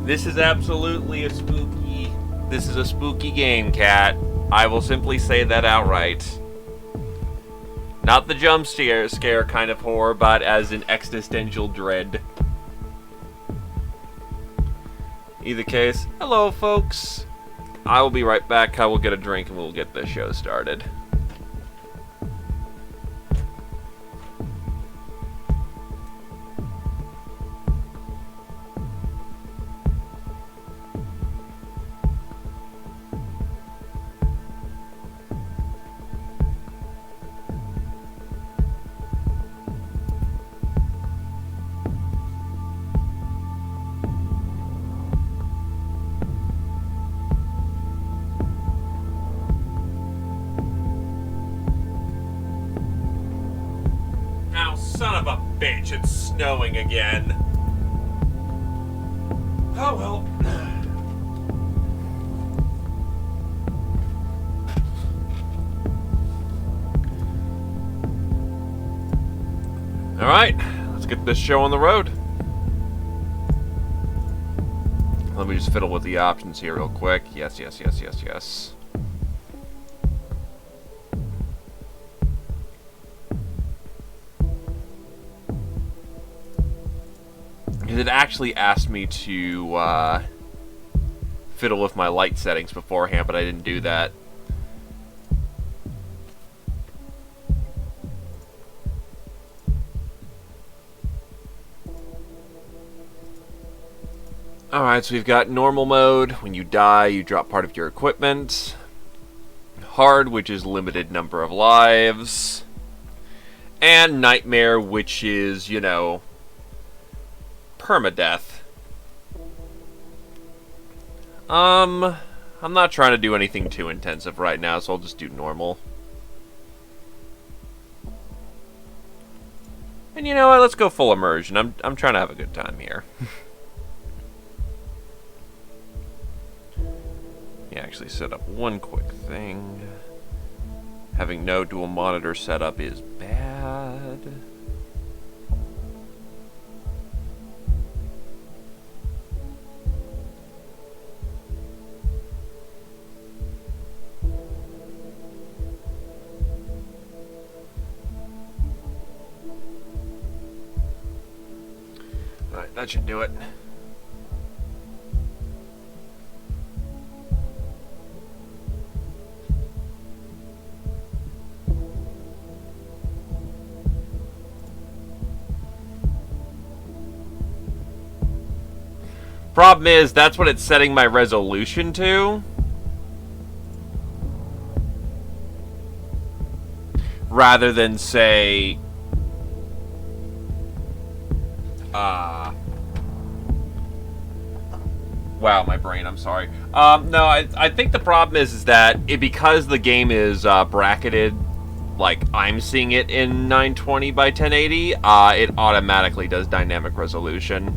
This is absolutely a spooky... This is a spooky game, Cat. I will simply say that outright. Not the jump scare kind of horror, but as an existential dread. Either case, hello folks. I will be right back. I will get a drink and we'll get this show started. Son of a bitch, it's snowing again. Oh well. Alright, let's get this show on the road. Let me just fiddle with the options here real quick. Yes. It actually asked me to fiddle with my light settings beforehand, but I didn't do that. Alright, so we've got normal mode. When you die, you drop part of your equipment. Hard, which is limited number of lives. And nightmare, which is, you know, permadeath. I'm not trying to do anything too intensive right now, so I'll just do normal. And you know what, let's go full immersion. I'm trying to have a good time here. Yeah, actually set up one quick thing. Having no dual monitor setup is bad. Alright, that should do it. Problem is, that's what it's setting my resolution to. Rather than, say... Wow, my brain, I'm sorry. No, I think the problem is that because the game is bracketed, like I'm seeing it in 920 by 1080, it automatically does dynamic resolution.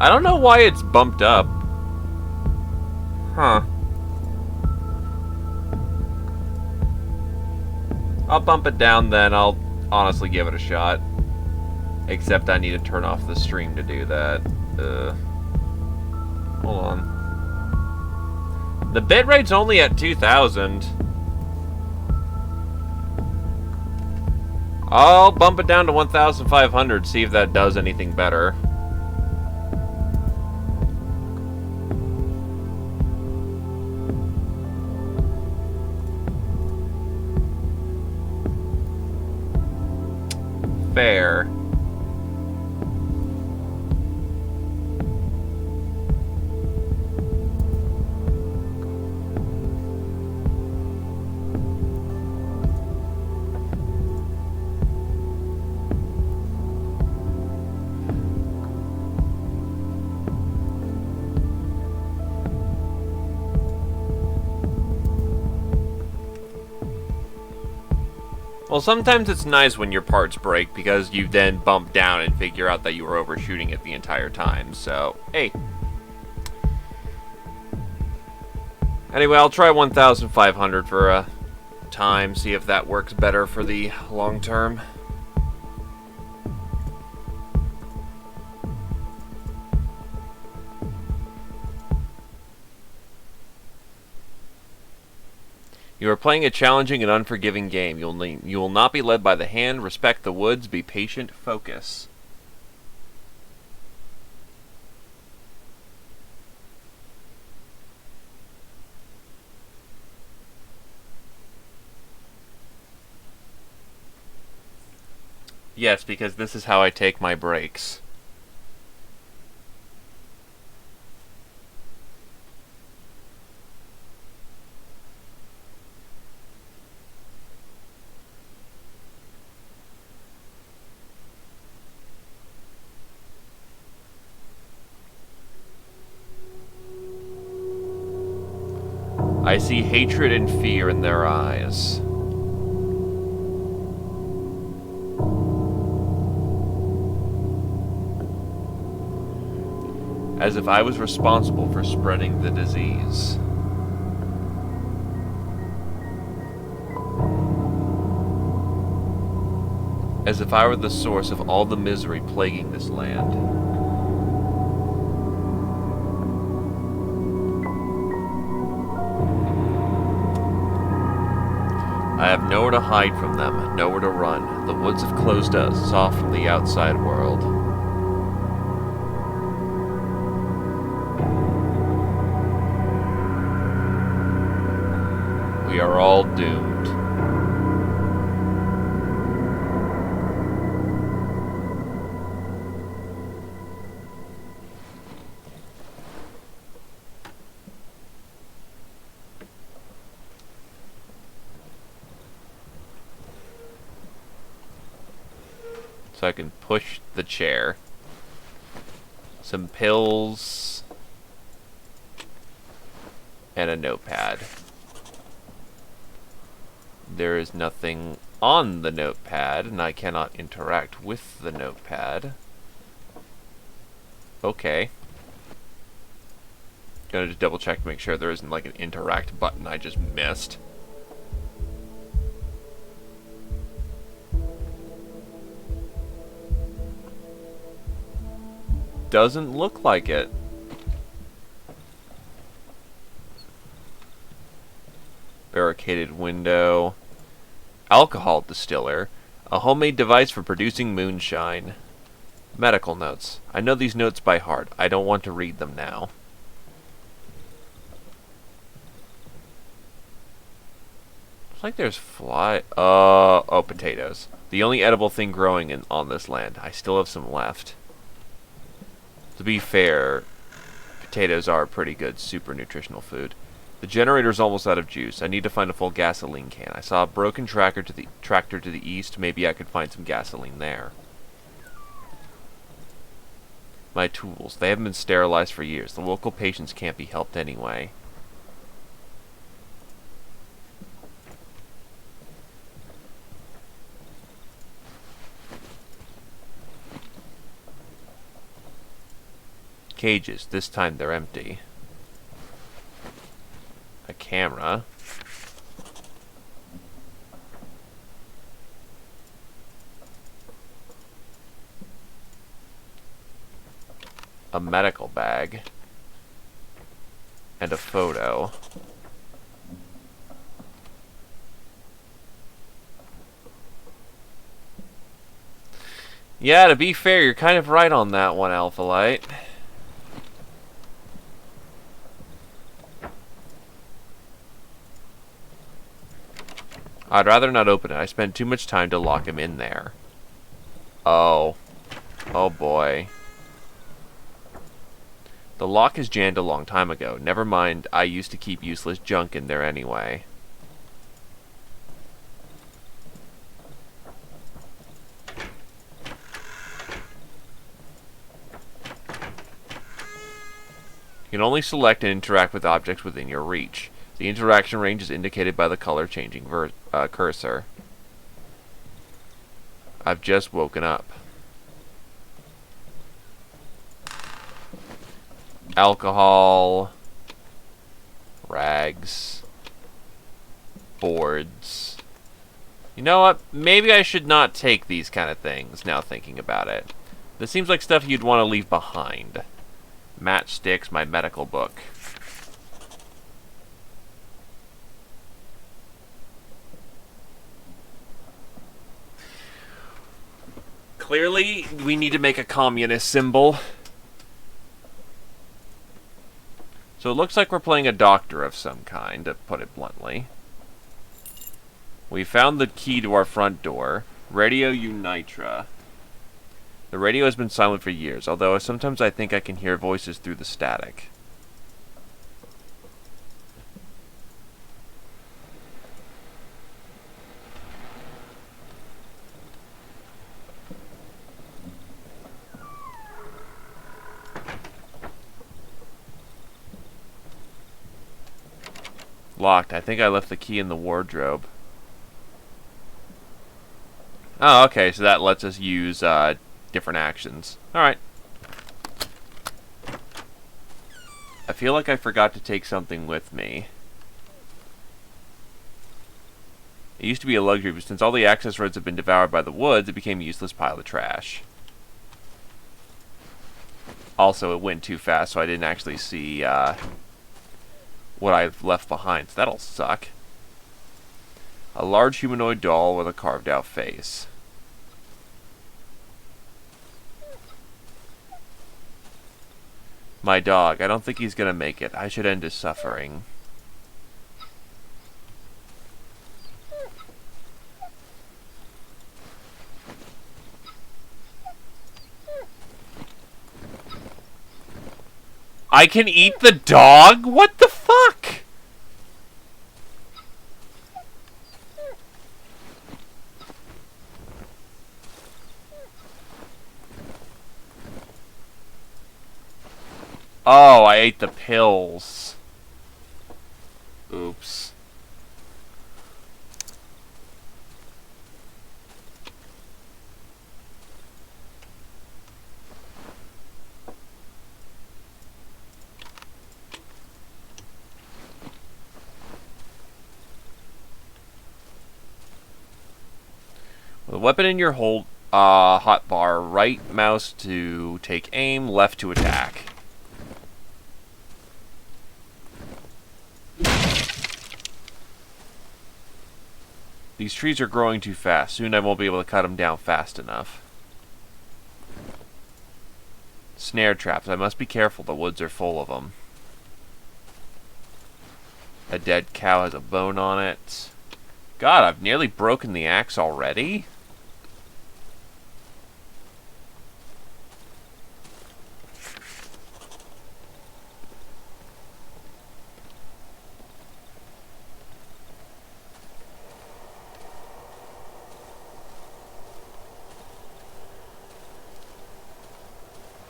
I don't know why it's bumped up. Huh. I'll bump it down then. I'll honestly give it a shot. Except I need to turn off the stream to do that. Hold on. The bitrate's only at 2000. I'll bump it down to 1500, see if that does anything better. Fair. Well, sometimes it's nice when your parts break because you then bump down and figure out that you were overshooting it the entire time, so, hey. Anyway, I'll try 1,500 for a time, see if that works better for the long term. You are playing a challenging and unforgiving game. You will not be led by the hand. Respect the woods. Be patient. Focus. Yes, because this is how I take my breaks. I see hatred and fear in their eyes. As if I was responsible for spreading the disease. As if I were the source of all the misery plaguing this land. I have nowhere to hide from them, nowhere to run. The woods have closed us off from the outside world. We are all doomed. So I can push the chair. Some pills. And a notepad. There is nothing on the notepad, and I cannot interact with the notepad. Okay. Gonna just double check to make sure there isn't like an interact button I just missed. Doesn't look like it. Barricaded window. Alcohol distiller. A homemade device for producing moonshine. Medical notes. I know these notes by heart. I don't want to read them now. Looks like there's oh, potatoes. The only edible thing growing on this land. I still have some left. To be fair, potatoes are a pretty good, super nutritional food. The generator's almost out of juice. I need to find a full gasoline can. I saw a broken tractor to the east. Maybe I could find some gasoline there. My tools. They haven't been sterilized for years. The local patients can't be helped anyway. Cages. This time they're empty. A camera. A medical bag. And a photo. Yeah, to be fair, you're kind of right on that one, Alpha Light. I'd rather not open it. I spent too much time to lock him in there. Oh. Oh boy. The lock is jammed a long time ago. Never mind, I used to keep useless junk in there anyway. You can only select and interact with objects within your reach. The interaction range is indicated by the color changing cursor. I've just woken up. Alcohol. Rag. bags. Boards. You know what? Maybe I should not take these kind of things, now thinking about it. This seems like stuff you'd want to leave behind. Matchsticks, my medical book. Clearly, we need to make a communist symbol. So it looks like we're playing a doctor of some kind, to put it bluntly. We found the key to our front door. Radio Unitra. The radio has been silent for years, although sometimes I think I can hear voices through the static. Locked. I think I left the key in the wardrobe. Oh, okay, so that lets us use different actions. Alright. I feel like I forgot to take something with me. It used to be a luxury, but since all the access roads have been devoured by the woods, it became a useless pile of trash. Also, it went too fast, so I didn't actually see what I've left behind, so that'll suck. A large humanoid doll with a carved-out face. My dog. I don't think he's gonna make it. I should end his suffering. I can eat the dog? What the fuck? Oh, I ate the pills. Oops. With a weapon in your hold hotbar, right mouse to take aim, left to attack. These trees are growing too fast. Soon I won't be able to cut them down fast enough. Snare traps. I must be careful. The woods are full of them. A dead cow has a bone on it. God, I've nearly broken the axe already?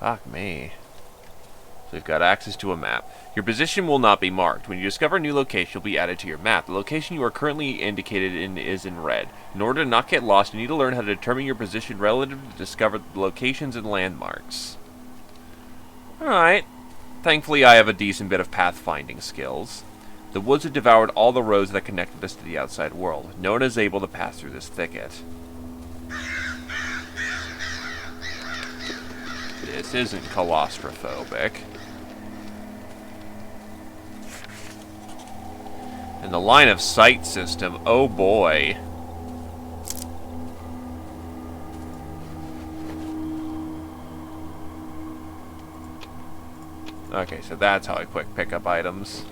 Fuck me. So we've got access to a map. Your position will not be marked. When you discover a new location, you'll be added to your map. The location you are currently indicated in is in red. In order to not get lost, you need to learn how to determine your position relative to discover locations and landmarks. Alright. Thankfully, I have a decent bit of pathfinding skills. The woods have devoured all the roads that connected us to the outside world. No one is able to pass through this thicket. This isn't claustrophobic. And the line of sight system, oh boy. Okay, so that's how I quick pick up items.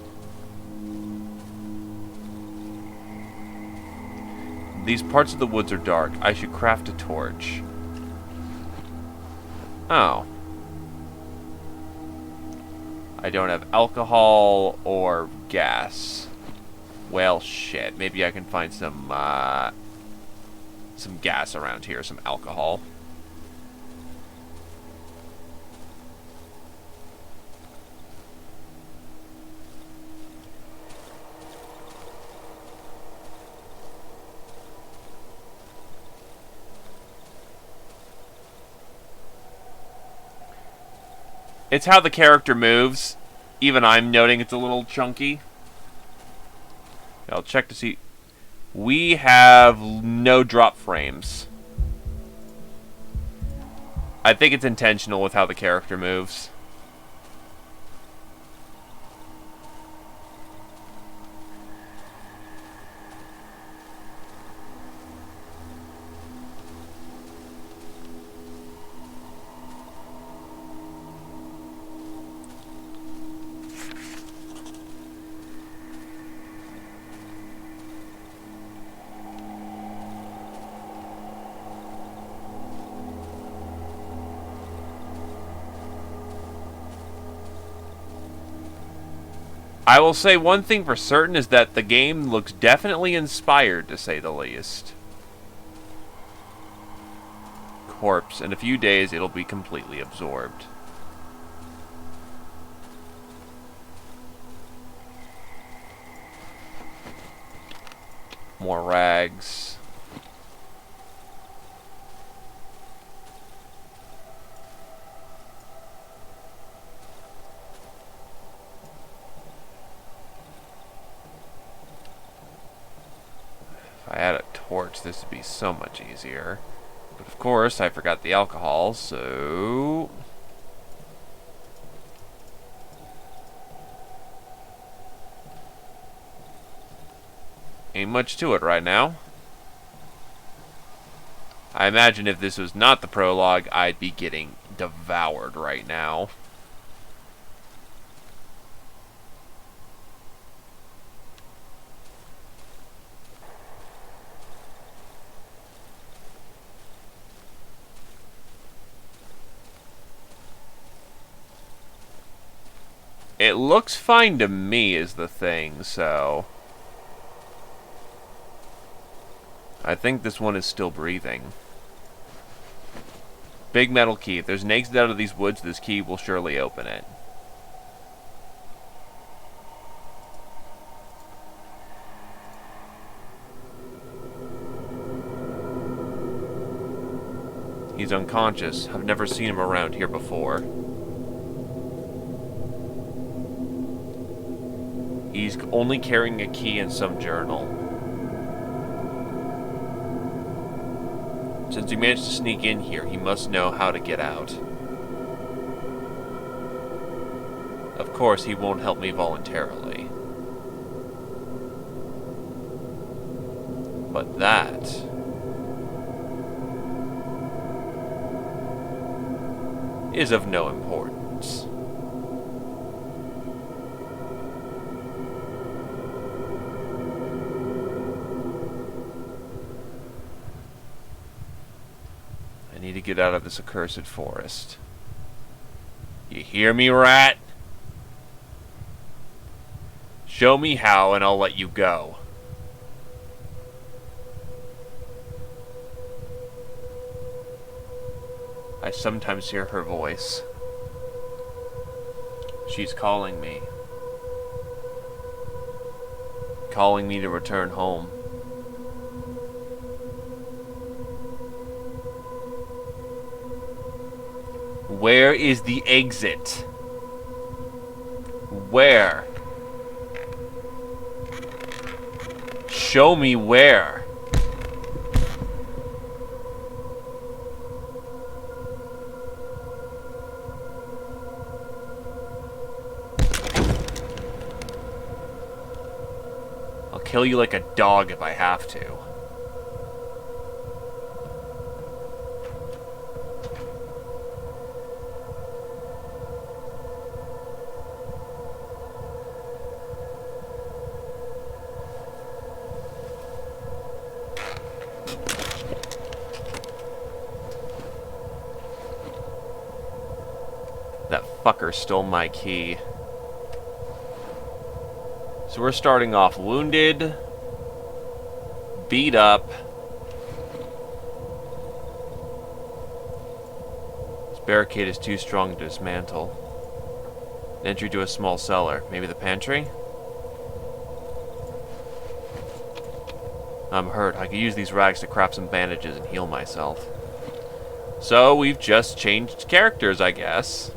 These parts of the woods are dark. I should craft a torch. Oh. I don't have alcohol or gas. Well, shit. Maybe I can find some gas around here, some alcohol. It's how the character moves. Even I'm noting it's a little chunky. I'll check to see. We have no drop frames. I think it's intentional with how the character moves. I will say one thing for certain is that the game looks definitely inspired, to say the least. Corpse. In a few days, it'll be completely absorbed. More rags. If I had a torch, this would be so much easier. But of course, I forgot the alcohol, so... ain't much to it right now. I imagine if this was not the prologue, I'd be getting devoured right now. It looks fine to me is the thing, so... I think this one is still breathing. Big metal key. If there's an exit out of these woods, this key will surely open it. He's unconscious. I've never seen him around here before. He's only carrying a key and some journal. Since he managed to sneak in here, he must know how to get out. Of course, he won't help me voluntarily. But that... is of no importance. I need to get out of this accursed forest. You hear me, rat? Show me how and I'll let you go. I sometimes hear her voice. She's calling me. Calling me to return home. Where is the exit? Where? Show me where. I'll kill you like a dog if I have to. That fucker stole my key. So we're starting off wounded, beat up. This barricade is too strong to dismantle. Entry to a small cellar. Maybe the pantry? I'm hurt. I could use these rags to craft some bandages and heal myself. So we've just changed characters, I guess.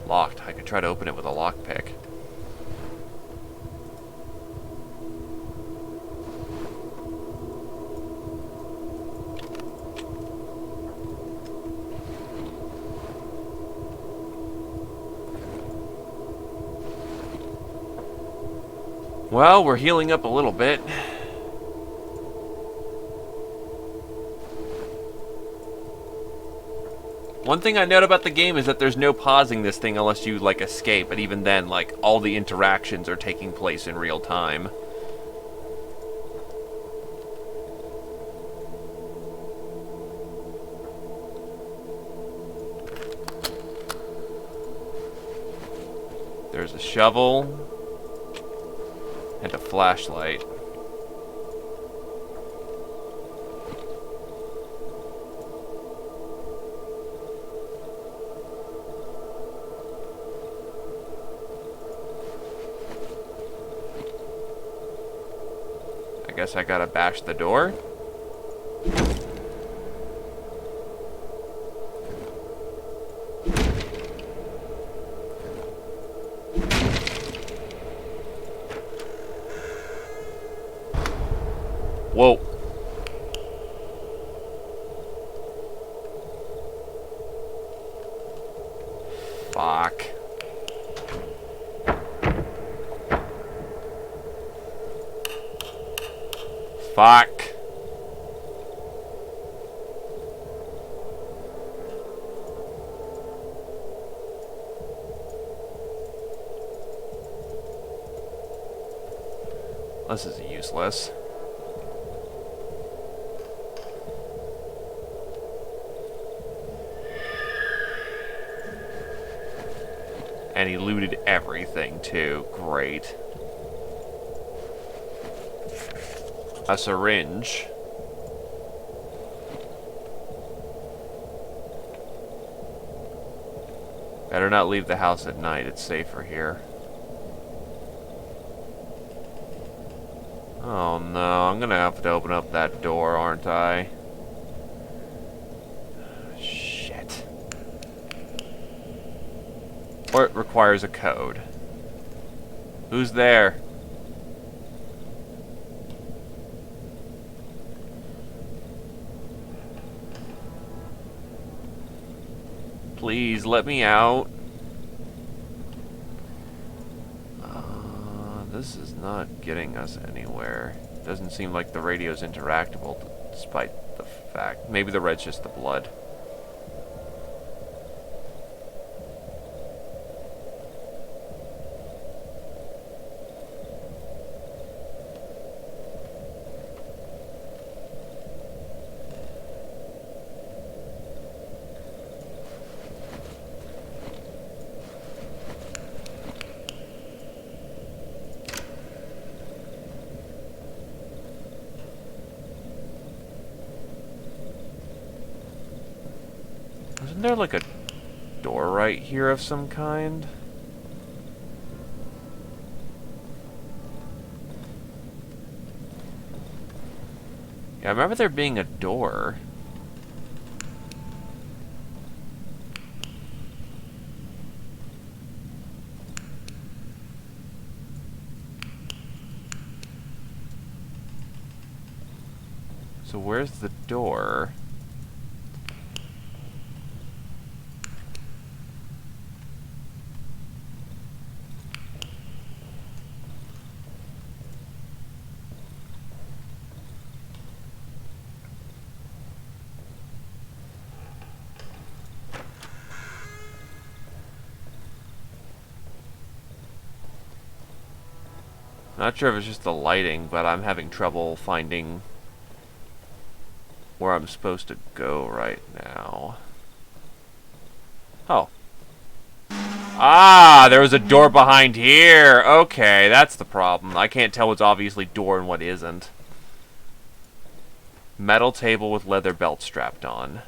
Locked. I could try to open it with a lockpick. Well, we're healing up a little bit. One thing I note about the game is that there's no pausing this thing unless you, like, escape. And even then, like, all the interactions are taking place in real time. There's a shovel and a flashlight. I guess I gotta bash the door. Whoa. Fuck. Fuck. This is useless. And he looted everything, too. Great. A syringe. Better not leave the house at night. It's safer here. Oh no, I'm gonna have to open up that door, aren't I? Shit. Or it requires a code. Who's there? Please, let me out. This is not getting us anywhere. Doesn't seem like the radio's interactable, despite the fact. Maybe the red's just the blood. Isn't there like a door right here of some kind? Yeah, I remember there being a door. So where's the door? Not sure if it's just the lighting, but I'm having trouble finding where I'm supposed to go right now. Oh. Ah, there was a door behind here. Okay, that's the problem. I can't tell what's obviously door and what isn't. Metal table with leather belt strapped on.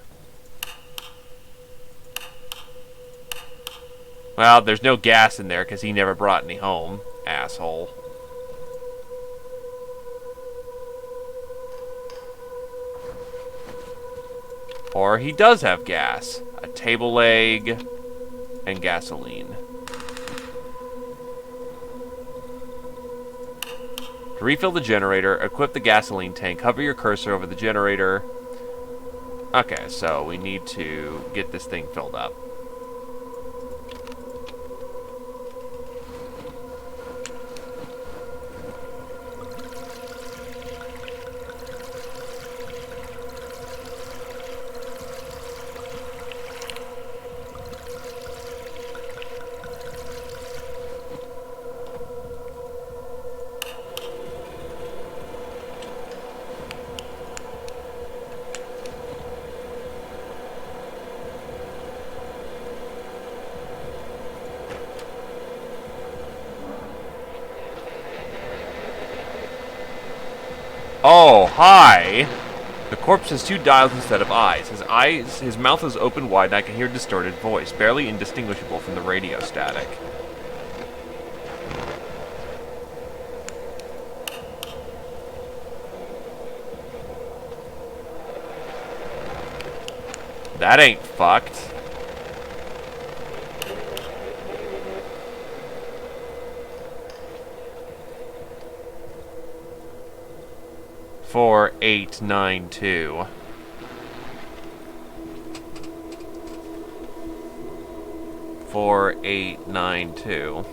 Well, there's no gas in there because he never brought any home. Asshole. Or he does have gas. A table leg and gasoline. To refill the generator, equip the gasoline tank, hover your cursor over the generator. Okay, so we need to get this thing filled up. Oh, hi! The corpse has two dials instead of eyes. His mouth is open wide and I can hear a distorted voice, barely indistinguishable from the radio static. That ain't fucked. Four, 8, 9, 2. Four, 8, 9, 2.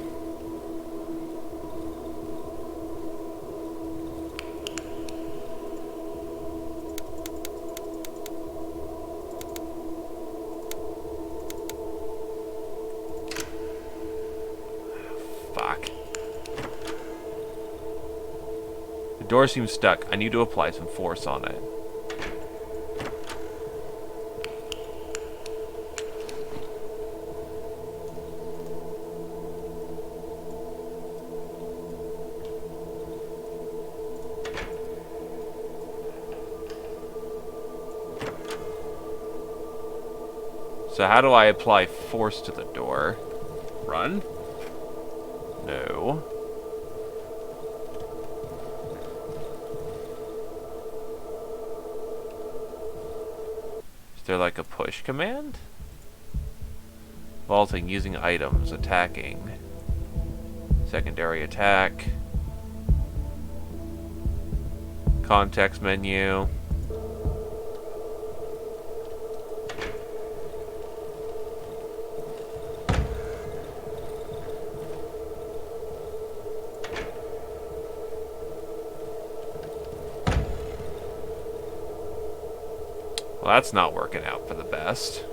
Fuck. The door seems stuck. I need to apply some force on it. So how do I apply force to the door? Run? No. Is there like a push command? Vaulting, using items, attacking. Secondary attack. Context menu. Well, that's not working out for the best.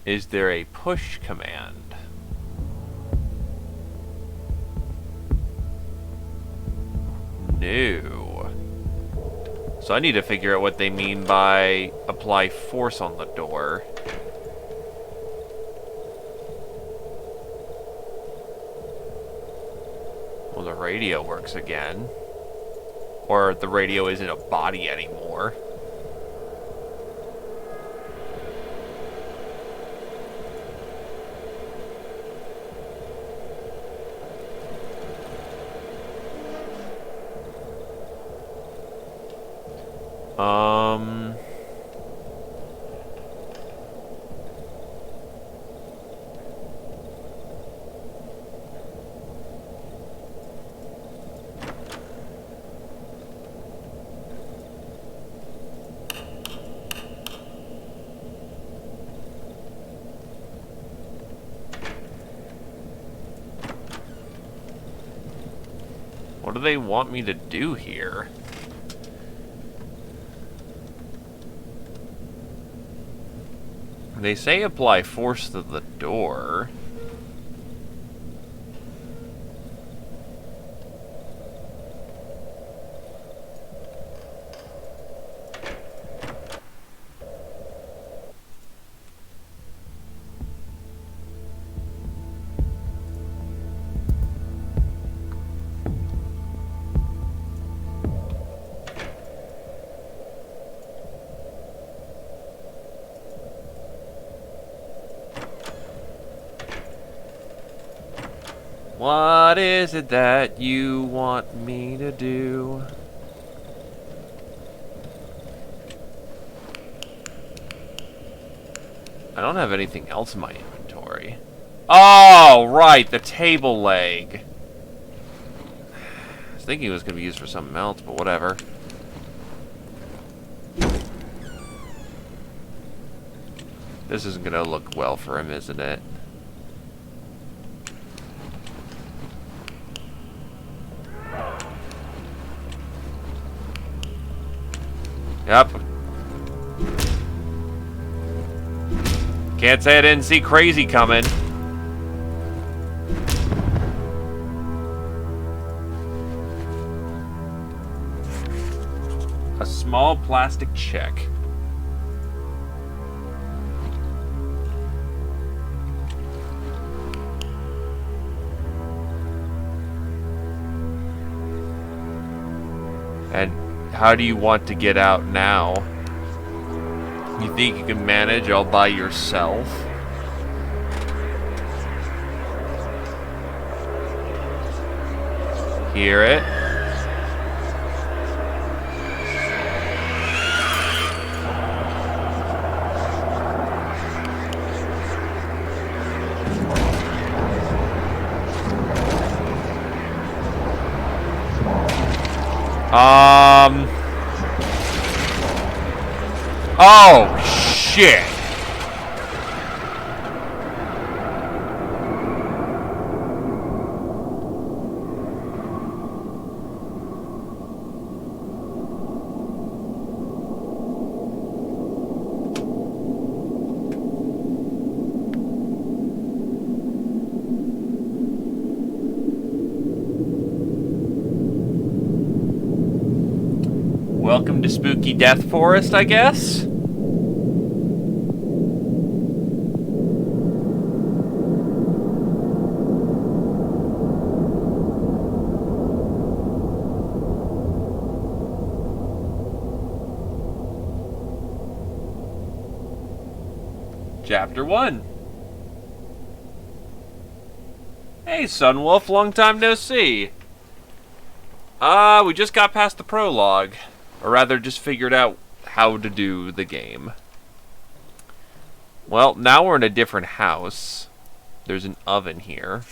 Is there a push command? No. So I need to figure out what they mean by apply force on the door. Well, the radio works again. Or the radio isn't a body anymore. What do they want me to do here? They say apply force to the door. What is it that you want me to do? I don't have anything else in my inventory. Oh, right, the table leg. I was thinking it was going to be used for something else, but whatever. This isn't going to look well for him, isn't it? Yep. Can't say I didn't see crazy coming. Small plastic check. And how do you want to get out now? You think you can manage all by yourself? Hear it? Oh, shit. Welcome to Spooky Death Forest, I guess? Chapter 1. Hey, Sunwolf, long time no see. We just got past the prologue. Or rather, just figured out how to do the game. Well, now we're in a different house. There's an oven here.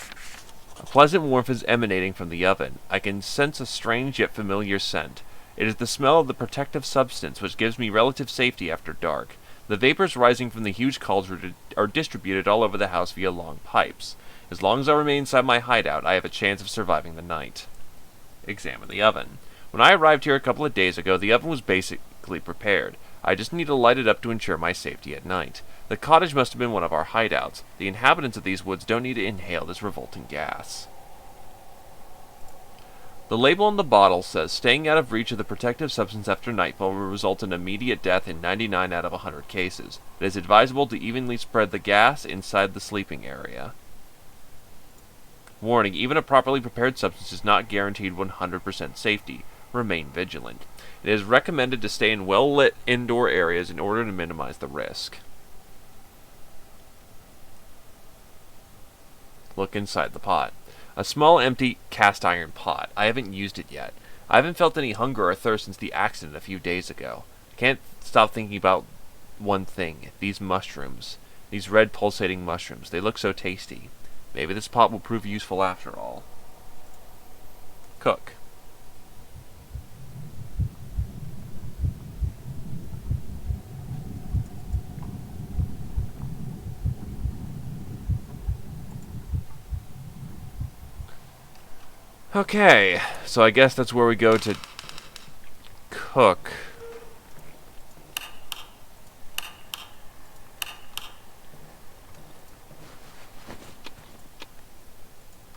A pleasant warmth is emanating from the oven. I can sense a strange yet familiar scent. It is the smell of the protective substance which gives me relative safety after dark. The vapors rising from the huge cauldron are distributed all over the house via long pipes. As long as I remain inside my hideout, I have a chance of surviving the night. Examine the oven. When I arrived here a couple of days ago, the oven was basically prepared. I just need to light it up to ensure my safety at night. The cottage must have been one of our hideouts. The inhabitants of these woods don't need to inhale this revolting gas. The label on the bottle says, staying out of reach of the protective substance after nightfall will result in immediate death in 99 out of 100 cases. It is advisable to evenly spread the gas inside the sleeping area. Warning, even a properly prepared substance is not guaranteed 100% safety. Remain vigilant. It is recommended to stay in well-lit indoor areas in order to minimize the risk. Look inside the pot. A small empty cast iron pot. I haven't used it yet. I haven't felt any hunger or thirst since the accident a few days ago. I can't stop thinking about one thing. These mushrooms. These red pulsating mushrooms. They look so tasty. Maybe this pot will prove useful after all. Cook. Okay, so I guess that's where we go to cook.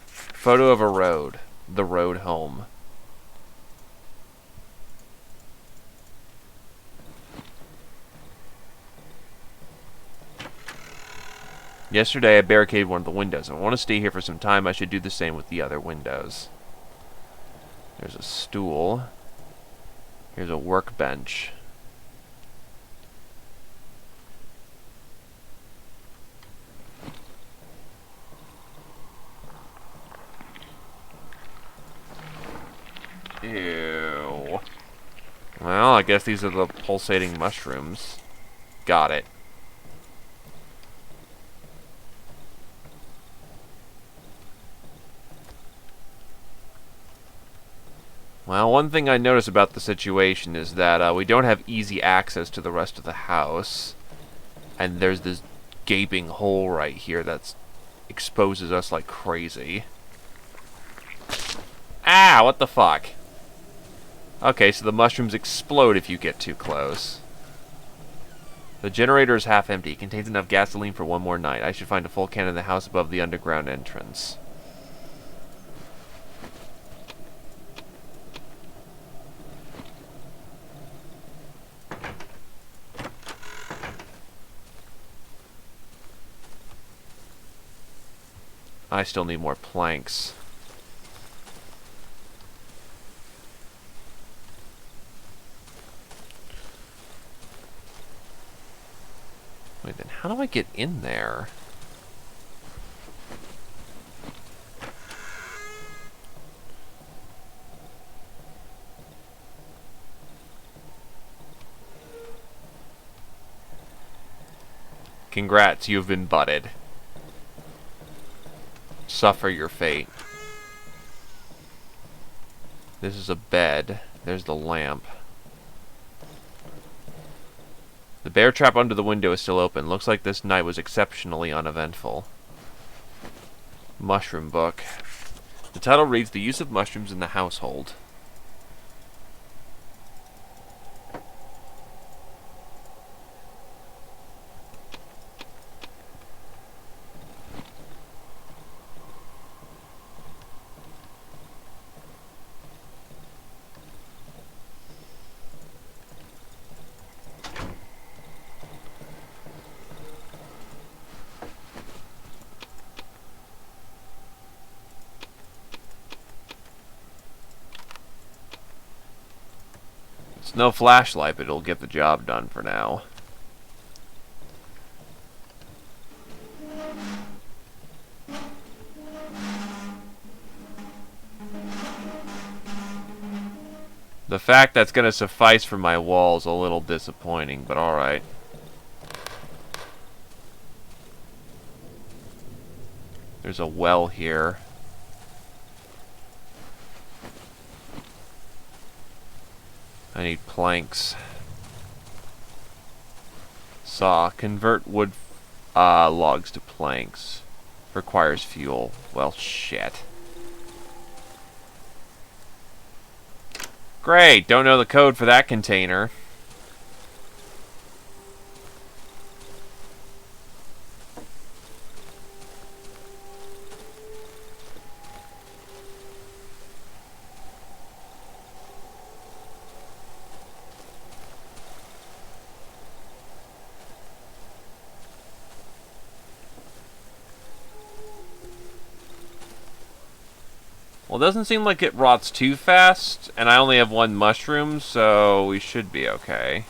Photo of a road. The road home. Yesterday I barricaded one of the windows. If I want to stay here for some time, I should do the same with the other windows. There's a stool. Here's a workbench. Ew. Well, I guess these are the pulsating mushrooms. Got it. Well, one thing I notice about the situation is that we don't have easy access to the rest of the house. And there's this gaping hole right here that exposes us like crazy. Ah, what the fuck? Okay, so the mushrooms explode if you get too close. The generator is half empty. It contains enough gasoline for one more night. I should find a full can in the house above the underground entrance. I still need more planks. Wait, then how do I get in there? Congrats, you've been butted. Suffer your fate. This is a bed. There's the lamp. The bear trap under the window is still open. Looks like this night was exceptionally uneventful. Mushroom book. The title reads The Use of Mushrooms in the Household. It's no flashlight, but it'll get the job done for now. The fact that's going to suffice for my wall is a little disappointing, but alright. There's a well here. I need planks. Saw. Convert wood logs to planks. Requires fuel. Well, shit. Great! Don't know the code for that container. Well, it doesn't seem like it rots too fast, and I only have one mushroom, so we should be okay.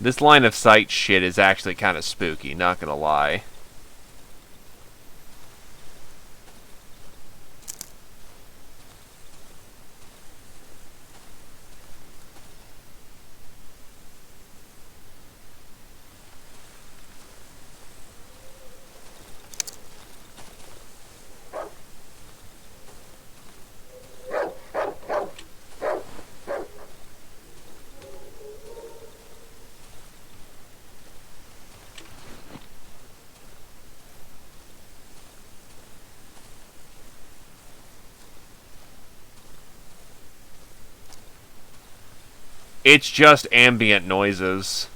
This line of sight shit is actually kind of spooky, not gonna lie. It's just ambient noises.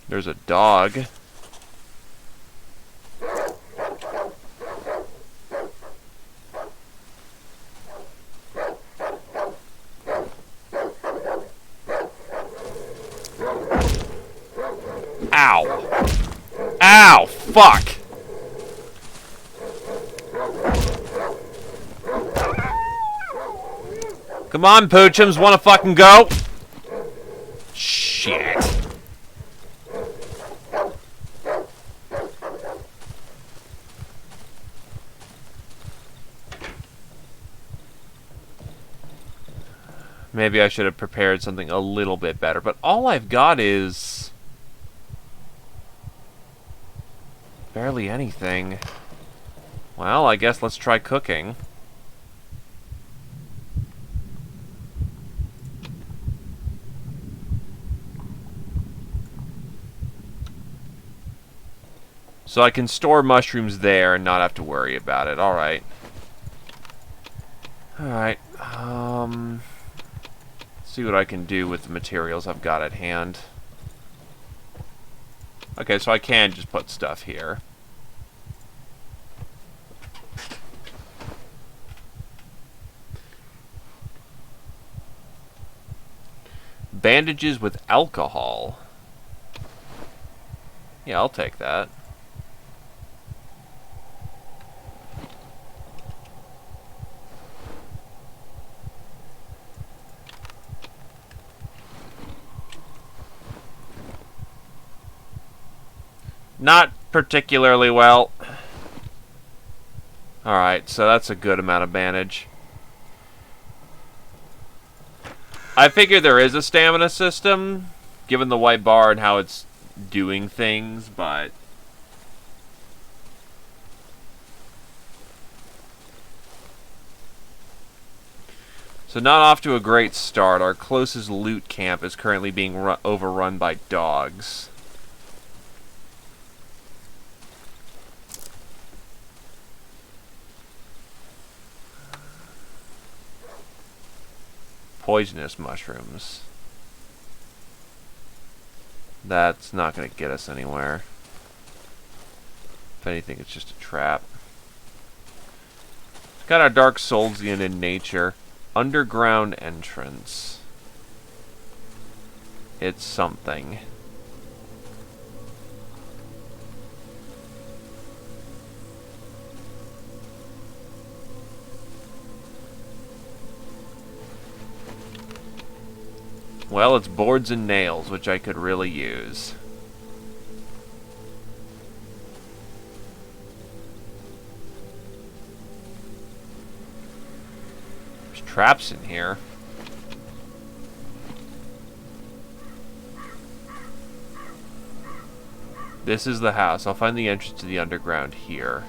There's a dog. Ow. Ow, fuck. Come on, Poochums, wanna fucking go? Shit. Maybe I should have prepared something a little bit better, but all I've got is barely anything. Well, I guess let's try cooking. So I can store mushrooms there and not have to worry about it. Alright. Alright. See what I can do with the materials I've got at hand. Okay, so I can just put stuff here. Bandages with alcohol. Yeah, I'll take that. Not particularly well. Alright, so that's a good amount of bandage. I figure there is a stamina system, given the white bar and how it's doing things, but... So not off to a great start. Our closest loot camp is currently being overrun by dogs. Poisonous mushrooms. That's not going to get us anywhere. If anything, it's just a trap. It's got our Dark Soulsian in nature. Underground entrance. It's something. Well, it's boards and nails, which I could really use. There's traps in here. This is the house. I'll find the entrance to the underground here.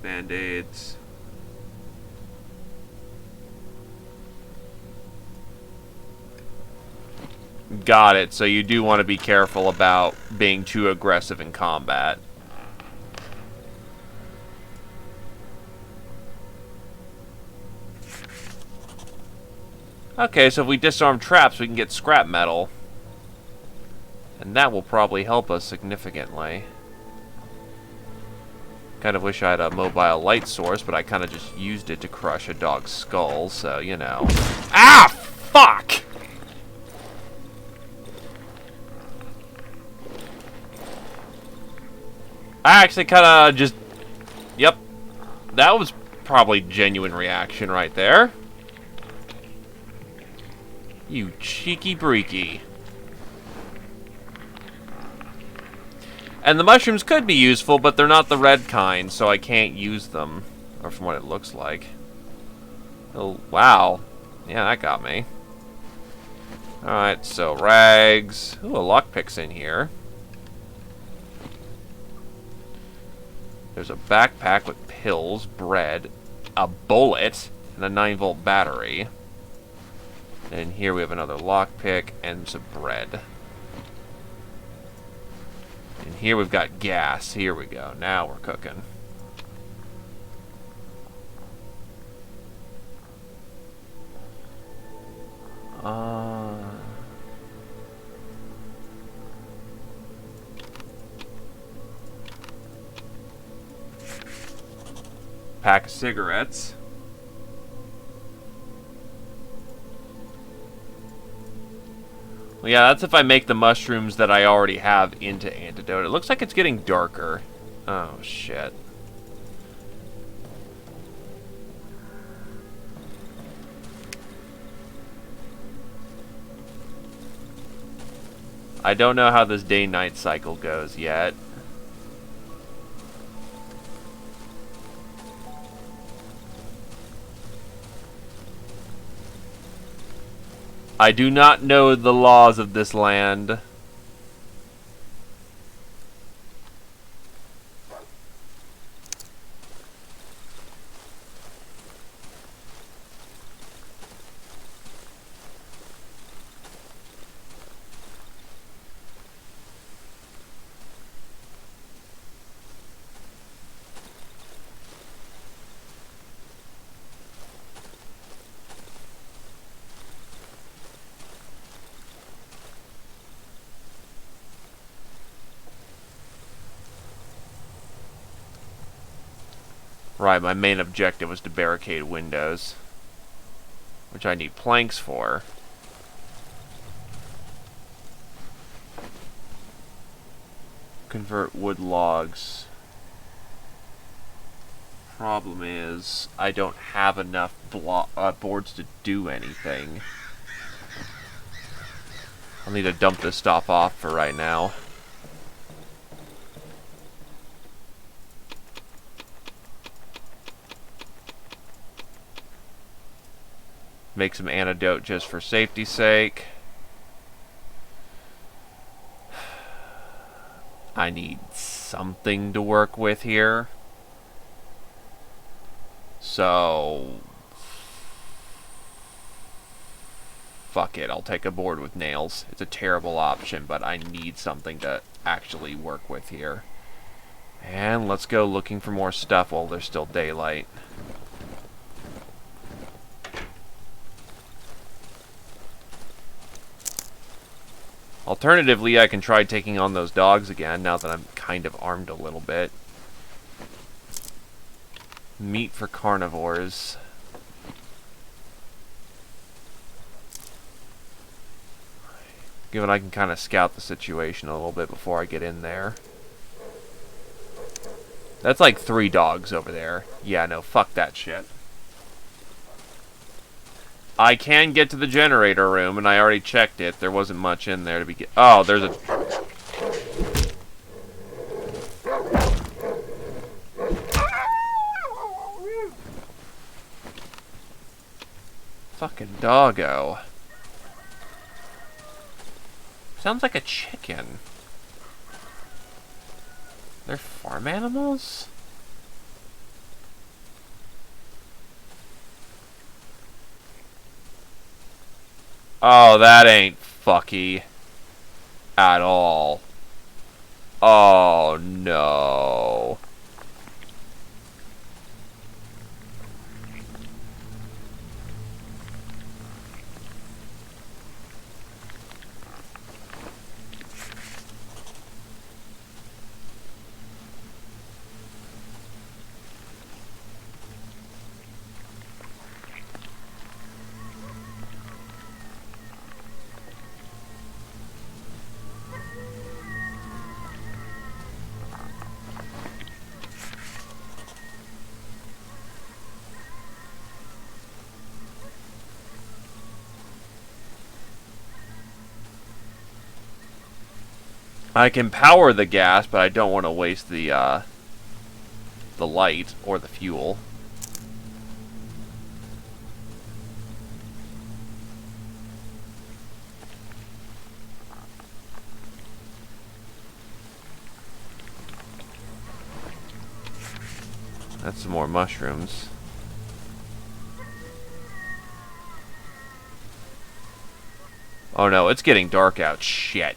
Band-aids. Got it. So you do want to be careful about being too aggressive in combat. Okay, so if we disarm traps, we can get scrap metal. And that will probably help us significantly. Kind of wish I had a mobile light source, but I kind of just used it to crush a dog's skull, so, you know. Ah! Fuck! I actually kind of just... Yep. That was probably genuine reaction right there. You cheeky breaky. And the mushrooms could be useful, but they're not the red kind, so I can't use them. Or from what it looks like. Oh, wow. Yeah, that got me. Alright, so rags. Ooh, a lockpick's in here. There's a backpack with pills, bread, a bullet, and a 9-volt battery. And here we have another lockpick and some bread. And here we've got gas. Here we go. Now we're cooking. Pack of cigarettes. Well, yeah, that's if I make the mushrooms that I already have into antidote. It looks like it's getting darker. Oh, shit. I don't know how this day-night cycle goes yet. I do not know the laws of this land. Right, my main objective was to barricade windows, which I need planks for. convert wood logs. Problem is, I don't have enough boards to do anything. I'll need to dump this stuff off for right now. Make some antidote just for safety's sake. I need something to work with here. So... fuck it, I'll take a board with nails. It's a terrible option, but I need something to actually work with here. And let's go looking for more stuff while there's still daylight. Alternatively, I can try taking on those dogs again, now that I'm kind of armed a little bit. Meat for carnivores. Given I can kind of scout the situation a little bit before I get in there. That's like 3 dogs over there. Yeah, no, fuck that shit. I can get to the generator room, and I already checked it. There wasn't much in there to be... oh, there's a... fucking doggo. Sounds like a chicken. They're farm animals? Oh, that ain't fucky at all. Oh, no. I can power the gas, but I don't want to waste the light or the fuel. That's some more mushrooms. Oh no, it's getting dark out. Shit.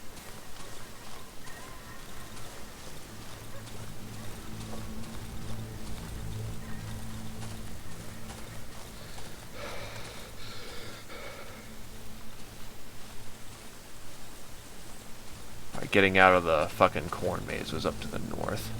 Alright, getting out of the fucking corn maze was up to the north.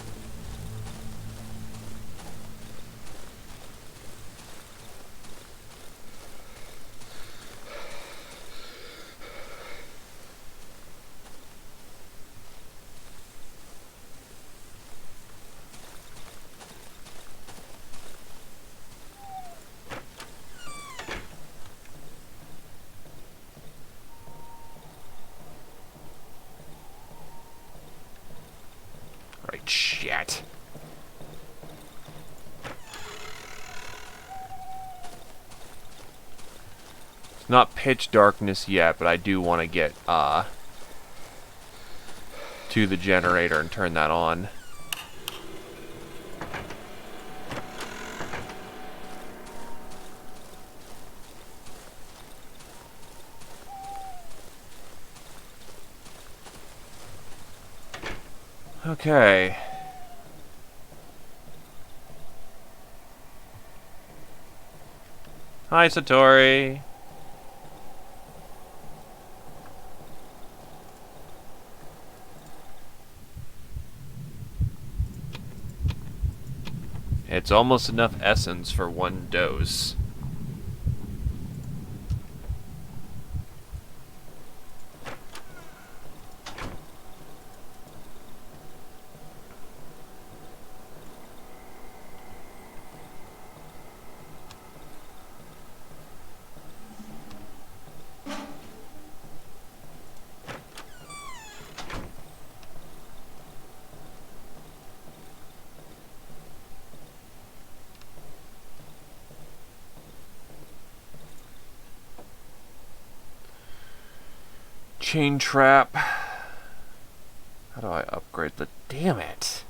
Shit. It's not pitch darkness yet, but I do want to get to the generator and turn that on. Okay. Hi, Satori. It's almost enough essence for one dose. Chain trap. How do I upgrade the... Damn it.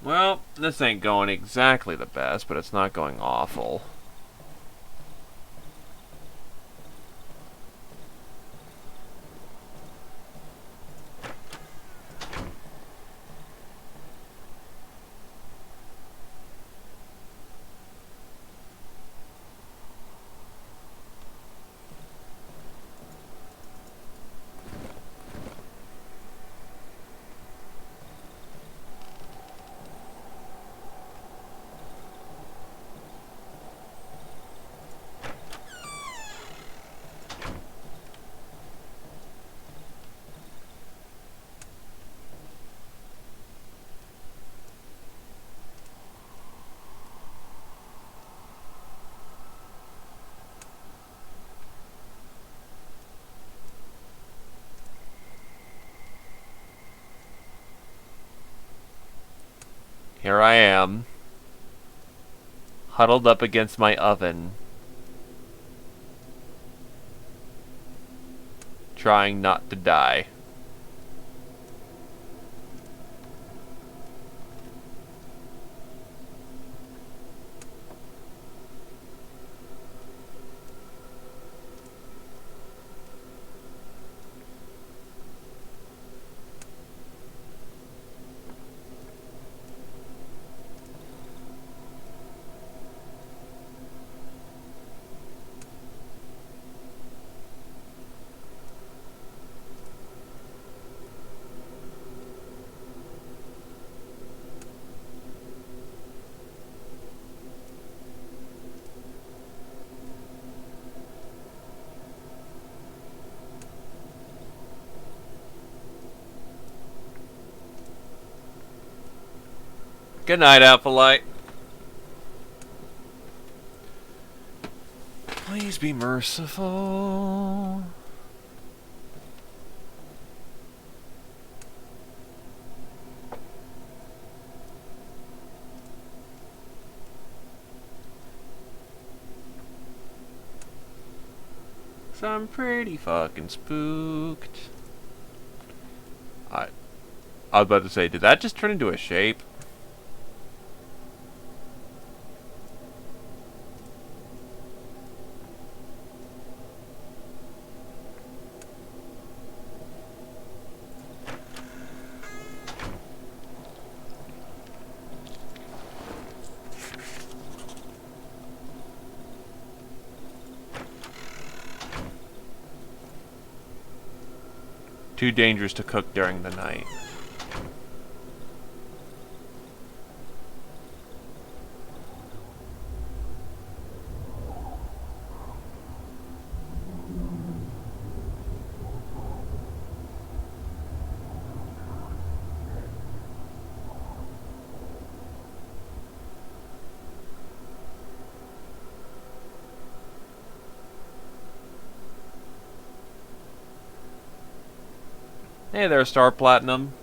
Well, this ain't going exactly the best, but it's not going awful. Here I am, huddled up against my oven, trying not to die. Good night, Alphalite. Please be merciful. So I'm pretty fucking spooked. I was about to say, did that just turn into a shape? Too dangerous to cook during the night. Hey there, Star Platinum.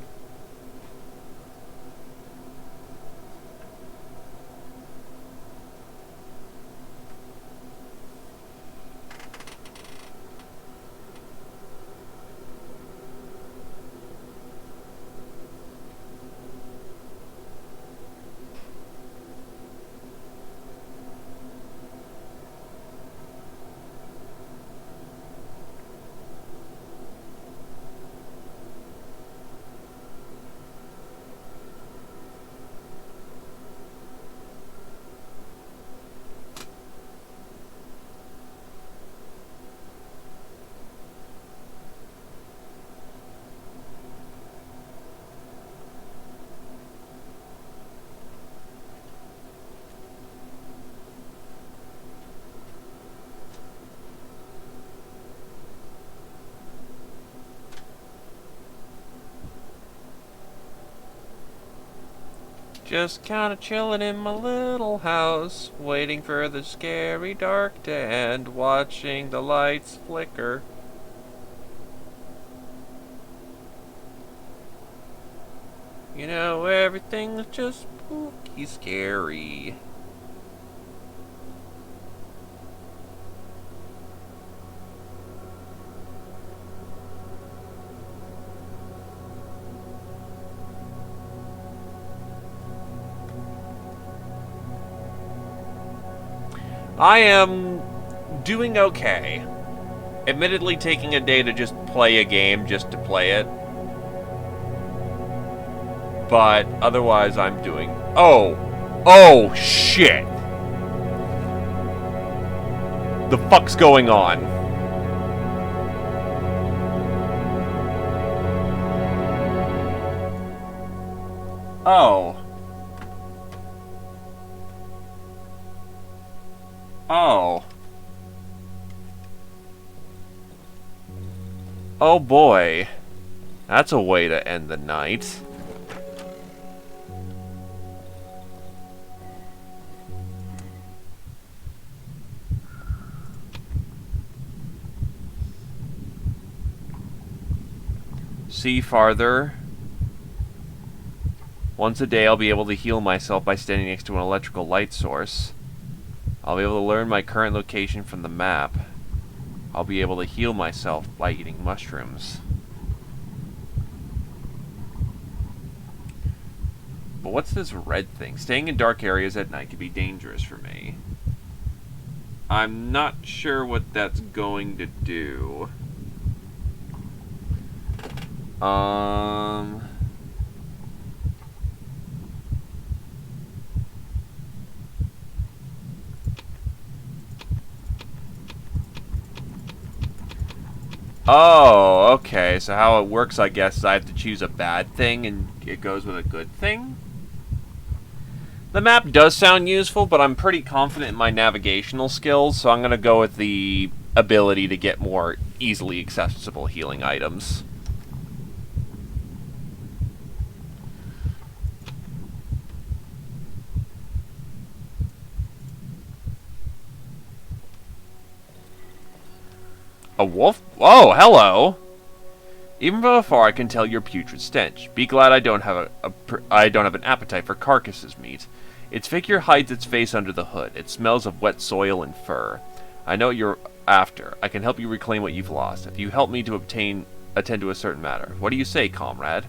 Just kinda chilling in my little house, waiting for the scary dark to end, watching the lights flicker. You know, everything's just spooky scary. I am doing okay. Admittedly, taking a day to just play a game just to play it. But otherwise, I'm doing... Oh, shit. The fuck's going on? Oh. Oh. Oh boy. That's a way to end the night. See farther. Once a day I'll be able to heal myself by standing next to an electrical light source. I'll be able to learn my current location from the map. I'll be able to heal myself by eating mushrooms. But what's this red thing? Staying in dark areas at night can be dangerous for me. I'm not sure what that's going to do. Oh, okay. So how it works, I guess, is I have to choose a bad thing and it goes with a good thing? The map does sound useful, but I'm pretty confident in my navigational skills, so I'm going to go with the ability to get more easily accessible healing items. A wolf? Oh, hello! Even from afar, I can tell your putrid stench. Be glad I don't have an appetite for carcasses meat. Its figure hides its face under the hood. It smells of wet soil and fur. I know what you're after. I can help you reclaim what you've lost. If you help me to attend to a certain matter. What do you say, comrade?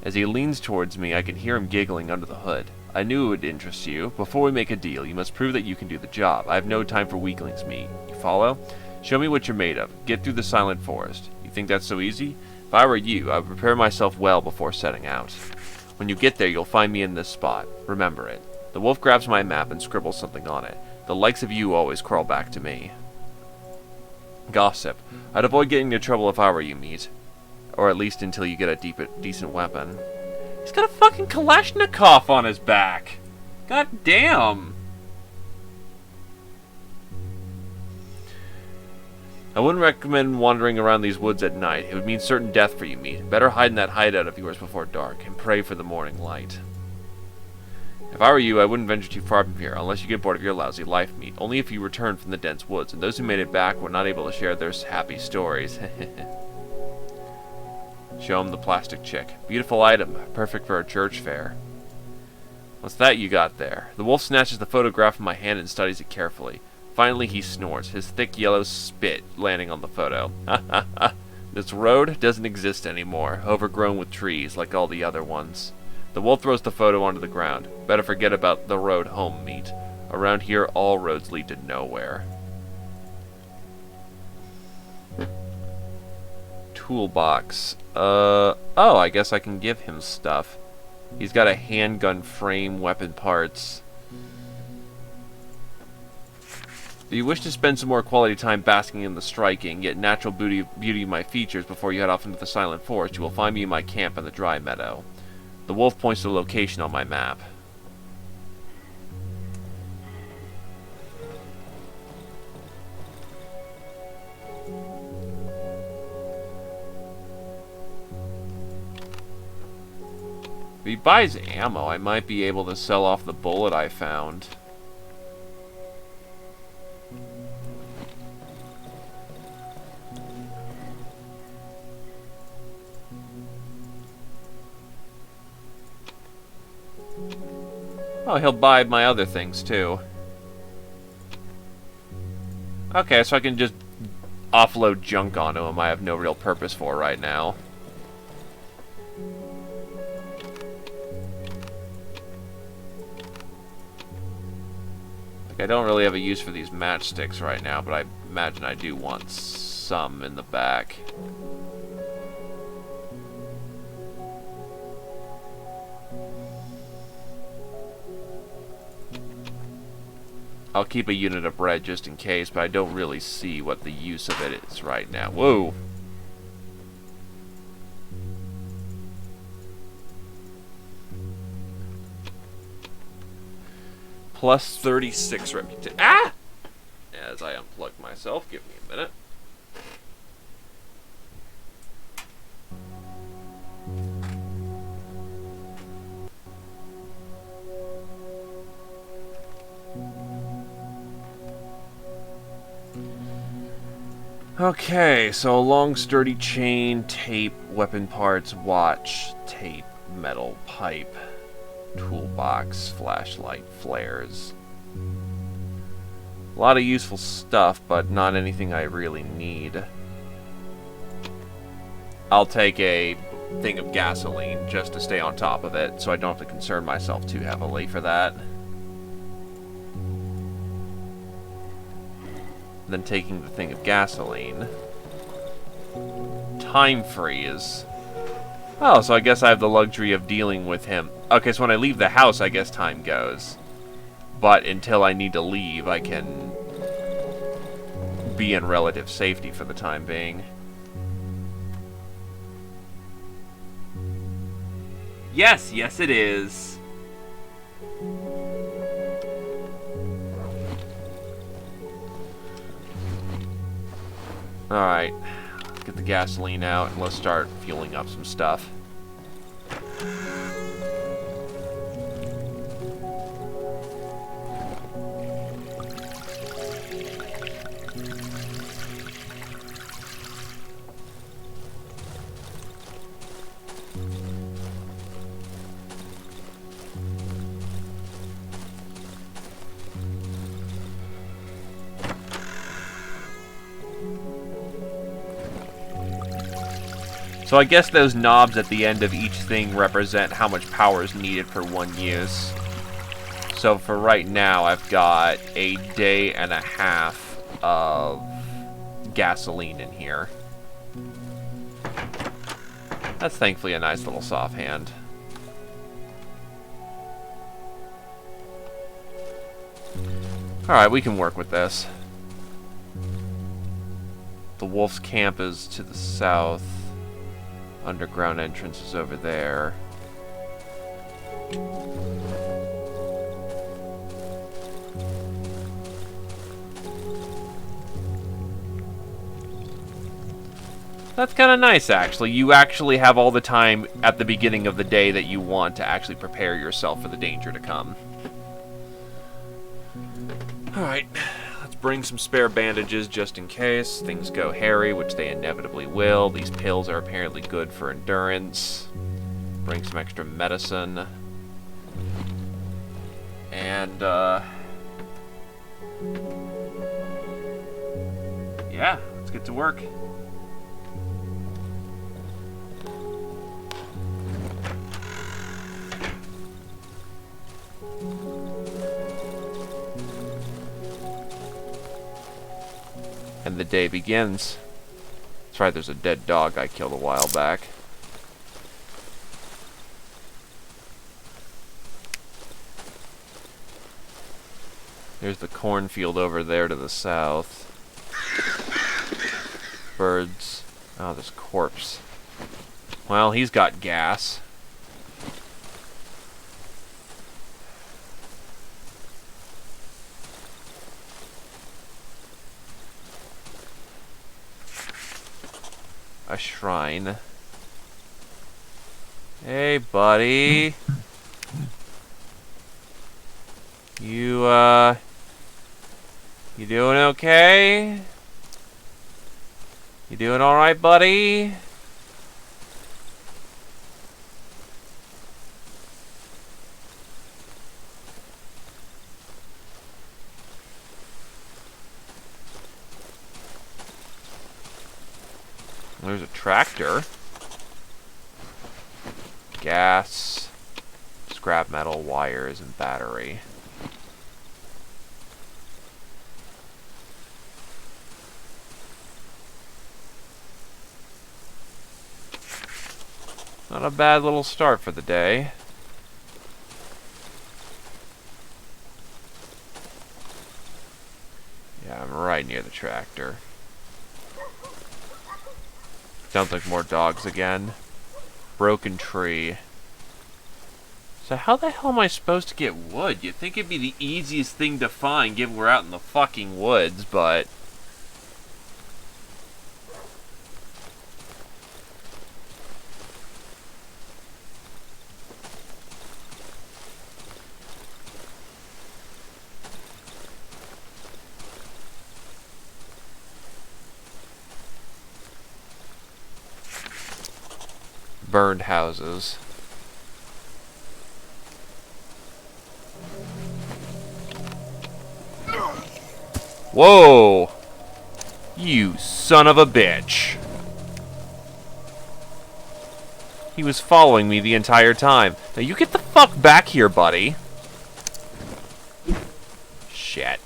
As he leans towards me, I can hear him giggling under the hood. I knew it would interest you. Before we make a deal, you must prove that you can do the job. I have no time for weaklings' meat. You follow? Show me what you're made of. Get through the silent forest. You think that's so easy? If I were you, I would prepare myself well before setting out. When you get there, you'll find me in this spot. Remember it. The wolf grabs my map and scribbles something on it. The likes of you always crawl back to me. Gossip. I'd avoid getting into trouble if I were you, meat. Or at least until you get a decent weapon. He's got a fucking Kalashnikov on his back. God damn. I wouldn't recommend wandering around these woods at night. It would mean certain death for you, meat. Better hide in that hideout of yours before dark, and pray for the morning light. If I were you, I wouldn't venture too far from here, unless you get bored of your lousy life, meat. Only if you return from the dense woods, and those who made it back were not able to share their happy stories. Show him the plastic chick. Beautiful item, perfect for a church fair. What's that you got there? The wolf snatches the photograph from my hand and studies it carefully. Finally, he snores, his thick yellow spit landing on the photo. This road doesn't exist anymore, overgrown with trees like all the other ones. The wolf throws the photo onto the ground. Better forget about the road home, meat. Around here, all roads lead to nowhere. Toolbox. Oh, I guess I can give him stuff. He's got a handgun frame, weapon parts. If you wish to spend some more quality time basking in the striking, yet natural beauty of my features before you head off into the silent forest, you will find me in my camp in the dry meadow. The wolf points to the location on my map. If he buys ammo, I might be able to sell off the bullet I found. Oh, he'll buy my other things, too. Okay, so I can just offload junk onto him I have no real purpose for right now. Like, I don't really have a use for these matchsticks right now, but I imagine I do want some in the back. I'll keep a unit of bread just in case, but I don't really see what the use of it is right now. Whoa! Plus 36 reputation. Ah! As I unplug myself, give me a minute. Okay, so long sturdy chain, tape, weapon parts, watch, tape, metal, pipe, toolbox, flashlight, flares. A lot of useful stuff, but not anything I really need. I'll take a thing of gasoline just to stay on top of it, so I don't have to concern myself too heavily for that. Then taking the thing of gasoline. Time freeze. Oh, so I guess I have the luxury of dealing with him. Okay, so when I leave the house, I guess time goes. But until I need to leave, I can be in relative safety for the time being. Yes, yes it is. Alright, let's get the gasoline out and let's start fueling up some stuff. So I guess those knobs at the end of each thing represent how much power is needed for one use. So for right now, I've got a day and a half of gasoline in here. That's thankfully a nice little soft hand. Alright, we can work with this. The wolf's camp is to the south. Underground entrance is over there. That's kind of nice, actually. You actually have all the time at the beginning of the day that you want to actually prepare yourself for the danger to come. Alright, let's bring some spare bandages just in case things go hairy, which they inevitably will. These pills are apparently good for endurance. Bring some extra medicine. And, yeah, let's get to work. And the day begins. That's right, there's a dead dog I killed a while back. There's the cornfield over there to the south. Birds. Oh, there's a corpse. Well, he's got gas. A shrine. Hey, buddy. You doing okay? You doing alright, buddy? there's a tractor. Gas, scrap metal, wires, and battery. Not a bad little start for the day. Yeah, I'm right near the tractor. Sounds like more dogs again. Broken tree. So how the hell am I supposed to get wood? You'd think it'd be the easiest thing to find given we're out in the fucking woods, but... burned houses. Whoa! You son of a bitch. He was following me the entire time. Now you get the fuck back here, buddy. Shit.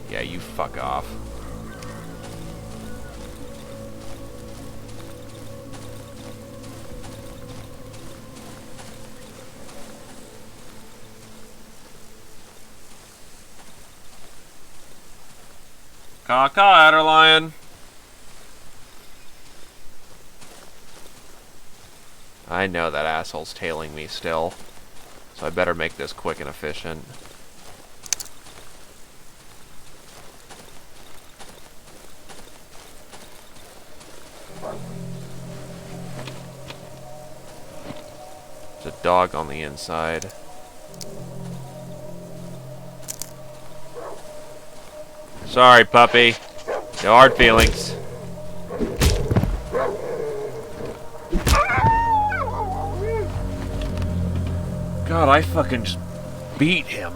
Yeah, you fuck off. Caw-caw, Adderlion. I know that asshole's tailing me still, so I better make this quick and efficient. There's a dog on the inside. Sorry, puppy. No hard feelings. God, I fucking just beat him.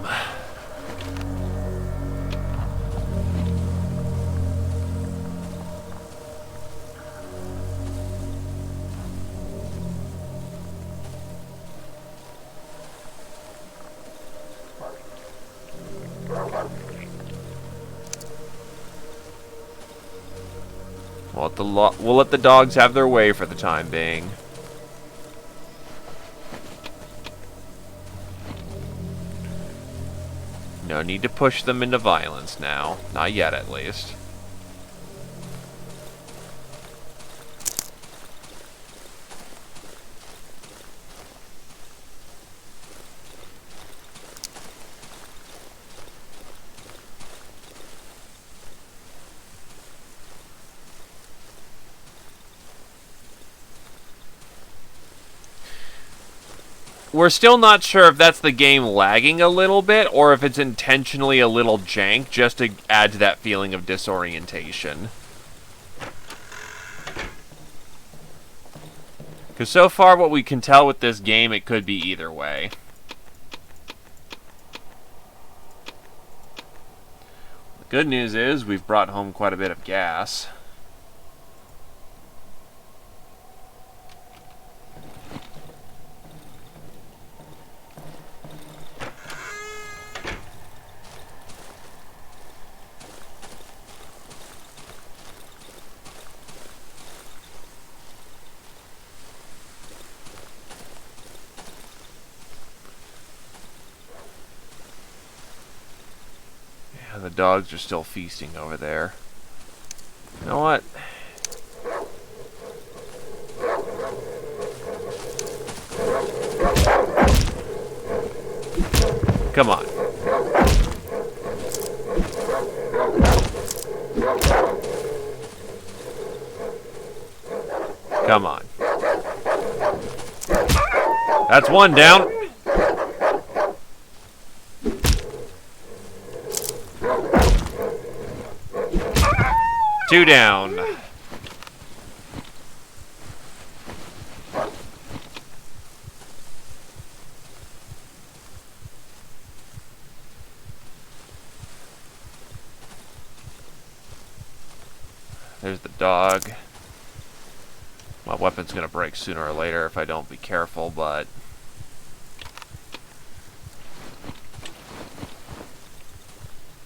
We'll let the dogs have their way for the time being. No need to push them into violence now. Not yet, at least. We're still not sure if that's the game lagging a little bit, or if it's intentionally a little jank, just to add to that feeling of disorientation. Because so far, what we can tell with this game, it could be either way. The good news is, we've brought home quite a bit of gas. The dogs are still feasting over there. You know what? Come on. Come on. That's one down. Two down. There's the dog. My weapon's gonna break sooner or later if I don't be careful, but...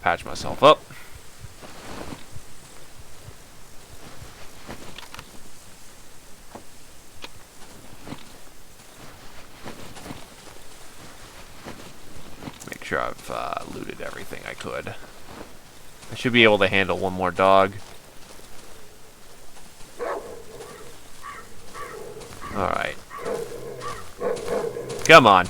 patch myself up. Make sure I've looted everything I could. I should be able to handle one more dog. Alright. Come on.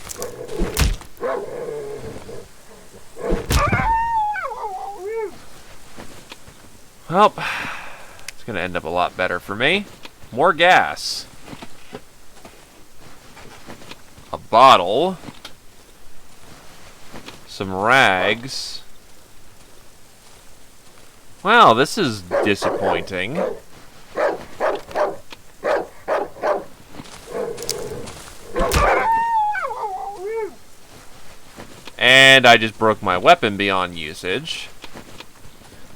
Well, it's going to end up a lot better for me. More gas. A bottle. Some rags. Wow, this is disappointing. And I just broke my weapon beyond usage.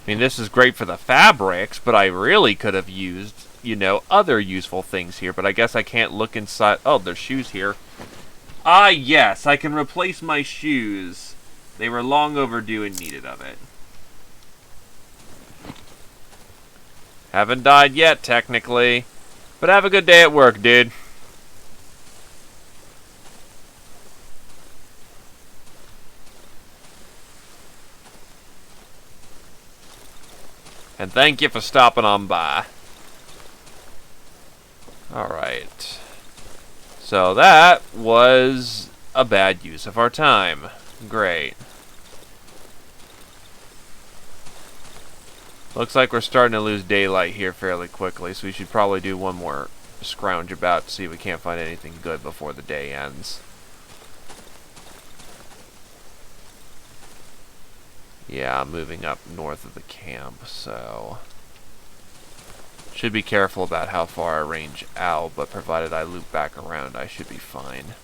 I mean, this is great for the fabrics, but I really could have used, you know, other useful things here. But I guess I can't look inside. Oh, there's shoes here. Ah, yes, I can replace my shoes. They were long overdue and needed of it. Haven't died yet, technically. But have a good day at work, dude. And thank you for stopping on by. Alright. So that was a bad use of our time. Great. Looks like we're starting to lose daylight here fairly quickly, so we should probably do one more scrounge about to see if we can't find anything good before the day ends. Yeah, I'm moving up north of the camp, so... should be careful about how far I range out, but provided I loop back around, I should be fine.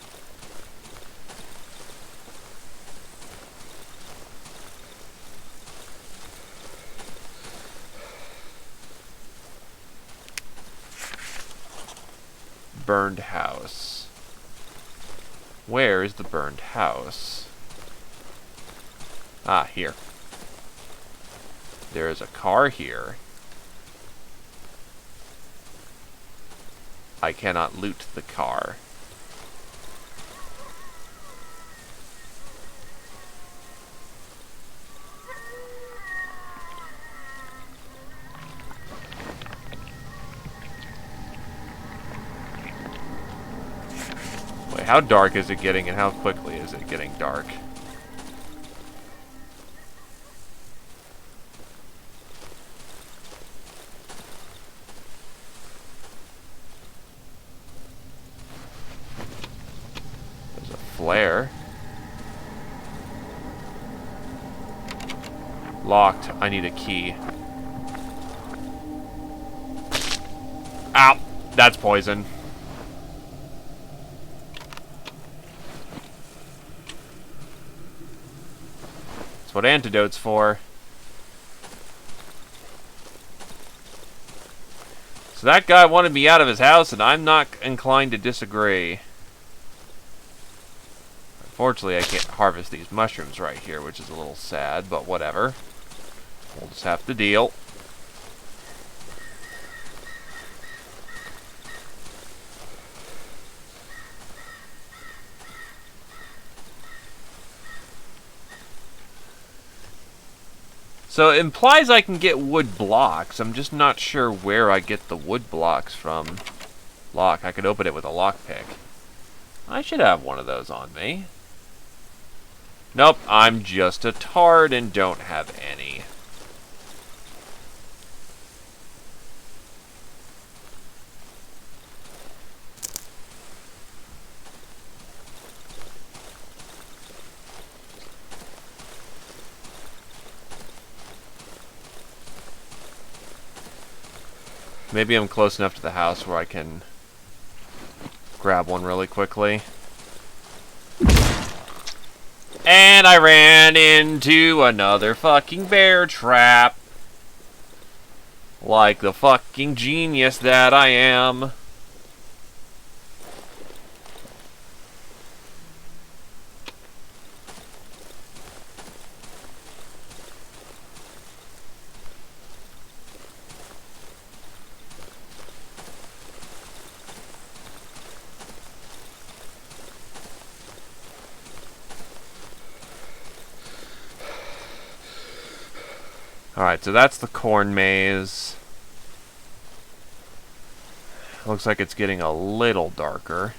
Burned house. Where is the burned house? Ah, here. There is a car here. I cannot loot the car. Wait, how dark is it getting and how quickly is it getting dark? Flare. Locked. I need a key. Ow! That's poison. That's what antidote's for. So that guy wanted me out of his house, and I'm not inclined to disagree. Unfortunately, I can't harvest these mushrooms right here, which is a little sad, but whatever. We'll just have to deal. So it implies I can get wood blocks. I'm just not sure where I get the wood blocks from. Lock. I could open it with a lockpick. I should have one of those on me. Nope, I'm just a tard and don't have any. Maybe I'm close enough to the house where I can grab one really quickly. And I ran into another fucking bear trap. Like the fucking genius that I am. Alright, so that's the corn maze. Looks like it's getting a little darker.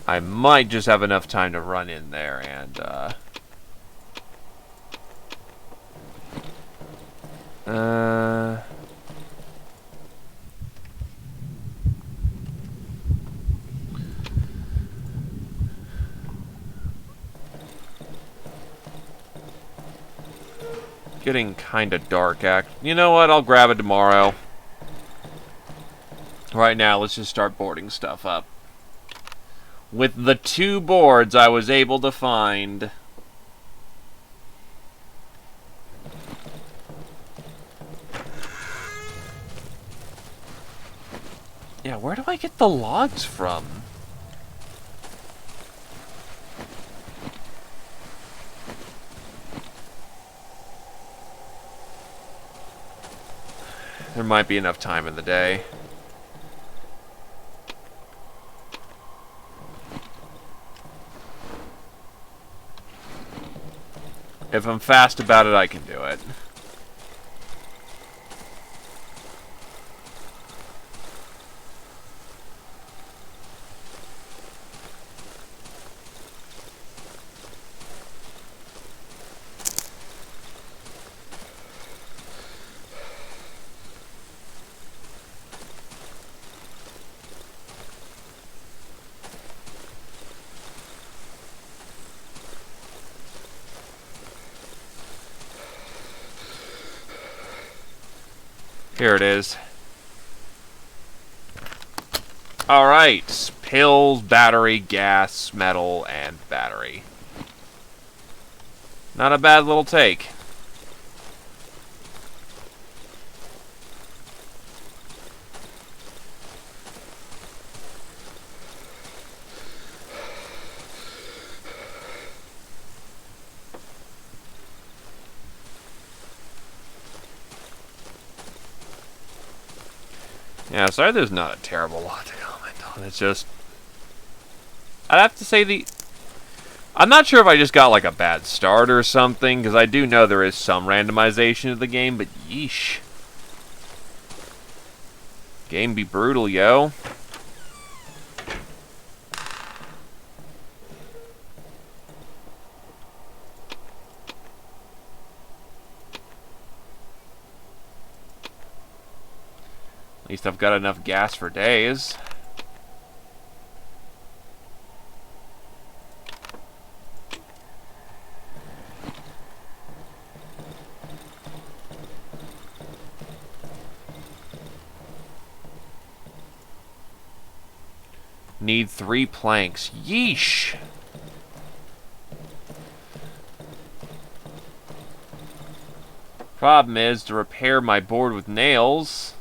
I might just have enough time to run in there and, getting kind of dark. You know what? I'll grab it tomorrow. Right now, let's just start boarding stuff up. With the 2 boards I was able to find. Yeah, where do I get the logs from? There might be enough time in the day. If I'm fast about it, I can do it. Here it is. Alright. Pills, battery, gas, metal, and battery. Not a bad little take. Yeah, sorry there's not a terrible lot to comment on. It's just... I'd have to say I'm not sure if I just got like a bad start or something, because I do know there is some randomization of the game, but yeesh. Game be brutal, yo. At least I've got enough gas for days. Need 3 planks. Yeesh! Problem is, to repair my board with nails...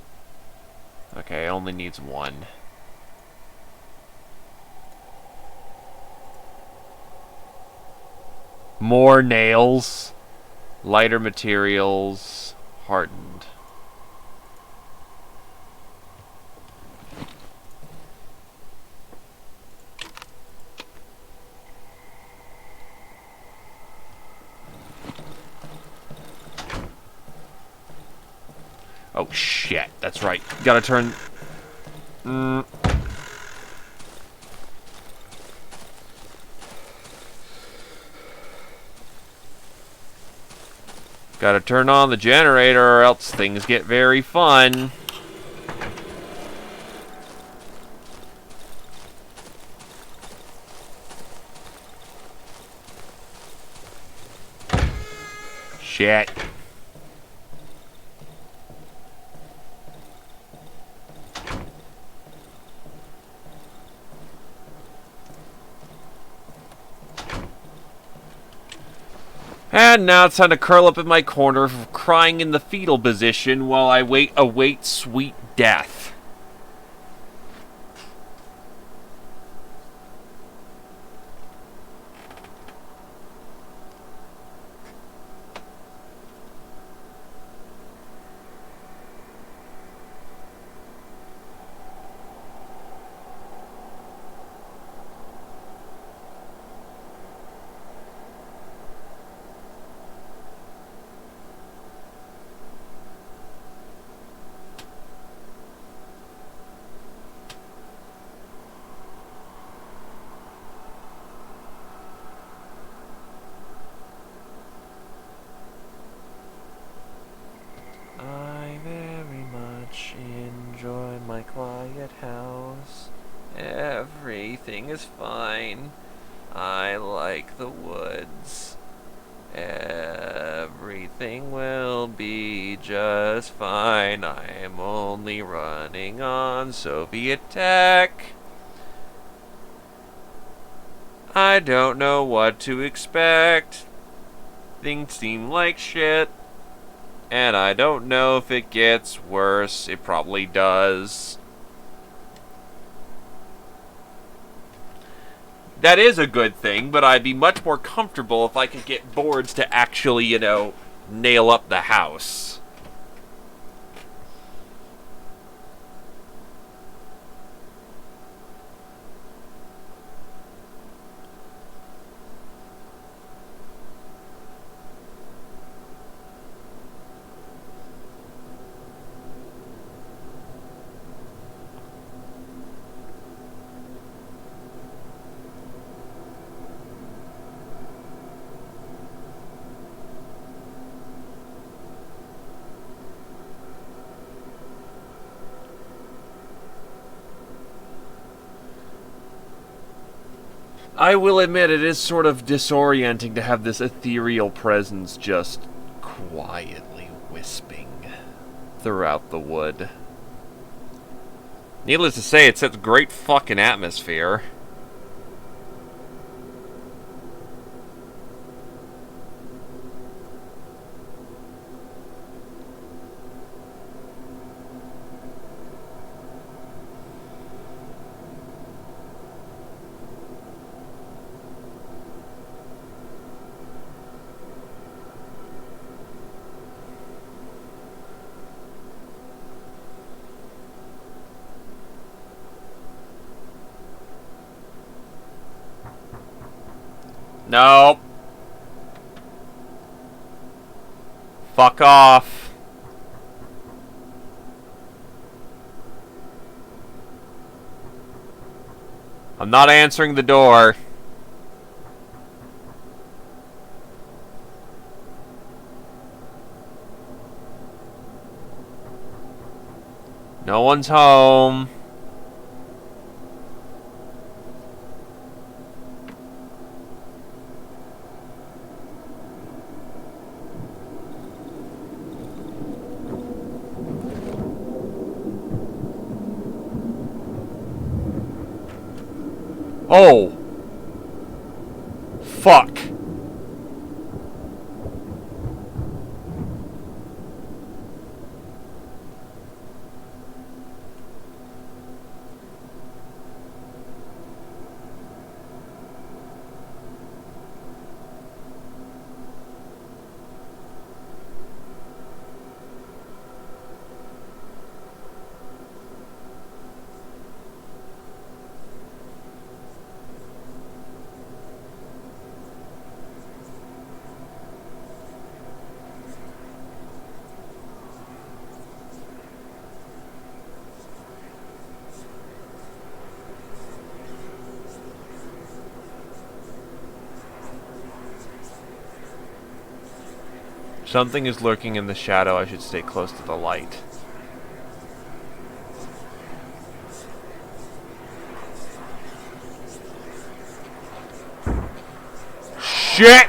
Okay, it only needs 1. More nails. Lighter materials. Hardened. Oh, shit. That's right. Gotta turn... Gotta turn on the generator or else things get very fun. Shit. And now it's time to curl up in my corner, crying in the fetal position while I await sweet death. Enjoy my quiet house. Everything is fine. I like the woods. Everything will be just fine. I am only running on Soviet tech. I don't know what to expect. Things seem like shit. And I don't know if it gets worse. It probably does. That is a good thing, but I'd be much more comfortable if I could get boards to actually, nail up the house. I will admit it is sort of disorienting to have this ethereal presence just quietly wisping throughout the wood. Needless to say, it sets great fucking atmosphere. Nope. Fuck off. I'm not answering the door. No one's home. Oh. Fuck. Something is lurking in the shadow. I should stay close to the light. Shit!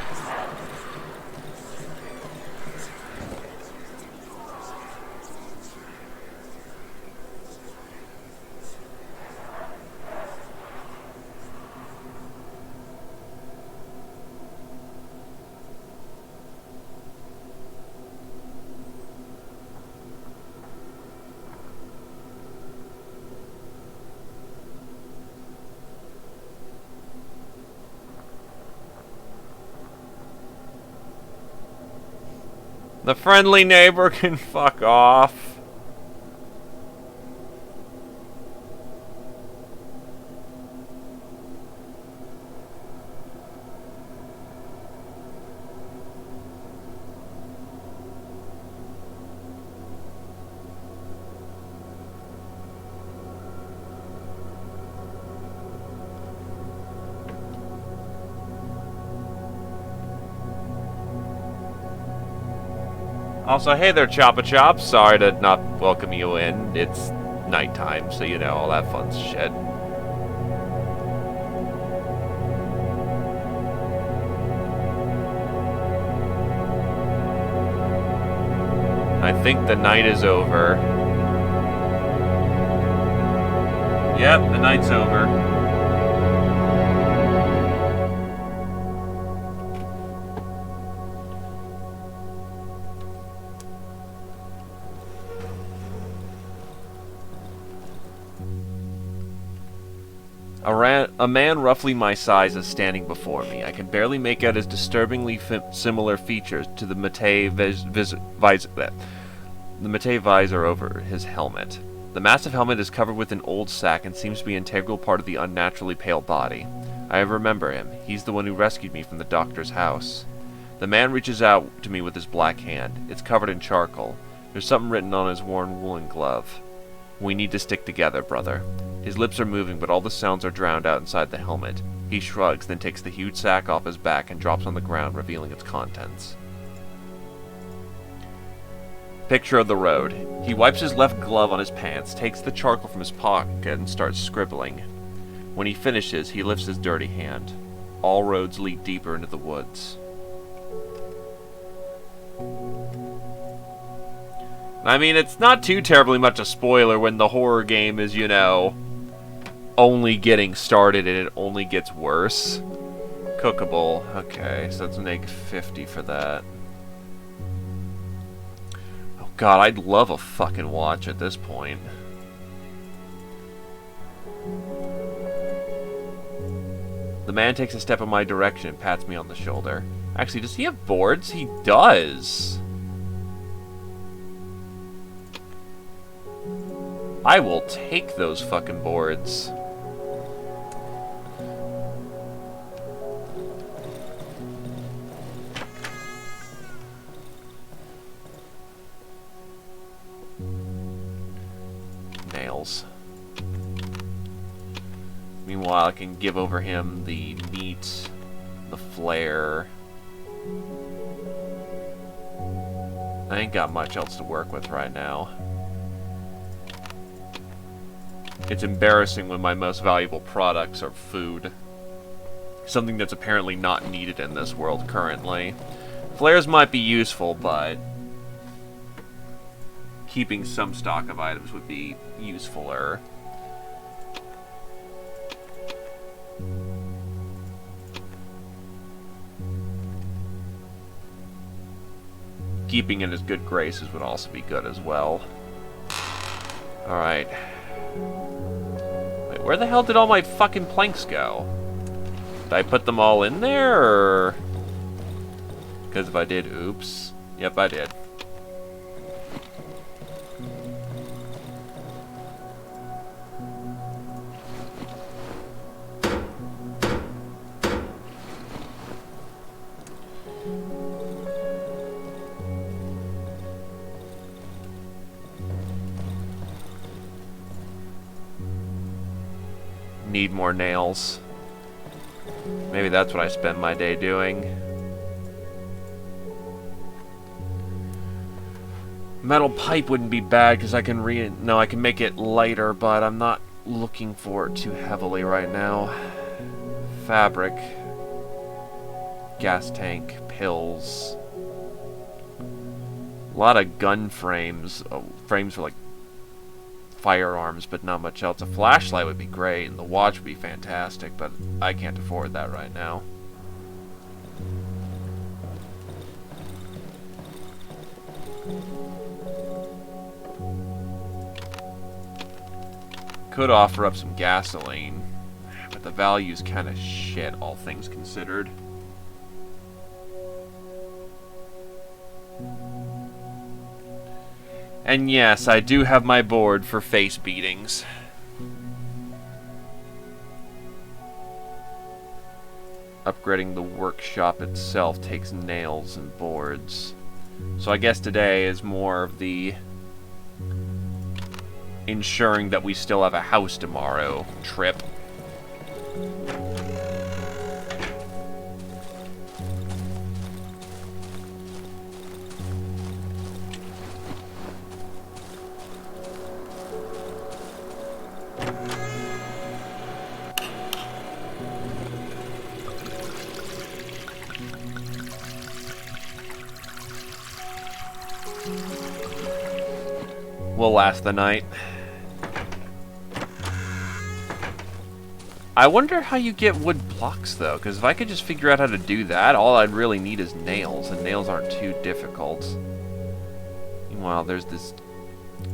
The friendly neighbor can fuck off. Also, hey there, Choppa Chop. Sorry to not welcome you in. It's nighttime, so you know, all that fun shit. I think the night is over. Yep, the night's over. A man roughly my size is standing before me. I can barely make out his disturbingly similar features to the Mattei visor over his helmet. The massive helmet is covered with an old sack and seems to be an integral part of the unnaturally pale body. I remember him. He's the one who rescued me from the doctor's house. The man reaches out to me with his black hand. It's covered in charcoal. There's something written on his worn woolen glove. We need to stick together, brother. His lips are moving, but all the sounds are drowned out inside the helmet. He shrugs, then takes the huge sack off his back and drops on the ground, revealing its contents. Picture of the road. He wipes his left glove on his pants, takes the charcoal from his pocket, and starts scribbling. When he finishes, he lifts his dirty hand. All roads lead deeper into the woods. I mean, it's not too terribly much a spoiler when the horror game is, you know, only getting started and it only gets worse. Cookable. Okay, so that's -50 for that. Oh god, I'd love a fucking watch at this point. The man takes a step in my direction and pats me on the shoulder. Actually, does he have boards? He does. I will take those fucking boards. Nails. Meanwhile, I can give over him the meat, the flare. I ain't got much else to work with right now. It's embarrassing when my most valuable products are food. Something that's apparently not needed in this world currently. Flares might be useful, but keeping some stock of items would be usefuler. Keeping in his good graces would also be good as well. Alright. Wait, where the hell did all my fucking planks go? Did I put them all in there, or... Because if I did, oops. Yep, I did. Need more nails. Maybe that's what I spend my day doing. Metal pipe wouldn't be bad because I can I can make it lighter, but I'm not looking for it too heavily right now. Fabric. Gas tank. Pills. A lot of gun frames. Frames for like firearms, but not much else. A flashlight would be great, and the watch would be fantastic, but I can't afford that right now. Could offer up some gasoline, but the value's kind of shit, all things considered. And yes, I do have my board for face beatings. Upgrading the workshop itself takes nails and boards. So I guess today is more of the ensuring that we still have a house tomorrow trip. We'll last the night. I wonder how you get wood blocks, though, because if I could just figure out how to do that, all I'd really need is nails, and nails aren't too difficult. Meanwhile, there's this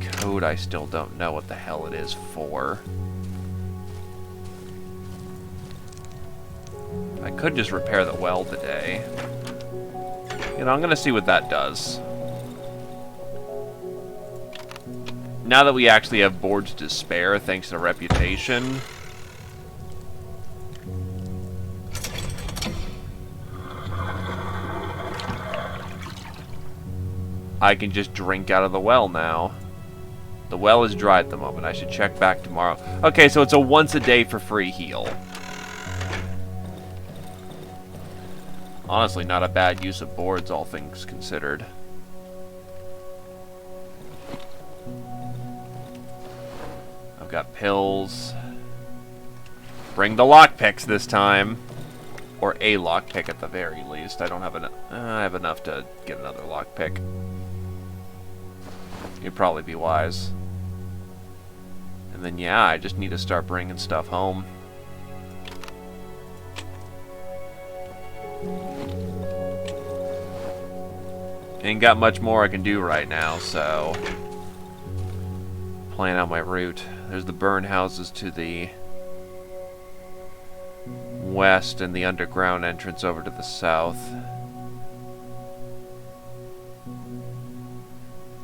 code I still don't know what the hell it is for. I could just repair the well today. You know, I'm gonna see what that does. Now that we actually have boards to spare, thanks to reputation. I can just drink out of the well now. The well is dry at the moment. I should check back tomorrow. Okay, so it's a once a day for free heal. Honestly, not a bad use of boards, all things considered. I've got pills. Bring the lockpicks this time. Or a lockpick at the very least. I don't have enough. I have enough to get another lockpick. You'd probably be wise. And then, yeah, I just need to start bringing stuff home. Ain't got much more I can do right now, so... plan out my route. There's the burn houses to the west and the underground entrance over to the south.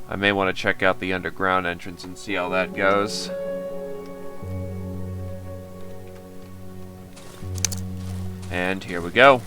I may want to check out the underground entrance and see how that goes. And here we go.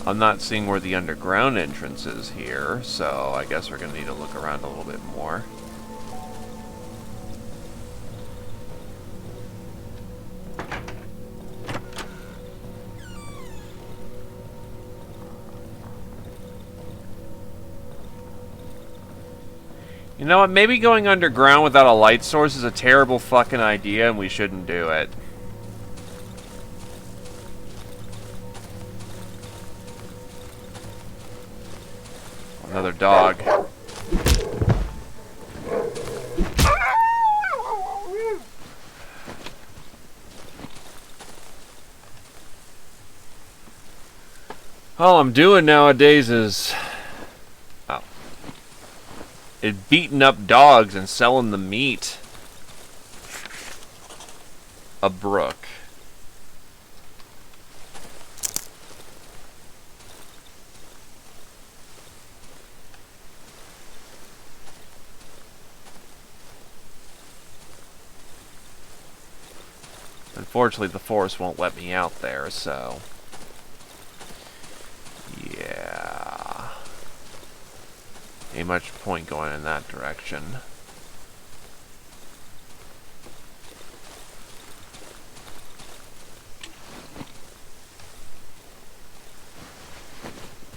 I'm not seeing where the underground entrance is here, so I guess we're going to need to look around a little bit more. You know what, maybe going underground without a light source is a terrible fucking idea and we shouldn't do it. Another dog. All I'm doing nowadays is beating up dogs and selling the meat. A brook. Unfortunately, the forest won't let me out there, so... yeah... ain't much point going in that direction.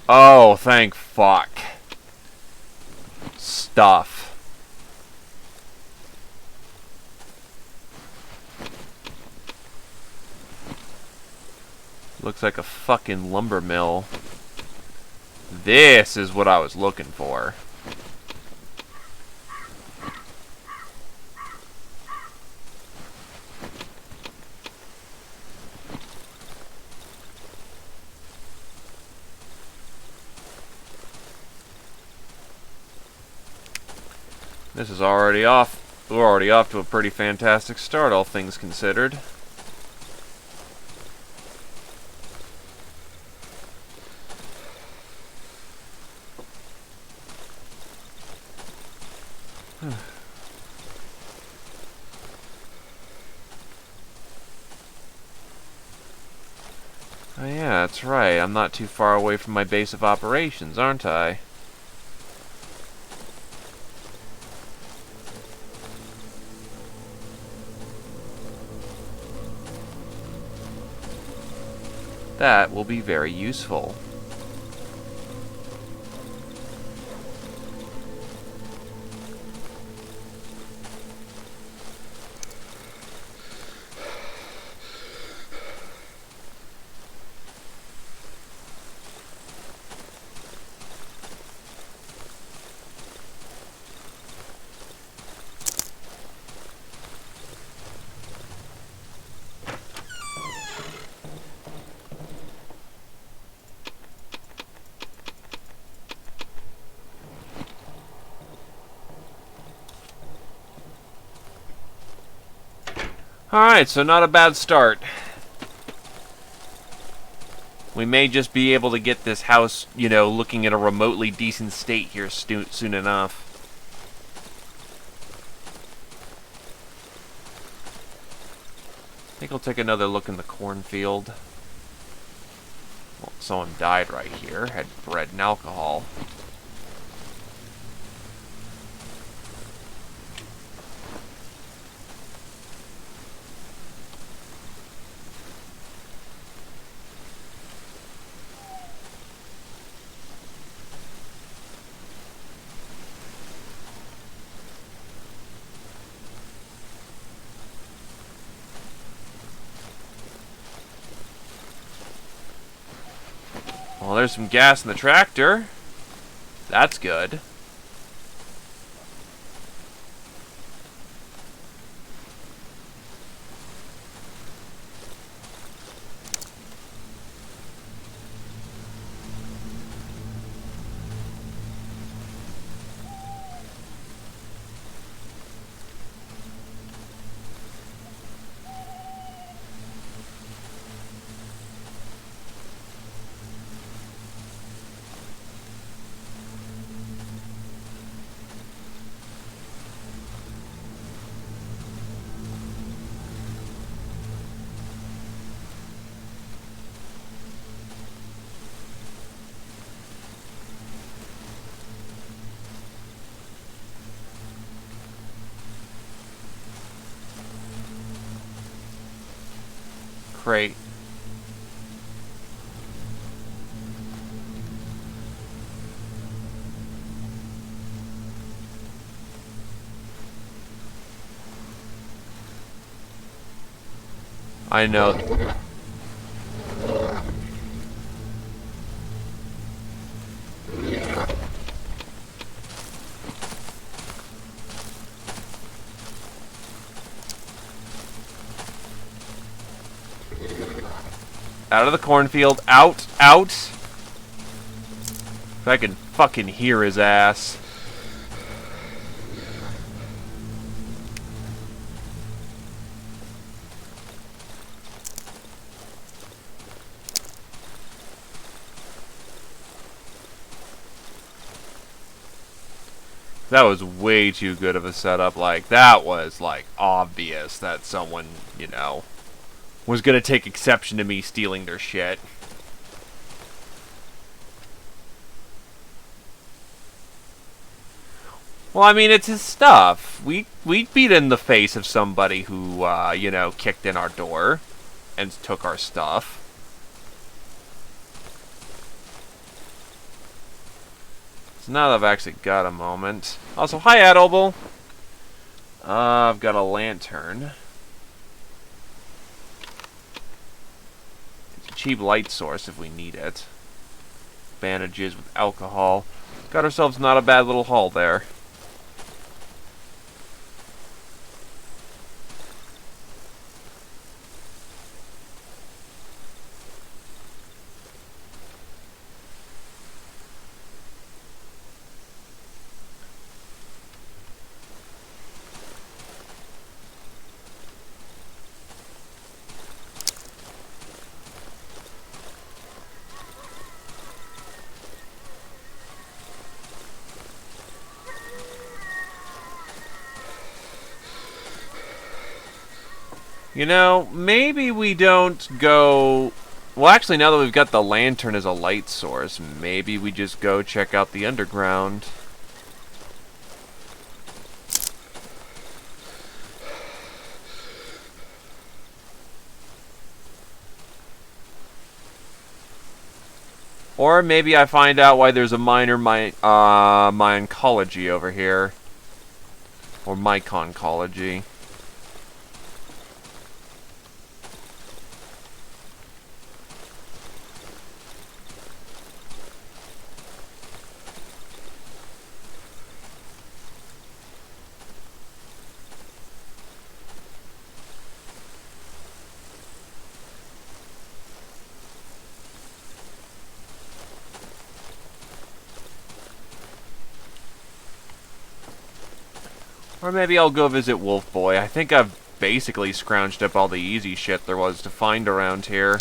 Oh, thank fuck. Stuff. Looks like a fucking lumber mill. This is what I was looking for. This is already off. We're already off to a pretty fantastic start, all things considered. Oh yeah, that's right. I'm not too far away from my base of operations, aren't I? That will be very useful. Alright, so not a bad start. We may just be able to get this house, you know, looking at a remotely decent state here soon enough. I think I'll take another look in the cornfield. Well, someone died right here, had bread and alcohol. Well, there's some gas in the tractor. That's good. Great. I know. Out of the cornfield. Out. Out. If I can fucking hear his ass. That was way too good of a setup. Like, that was, like, obvious that someone, you know, was gonna take exception to me stealing their shit. Well, I mean, it's his stuff. We'd beat in the face of somebody who, you know, kicked in our door and took our stuff. So now that I've actually got a moment. Also, hi, Adobel. I've got a lantern. It's a cheap light source if we need it. Bandages with alcohol. Got ourselves not a bad little haul there. You know, maybe we don't go... Well, actually, now that we've got the lantern as a light source, maybe we just go check out the underground. Or maybe I find out why there's a minor mycology over here. Or myconcology. Or maybe I'll go visit Wolf Boy. I think I've basically scrounged up all the easy shit there was to find around here.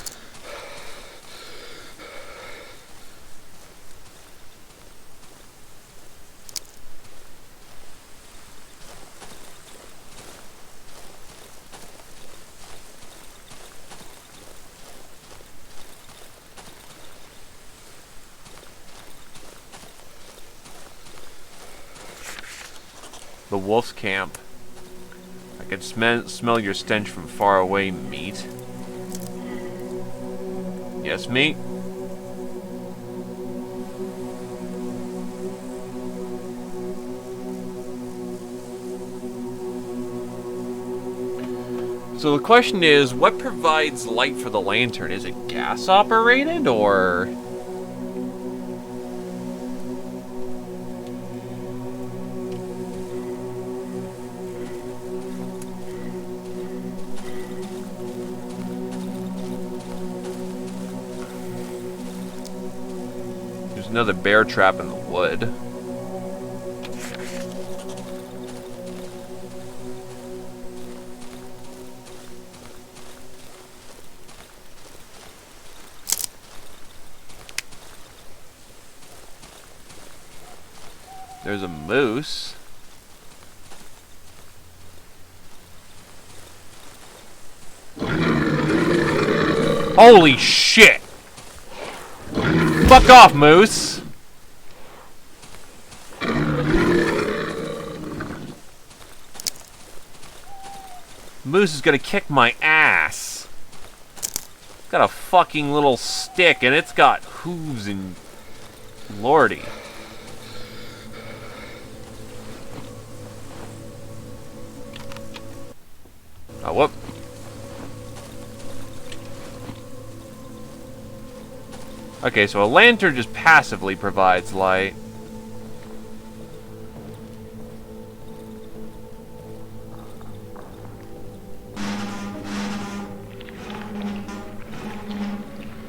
The wolf's camp. I can smell your stench from far away, meat. Yes, meat? So the question is, what provides light for the lantern? Is it gas operated, or... Another bear trap in the wood. There's a moose. Holy shit! Fuck off, moose! Moose is gonna kick my ass. It's got a fucking little stick and it's got hooves and... Lordy. Oh, whoop. Okay, so a lantern just passively provides light.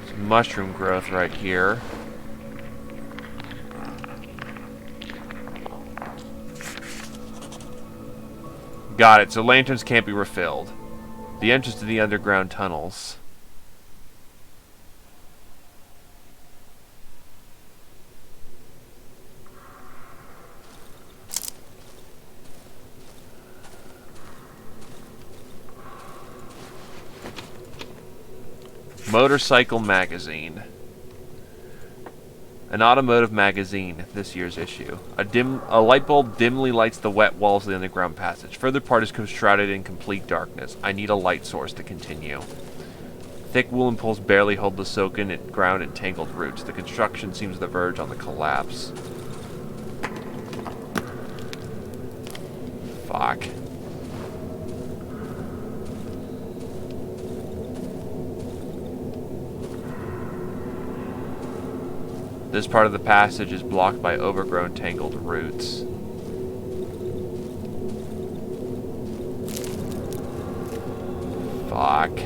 Some mushroom growth right here. Got it, so lanterns can't be refilled. The entrance to the underground tunnels. Motorcycle magazine. An automotive magazine, this year's issue. A light bulb dimly lights the wet walls of the underground passage. Further part is shrouded in complete darkness. I need a light source to continue. Thick woolen poles barely hold the soaken ground and tangled roots. The construction seems to verge on the collapse. Fuck. This part of the passage is blocked by overgrown, tangled roots. Fuck.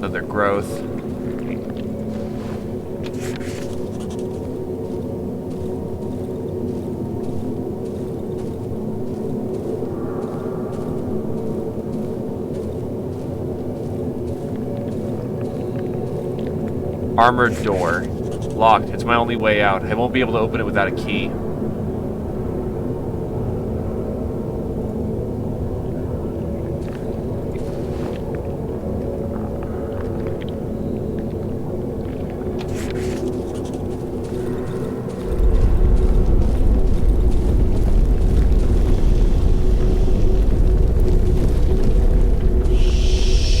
Another growth. Armored door. Locked. It's my only way out. I won't be able to open it without a key.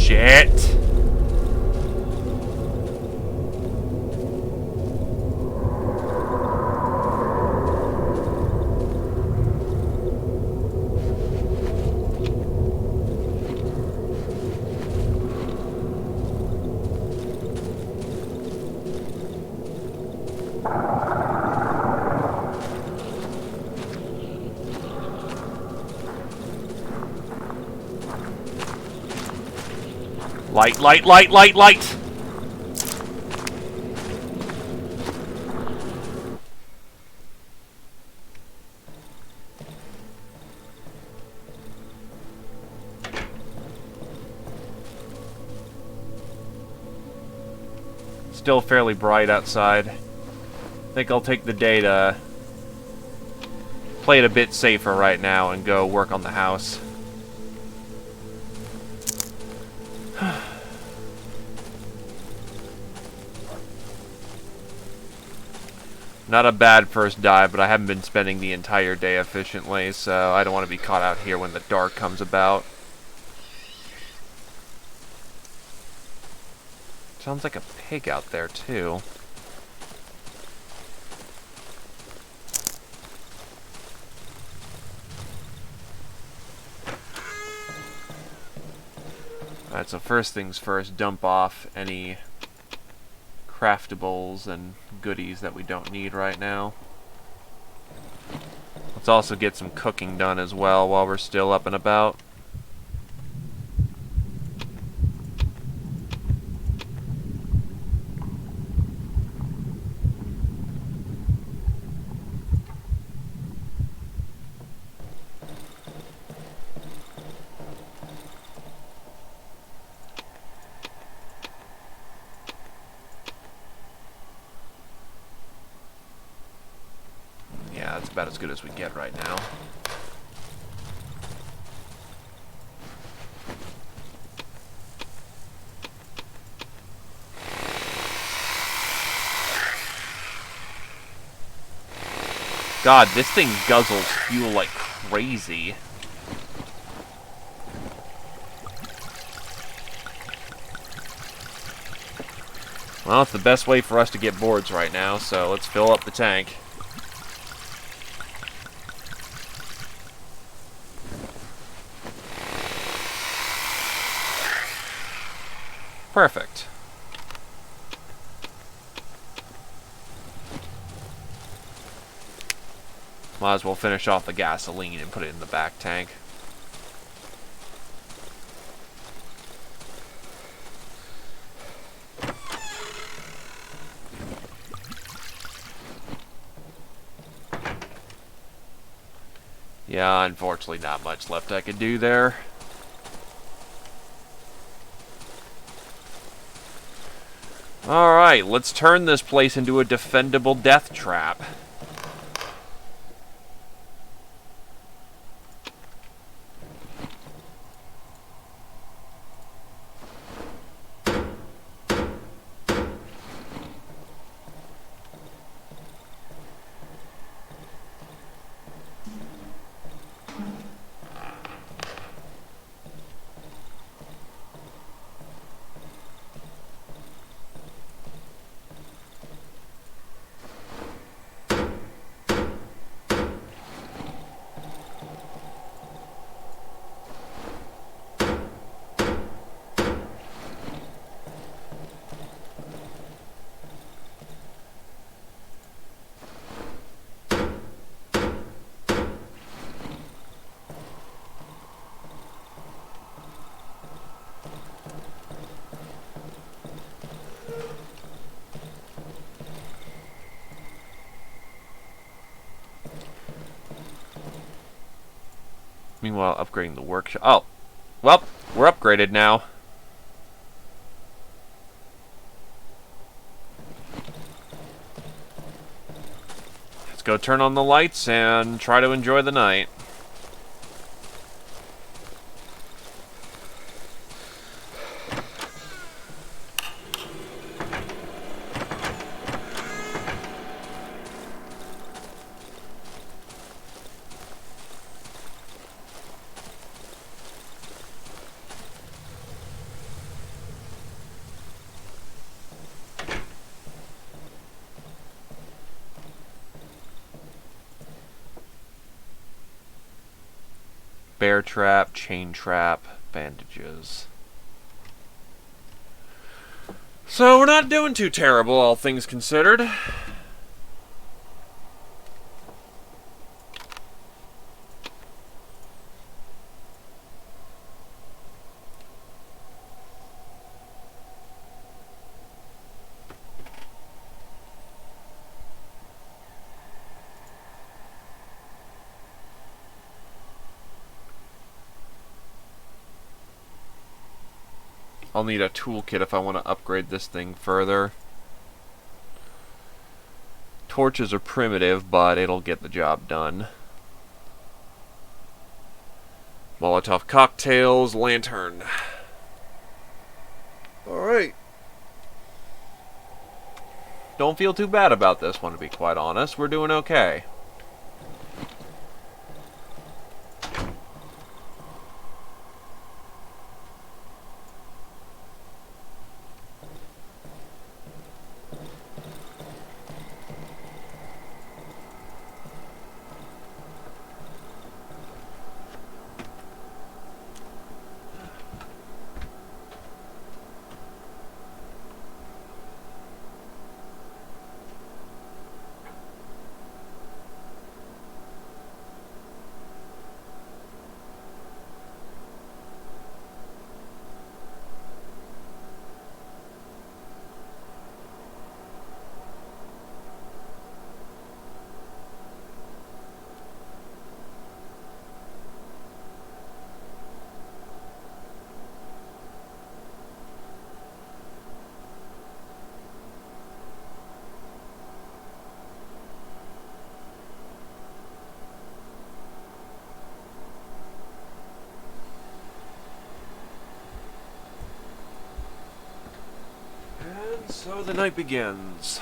Shit. Light, light, light, light, light! Still fairly bright outside. I think I'll take the day to play it a bit safer right now and go work on the house. Not a bad first dive, but I haven't been spending the entire day efficiently, so I don't want to be caught out here when the dark comes about. Sounds like a pig out there, too. Alright, so first things first, dump off any craftables and goodies that we don't need right now. Let's also get some cooking done as well while we're still up and about. Yeah, that's about as good as we get right now. God, this thing guzzles fuel like crazy. Well, it's the best way for us to get boards right now, so let's fill up the tank. Perfect. Might as well finish off the gasoline and put it in the back tank. Yeah, unfortunately not much left I could do there. Alright, let's turn this place into a defendable death trap. Meanwhile, upgrading the workshop. Oh, well, we're upgraded now. Let's go turn on the lights and try to enjoy the night. Bear trap, chain trap, bandages. So we're not doing too terrible, all things considered. I'll need a toolkit if I want to upgrade this thing further. Torches are primitive, but it'll get the job done. Molotov cocktails, lantern. Alright. Don't feel too bad about this one, to be quite honest. We're doing okay. So the night begins.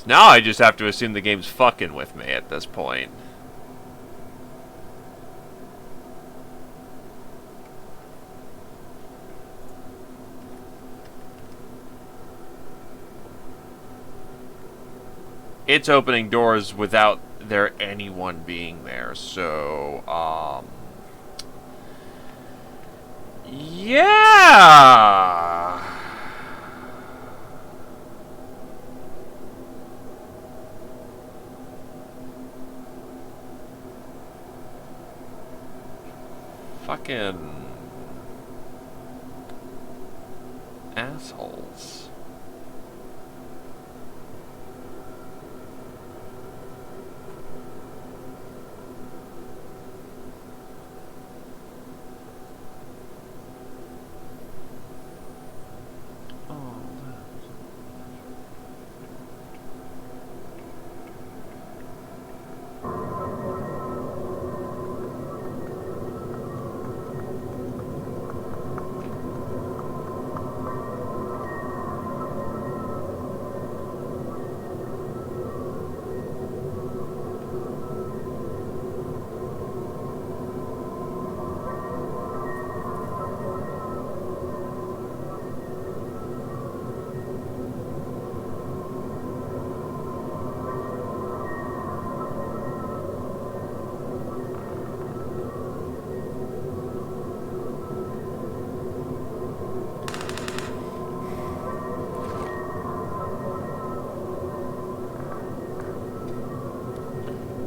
Now I just have to assume the game's fucking with me at this point. It's opening doors without there anyone being there, so, yeah! Fucking assholes.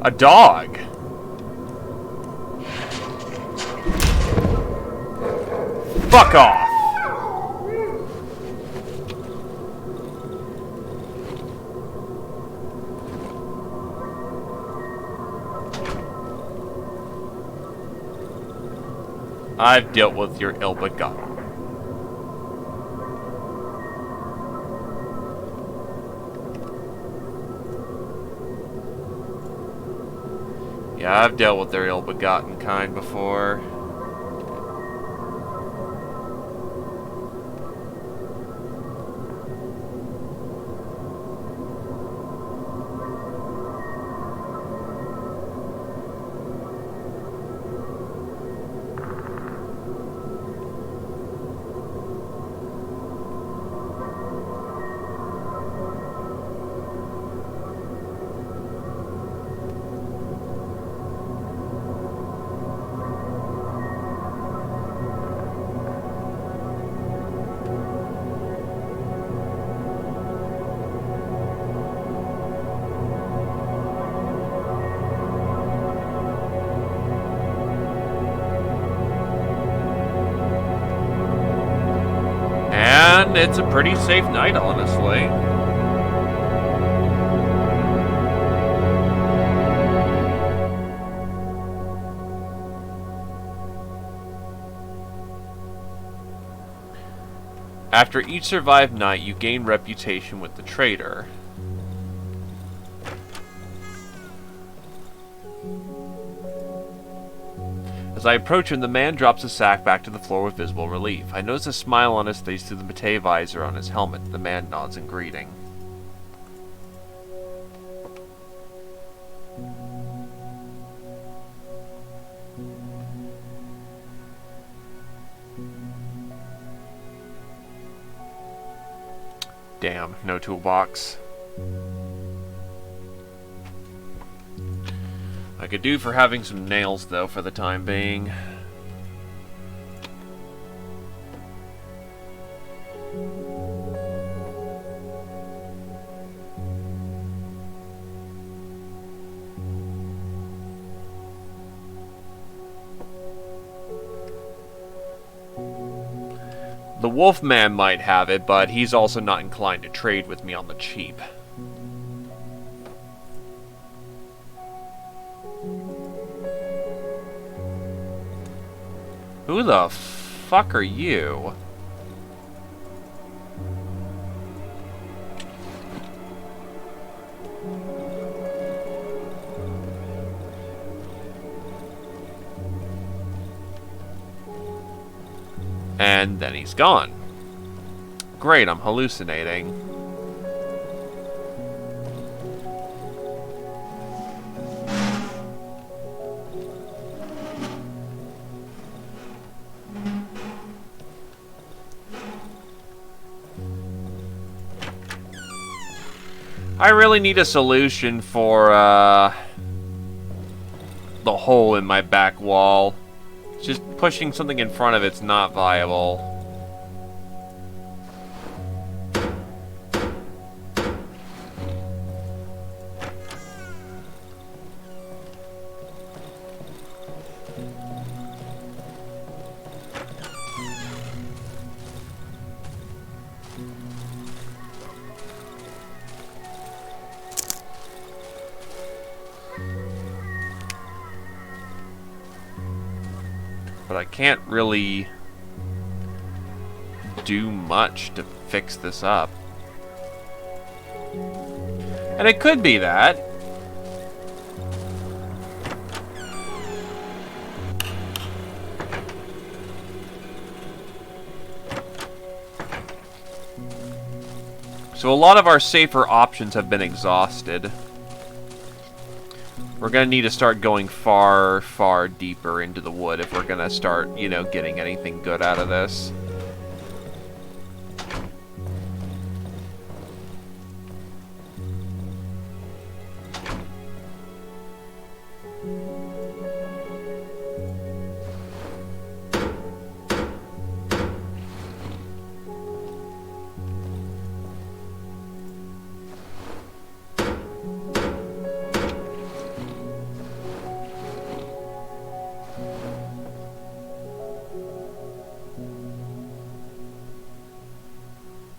A dog. Fuck off. I've dealt with your ill-begotten. Yeah, I've dealt with their ill-begotten kind before. And it's a pretty safe night, honestly. After each survived night, you gain reputation with the trader. As I approach him, the man drops a sack back to the floor with visible relief. I notice a smile on his face through the matte visor on his helmet. The man nods in greeting. Damn, no toolbox. I could do for having some nails, though, for the time being. The Wolfman might have it, but he's also not inclined to trade with me on the cheap. Who the fuck are you? And then he's gone. Great, I'm hallucinating. I really need a solution for the hole in my back wall. Just pushing something in front of it's not viable. But I can't really do much to fix this up. And it could be that. So a lot of our safer options have been exhausted. We're going to need to start going far, far deeper into the wood if we're going to start, you know, getting anything good out of this.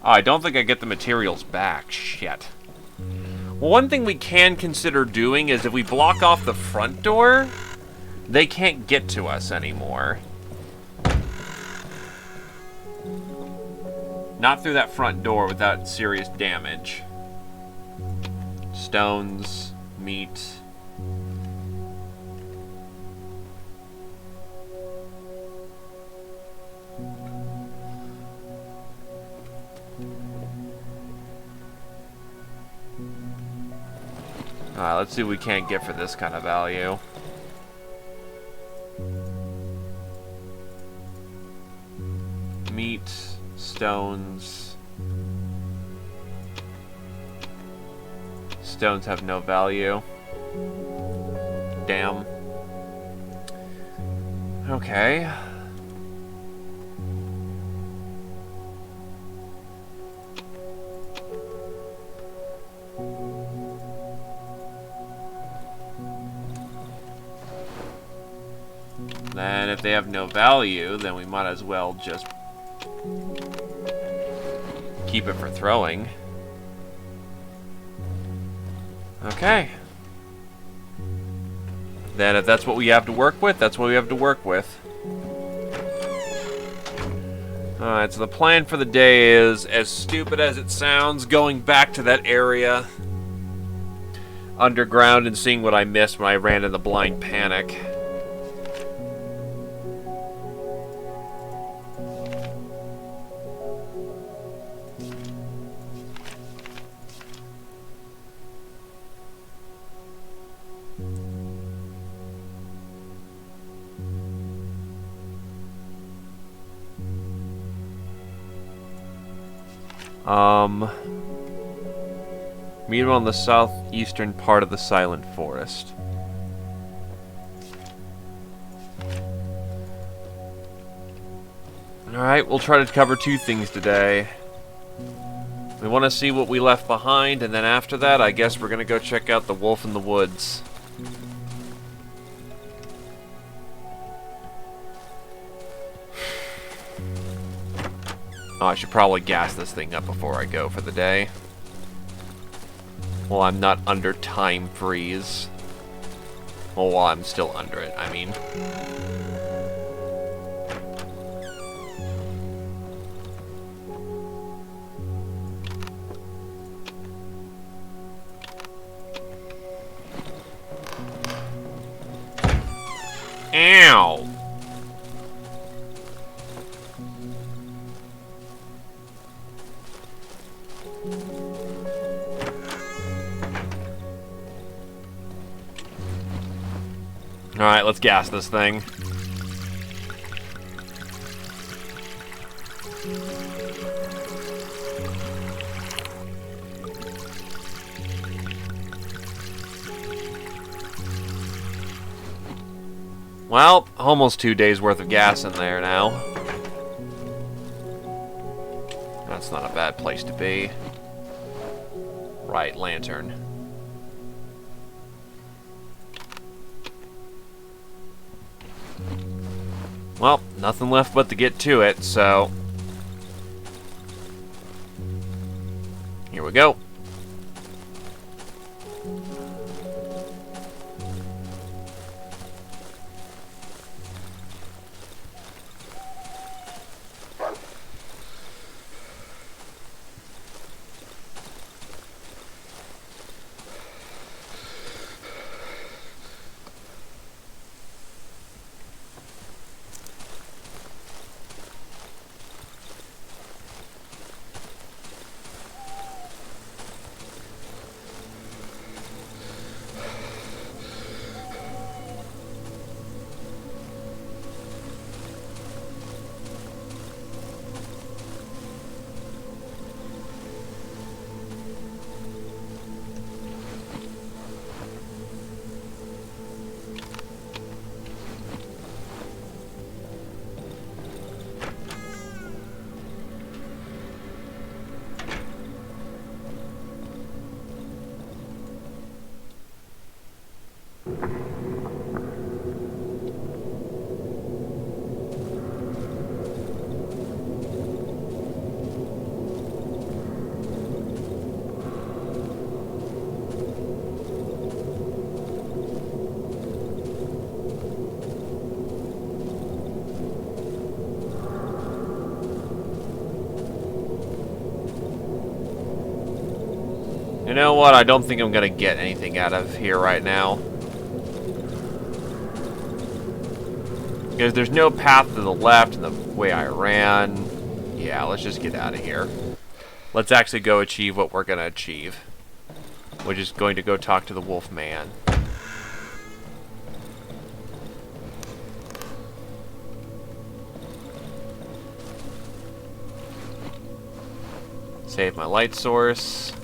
Oh, I don't think I get the materials back. Shit. Well, one thing we can consider doing is if we block off the front door, they can't get to us anymore. Not through that front door without serious damage. Stones, meat. Alright, let's see what we can't get for this kind of value. Meat, stones. Stones have no value. Damn. Okay. Then if they have no value, then we might as well just keep it for throwing. Okay. Then if that's what we have to work with, that's what we have to work with. Alright, so the plan for the day is, as stupid as it sounds, going back to that area underground and seeing what I missed when I ran in the blind panic. Meet him on the southeastern part of the Silent Forest. Alright, we'll try to cover two things today. We want to see what we left behind, and then after that, I guess we're going to go check out the Wolf in the Woods. Oh, I should probably gas this thing up before I go for the day. Well, I'm not under time freeze. Well, while I'm still under it, I mean. Ow! Alright, let's gas this thing. Well, almost 2 days worth of gas in there now. That's not a bad place to be. Right, lantern. Well, nothing left but to get to it, so here we go. You know what? I don't think I'm gonna get anything out of here right now. Because there's no path to the left and the way I ran. Yeah, let's just get out of here. Let's actually go achieve what we're gonna achieve. Which is going to go talk to the Wolf Man. Save my light source.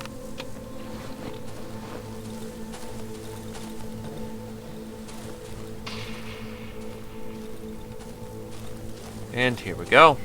And here we go.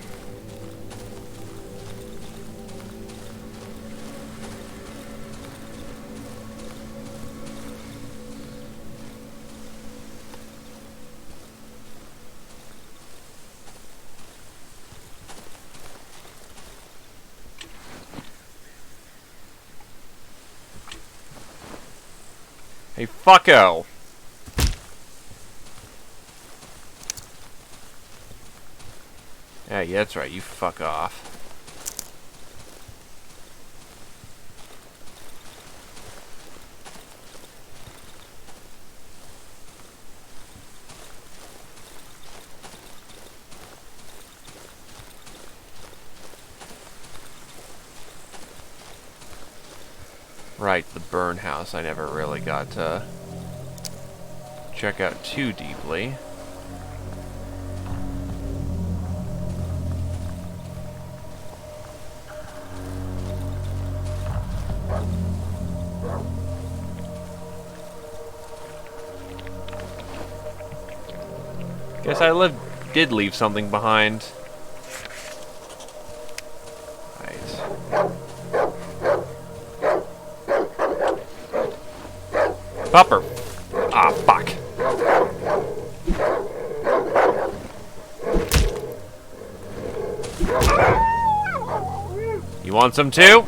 Hey, fucko! Yeah, that's right, you fuck off. Right, the burn house I never really got to check out too deeply. Guess I did leave something behind. Right. Bupper. Ah, fuck. You want some too?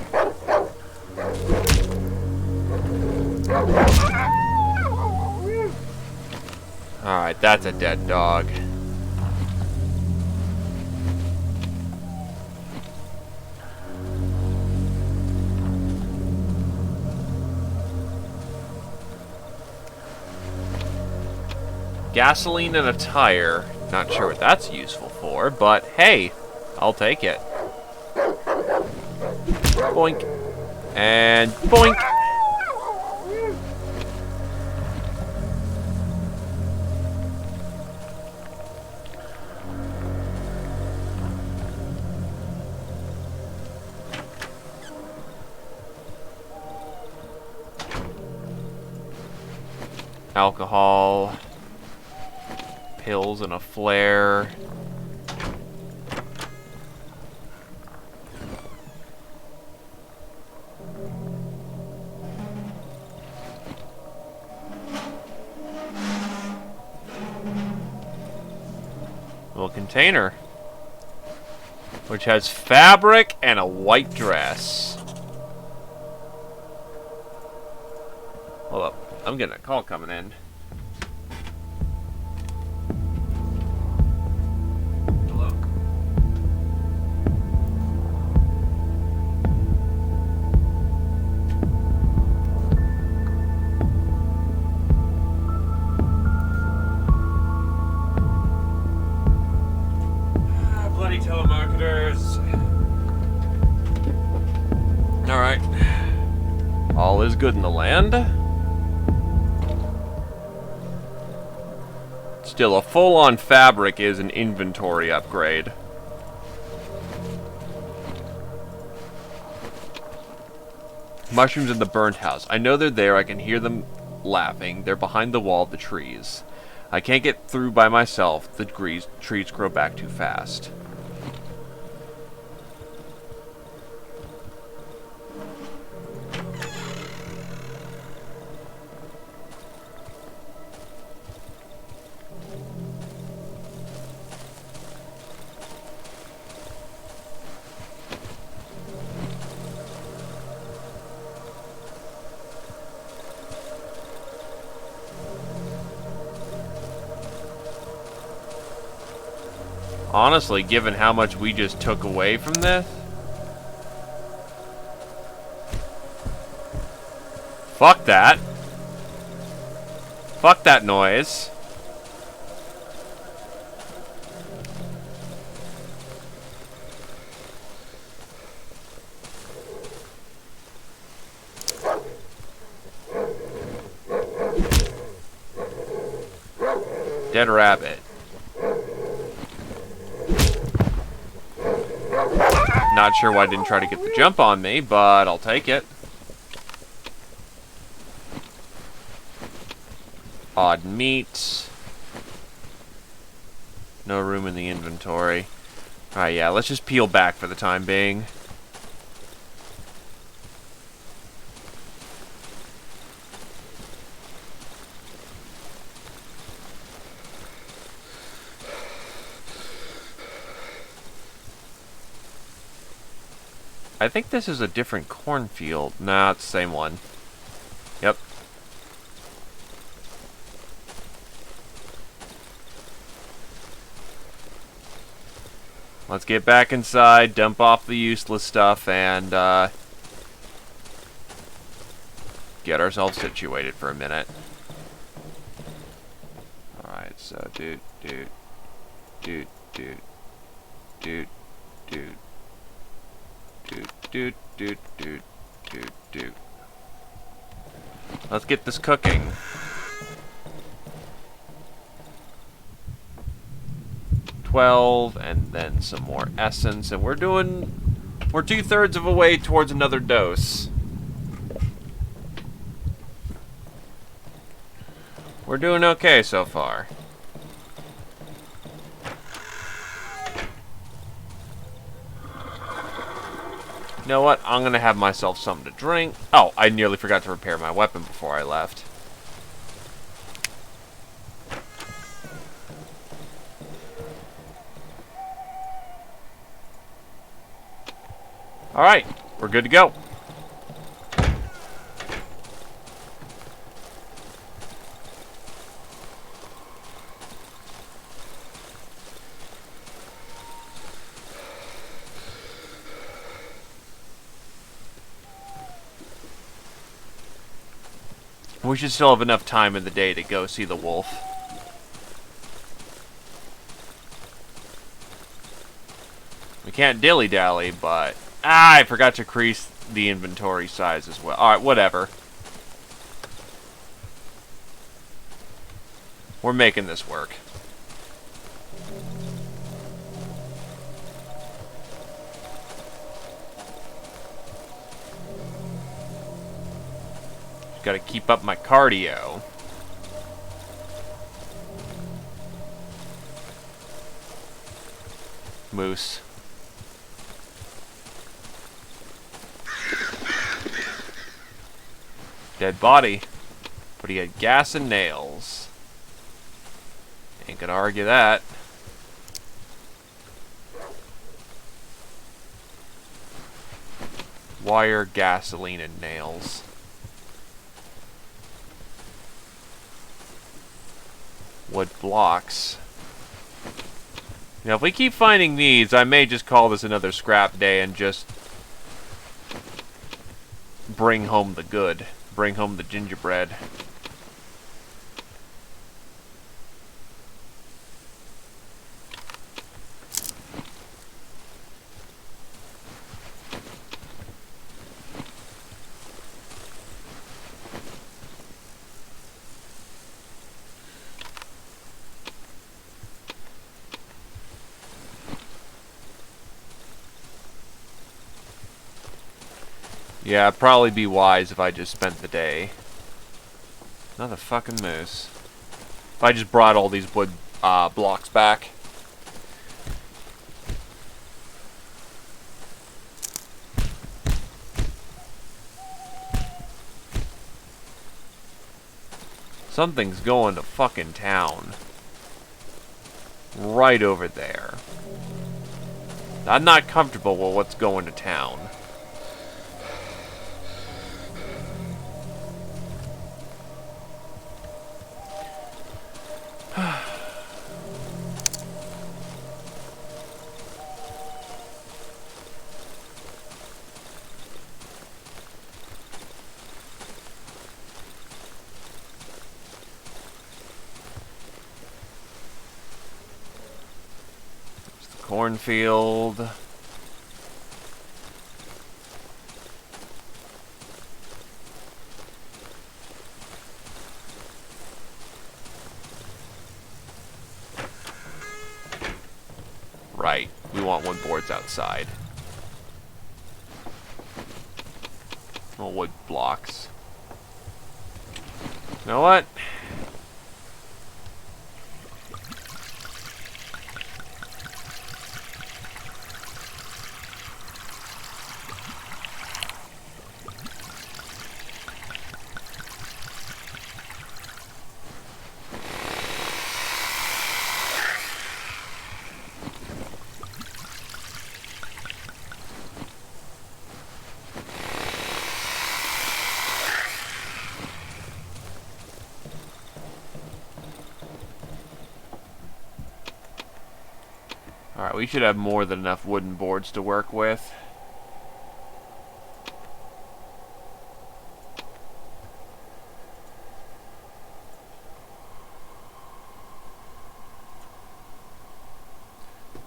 Alright, that's a dead dog. Gasoline and a tire. Not sure what that's useful for, but hey, I'll take it. Boink. And boink. Alcohol. Pills and a flare. Little container. Which has fabric and a white dress. Hold up. I'm getting a call coming in. Telemarketers. Alright. All is good in the land. Still, a full-on fabric is an inventory upgrade. Mushrooms in the burnt house. I know they're there. I can hear them laughing. They're behind the wall of the trees. I can't get through by myself. The trees grow back too fast. Honestly, given how much we just took away from this, Fuck that. Fuck that noise. Dead rabbit. Not sure why I didn't try to get the jump on me, but I'll take it. Odd meat. No room in the inventory. Alright, yeah, let's just peel back for the time being. I think this is a different cornfield. Nah, it's the same one. Yep. Let's get back inside, dump off the useless stuff, and get ourselves situated for a minute. Alright, so dude. Let's get this cooking. And then some more essence, and we're 2/3 of a way towards another dose. We're doing okay so far. You know what? I'm gonna have myself something to drink. Oh, I nearly forgot to repair my weapon before I left. Alright, we're good to go. We should still have enough time in the day to go see the wolf. We can't dilly-dally, but... I forgot to increase the inventory size as well. Alright, whatever. We're making this work. Just gotta keep up my cardio. Moose. Dead body. But he had gas and nails. Ain't gonna argue that. Wire, gasoline, and nails. Wood blocks. Now, if we keep finding these, I may just call this another scrap day and just bring home the good. Bring home the gingerbread. Yeah, it'd probably be wise if I just spent the day. Another fucking moose. If I just brought all these wood blocks back. Something's going to fucking town. Right over there. I'm not comfortable with what's going to town. Cornfield. Right. We want wood boards outside. Well, wood blocks. You know what? Alright, we should have more than enough wooden boards to work with.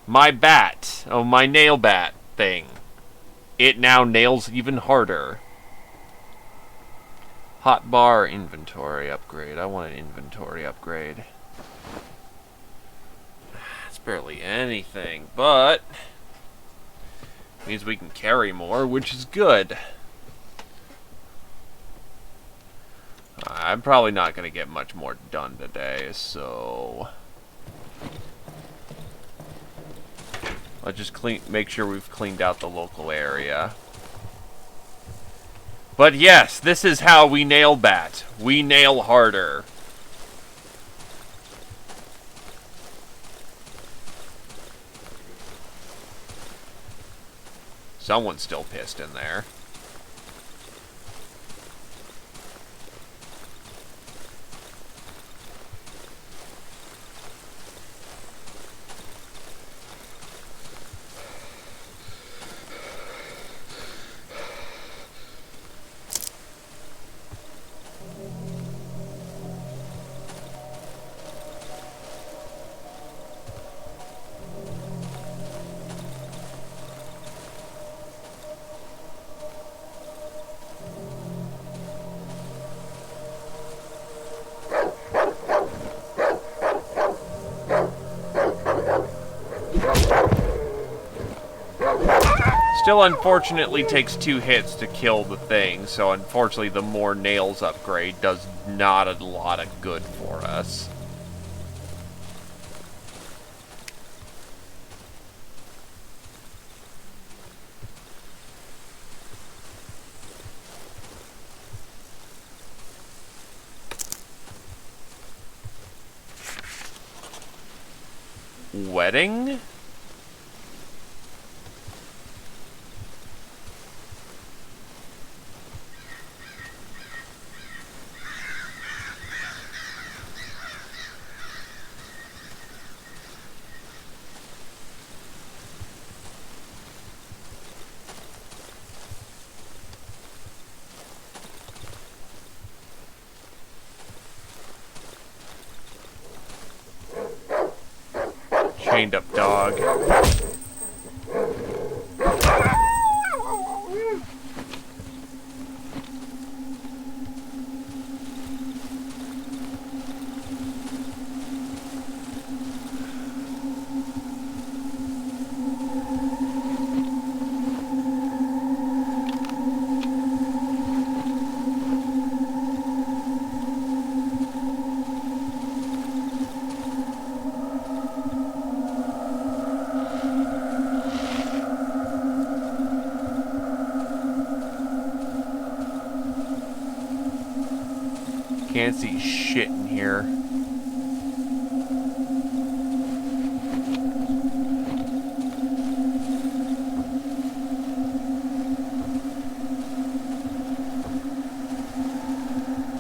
My bat. Oh, my nail bat thing. It now nails even harder. Hotbar inventory upgrade. I want an inventory upgrade. Barely anything, but means we can carry more, which is good. I'm probably not going to get much more done today, so let's just make sure we've cleaned out the local area. But yes, this is how we nail bat. We nail harder. Someone's still pissed in there. Still, unfortunately, takes 2 hits to kill the thing, so unfortunately the more nails upgrade does not a lot of good for us. Wedding? Chained up dog. Can't see shit in here.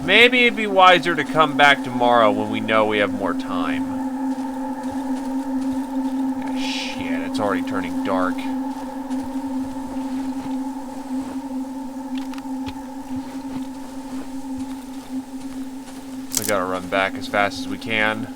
Maybe it'd be wiser to come back tomorrow when we know we have more time. Ah, shit, it's already turning dark. We gotta run back as fast as we can.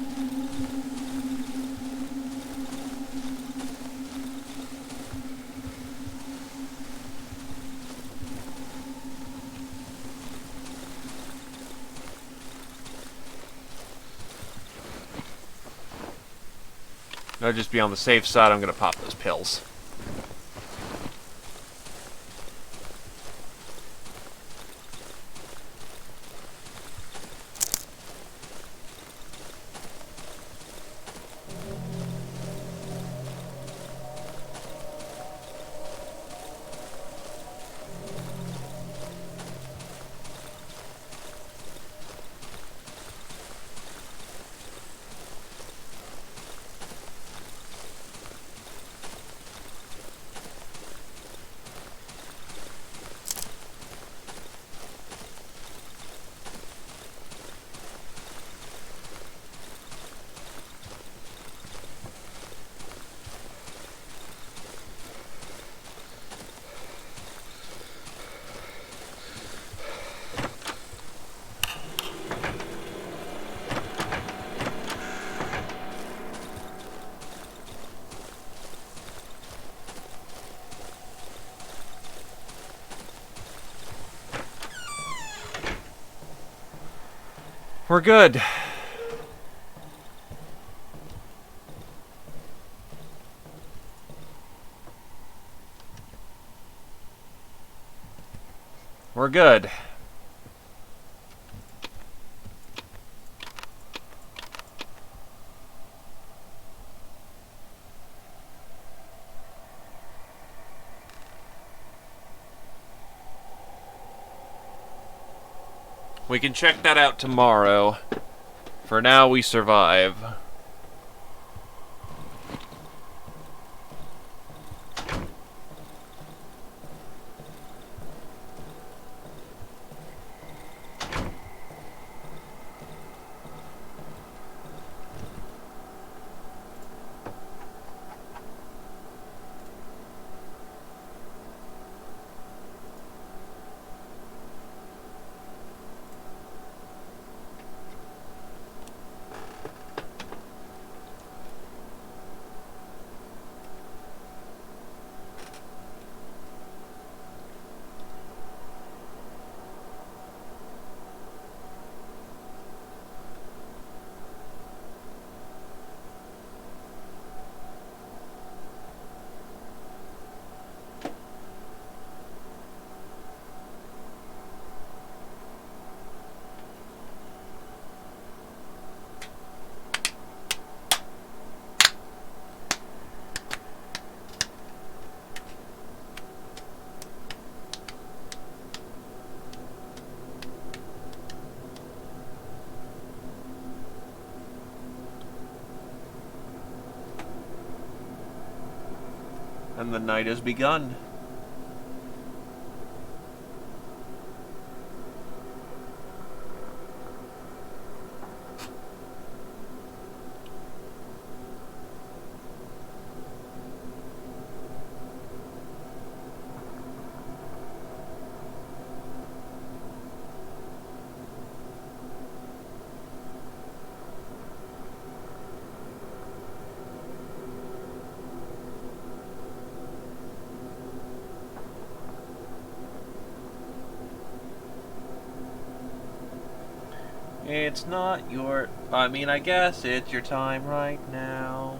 I'll just be on the safe side. I'm gonna pop those pills. We're good. We're good. We can check that out tomorrow. For now, we survive. And the night has begun. It's not your... I mean, I guess it's your time right now.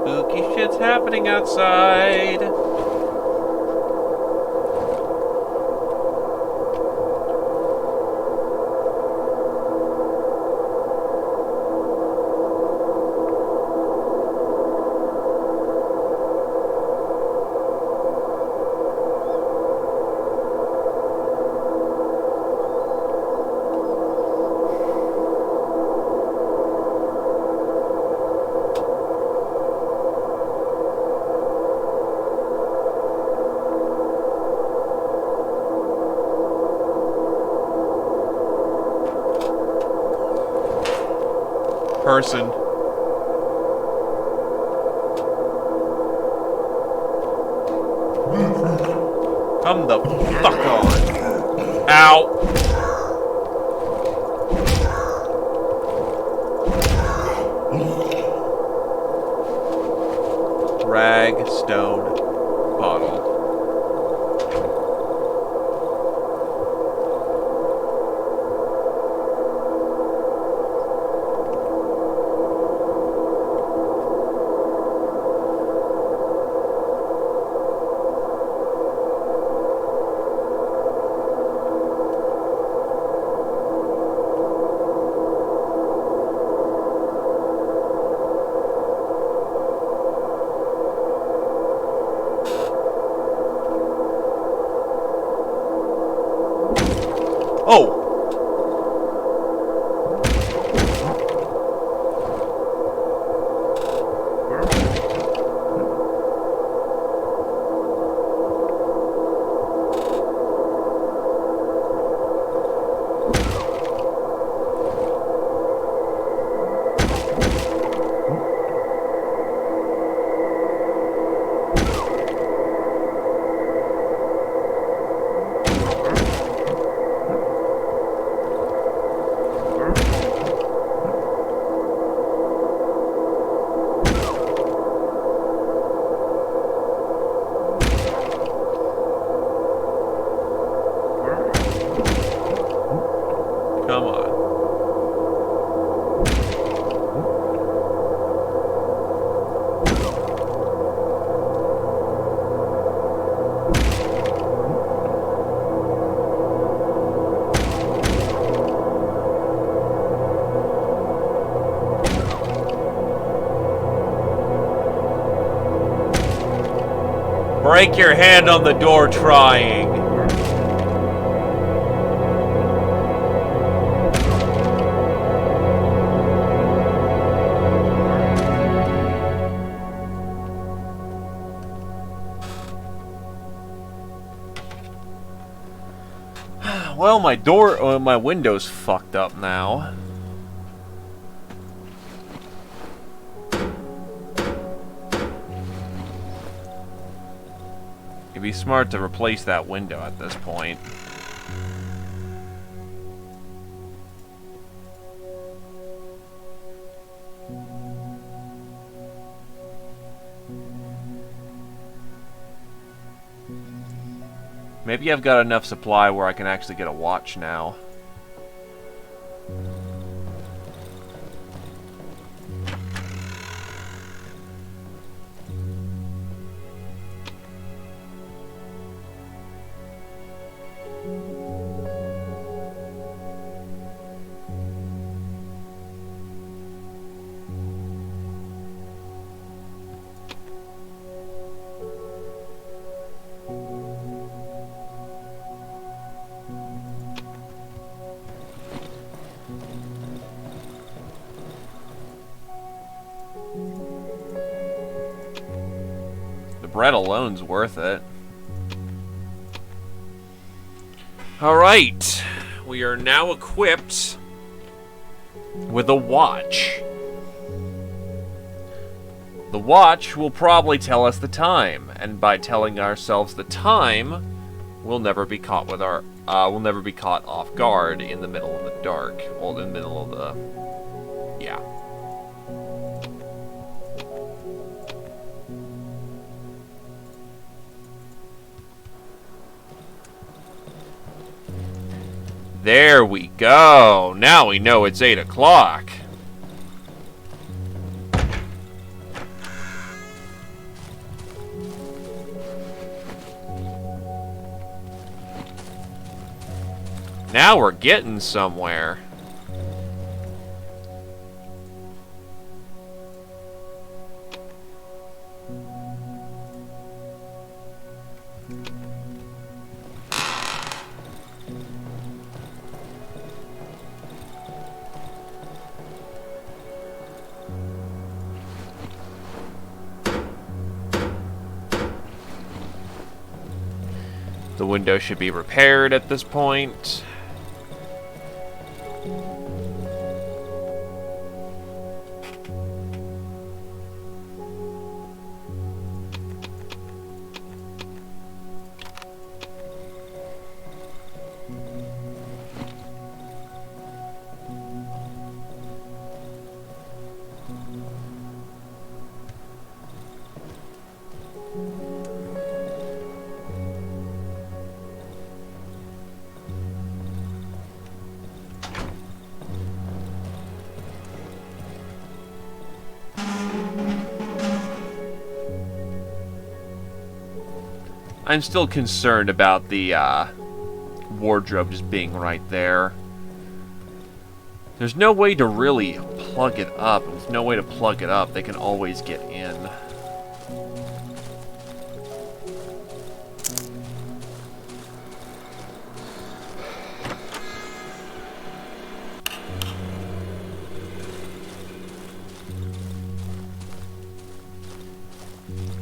Spooky shit's happening outside. Person. Come the fuck on. Ow. Rag, stone, bottle. Oh! Come on. Break your hand on the door trying. Well, my window's fucked up now. It'd be smart to replace that window at this point. Maybe I've got enough supply where I can actually get a watch now. Bread alone's worth it. Alright, we are now equipped with a watch. The watch will probably tell us the time, and by telling ourselves the time, we'll never be caught with we'll never be caught off guard in the middle of the dark, or in the middle of the, yeah. There we go. Now we know it's 8 o'clock. Now we're getting somewhere. The window should be repaired at this point. I'm still concerned about the wardrobe just being right there. There's no way to really plug it up. There's no way to plug it up. They can always get in.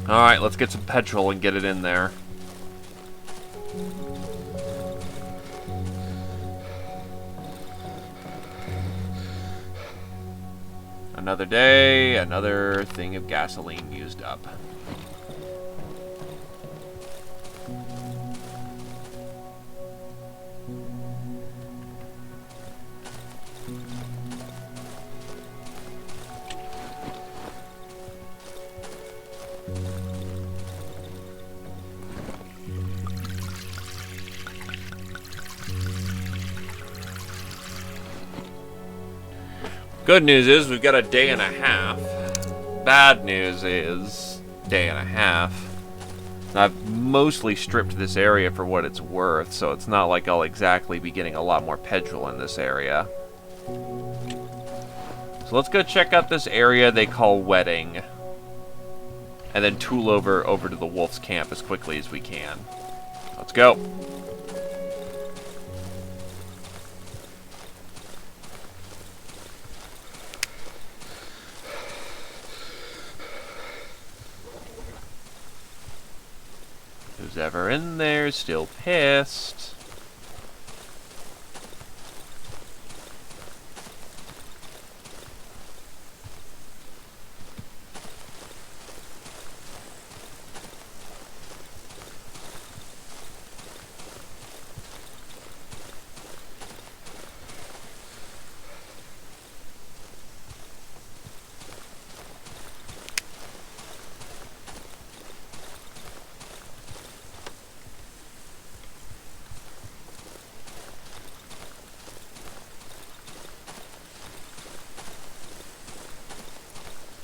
Alright, let's get some petrol and get it in there. Another day, another thing of gasoline used up. Good news is we've got a day and a half. Bad news is day and a half. I've mostly stripped this area for what it's worth, so it's not like I'll exactly be getting a lot more petrol in this area. So let's go check out this area they call Wedding. And then tool over to the Wolf's camp as quickly as we can. Let's go. Who's ever in there is still pissed.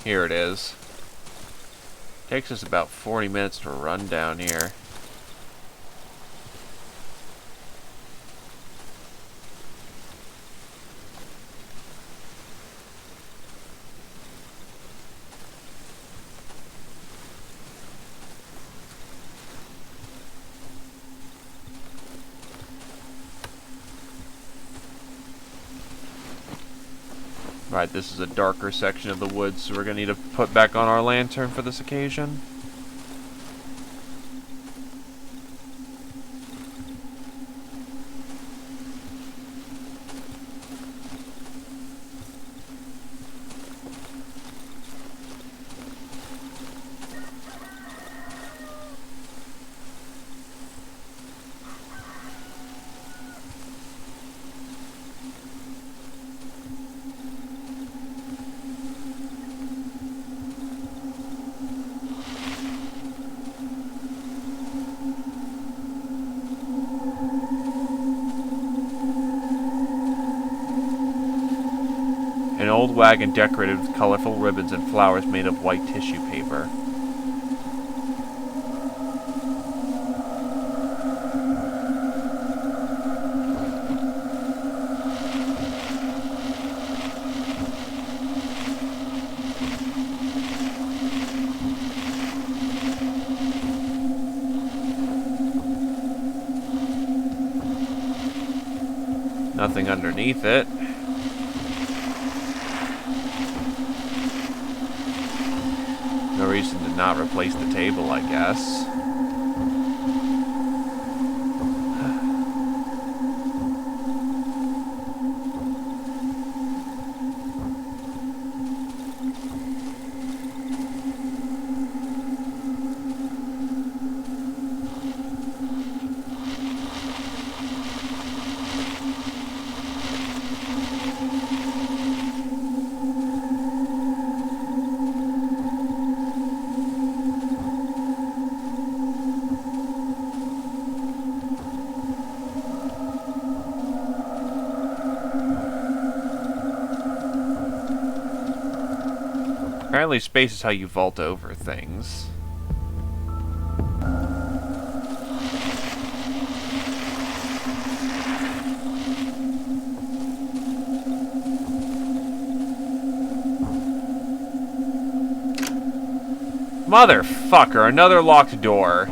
Here it is. Takes us about 40 minutes to run down here. Right, this is a darker section of the woods, so we're going to need to put back on our lantern for this occasion. An old wagon decorated with colorful ribbons and flowers made of white tissue paper. Nothing underneath it. No reason to not replace the table, I guess. Apparently space is how you vault over things. Motherfucker, another locked door.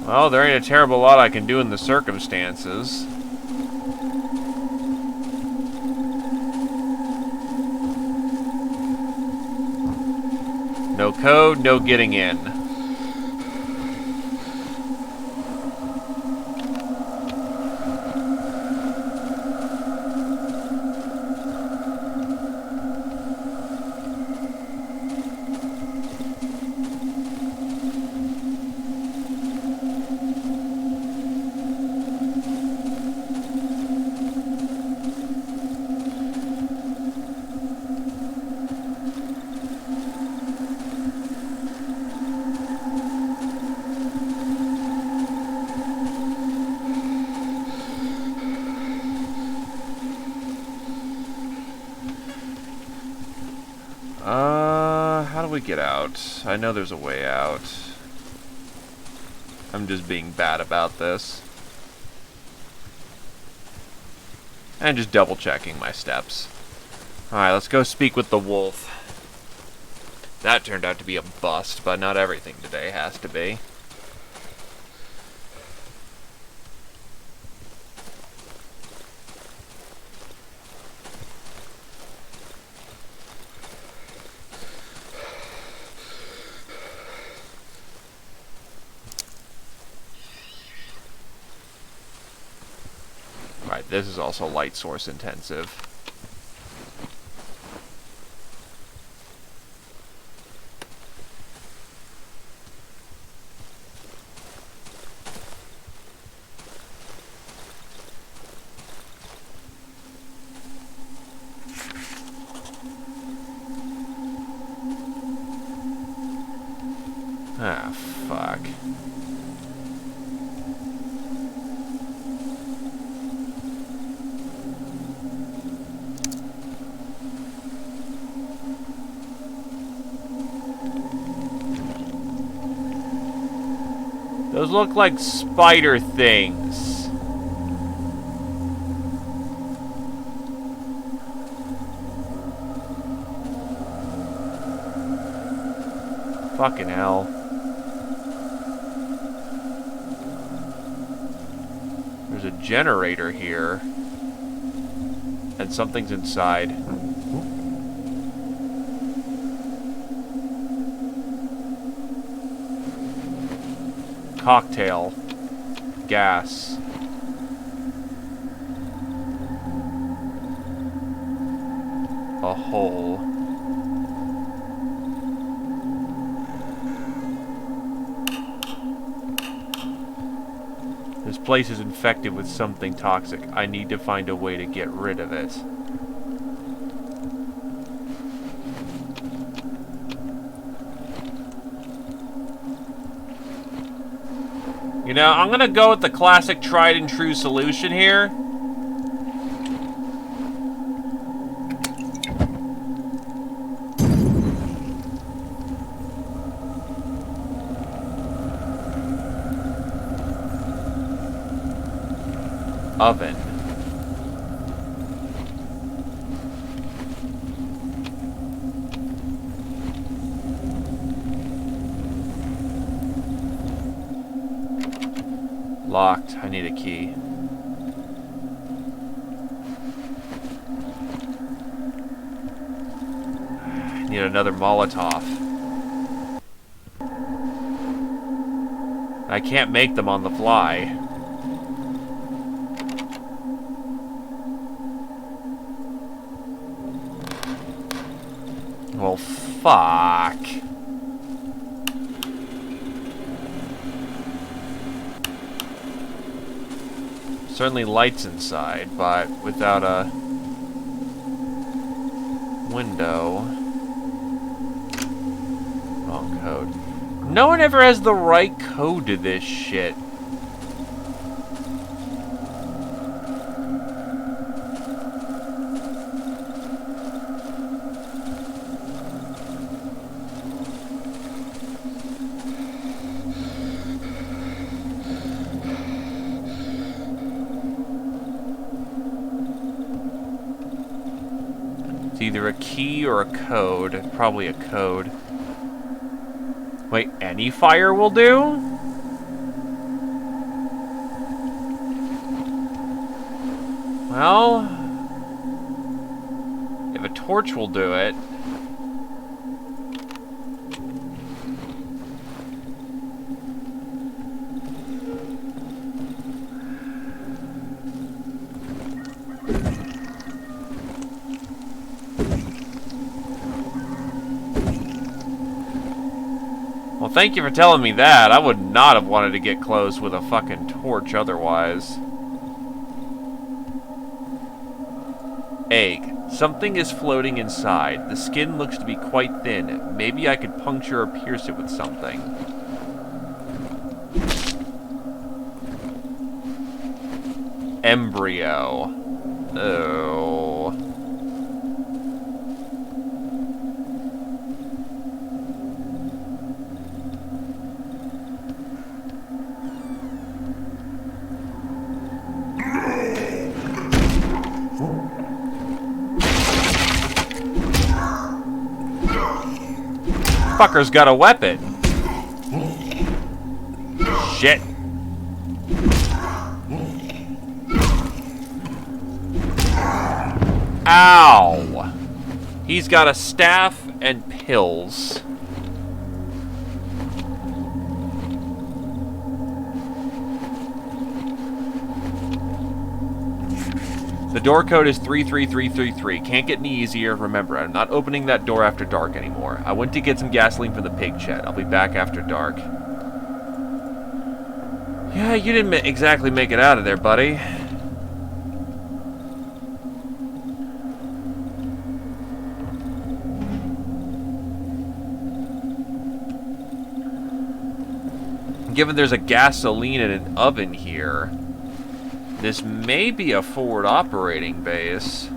Well, there ain't a terrible lot I can do in the circumstances. No code, no getting in. How do we get out? I know there's a way out. I'm just being bad about this. And just double checking my steps. Alright, let's go speak with the wolf. That turned out to be a bust, but not everything today has to be. Right, this is also light source intensive. Ah, fuck. Those look like spider things. Fucking hell. There's a generator here. And something's inside. Cocktail. Gas. A hole. This place is infected with something toxic. I need to find a way to get rid of it. You know, I'm gonna go with the classic tried and true solution here. Oven. Locked. I need a key. I need another Molotov. I can't make them on the fly. Well, fuck. Certainly lights inside, but without a window. Wrong code. No one ever has the right code to this shit. either a key or a code. Probably a code. Wait, any fire will do? Well, if a torch will do it. Well, thank you for telling me that. I would not have wanted to get close with a fucking torch otherwise. Egg. Something is floating inside. The skin looks to be quite thin. Maybe I could puncture or pierce it with something. Embryo. Oh. Fucker's got a weapon. Shit. Ow. He's got a staff and pills. The door code is 33333. Can't get any easier. Remember, I'm not opening that door after dark anymore. I went to get some gasoline for the pig shed. I'll be back after dark. Yeah, you didn't exactly make it out of there, buddy. Given there's a gasoline and an oven here, this may be a forward operating base.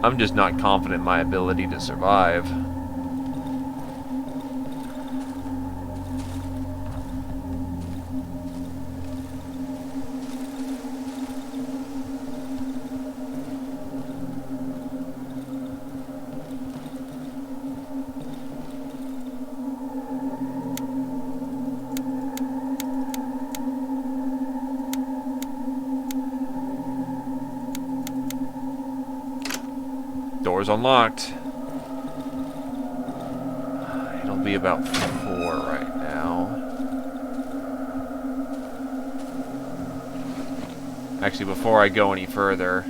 I'm just not confident in my ability to survive. Door's unlocked. It'll be about 4 right now. Actually, before I go any further,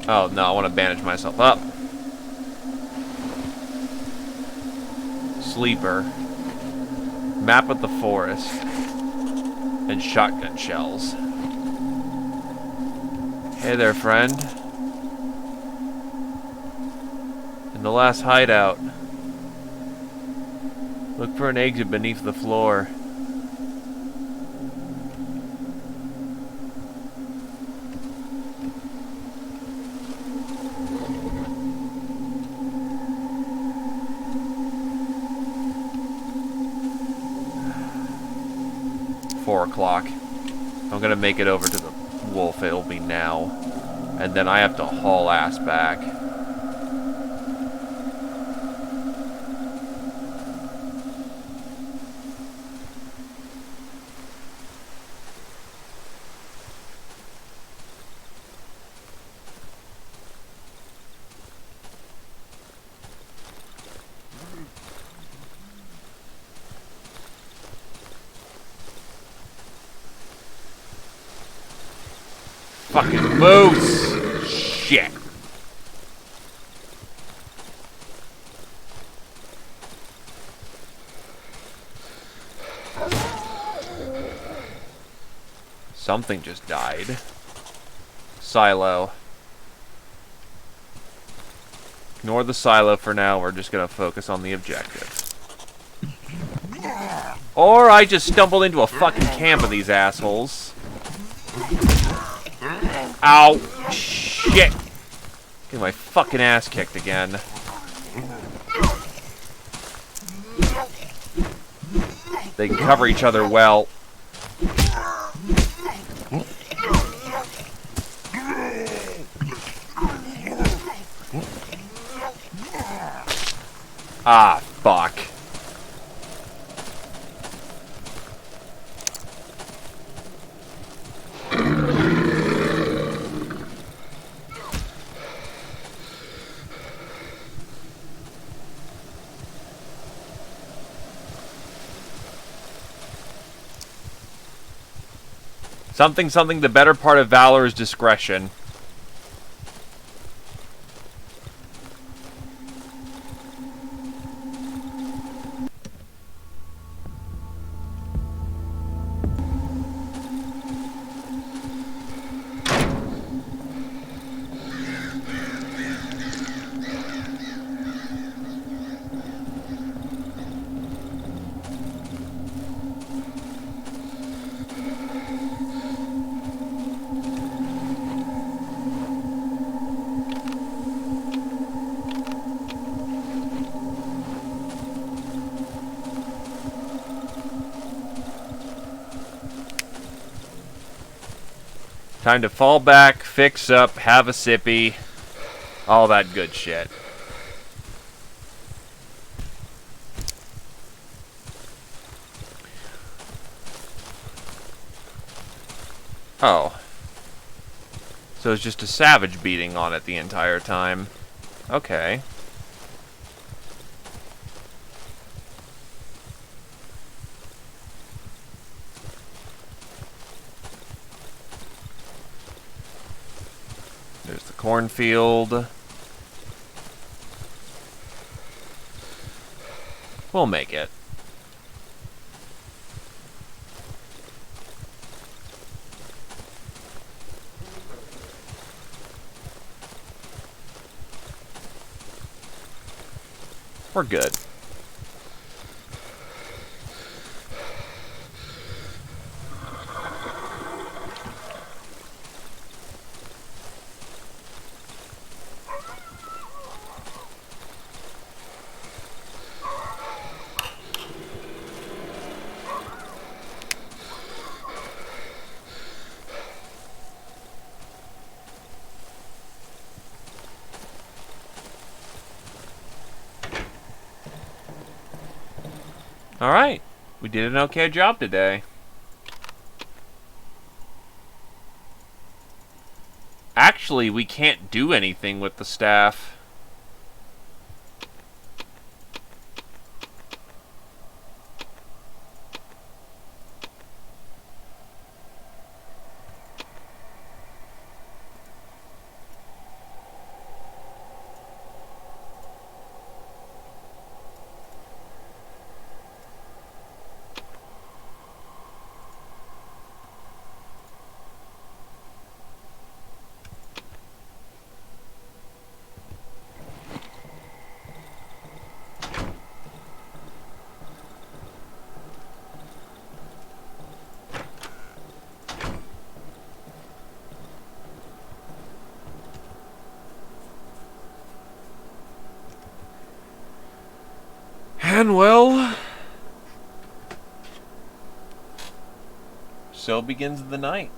oh no, I want to bandage myself up. Sleeper. Map of the forest. And shotgun shells. Hey there, friend. In the last hideout. Look for an exit beneath the floor. I'm gonna make it over to the wolf, it'll be now. And then I have to haul ass back. Fucking moose! Shit. Something just died. Silo. Ignore the silo for now, we're just gonna focus on the objective. Or I just stumbled into a fucking camp of these assholes. Ow! Shit! Get my fucking ass kicked again. They can cover each other well. Ah, fuck. Something, the better part of valor is discretion. Time to fall back, fix up, have a sippy, all that good shit. Oh. So it's just a savage beating on it the entire time. Okay. There's the cornfield. We'll make it. We're good. Alright, we did an okay job today. Actually, we can't do anything with the staff. And well, so begins the night.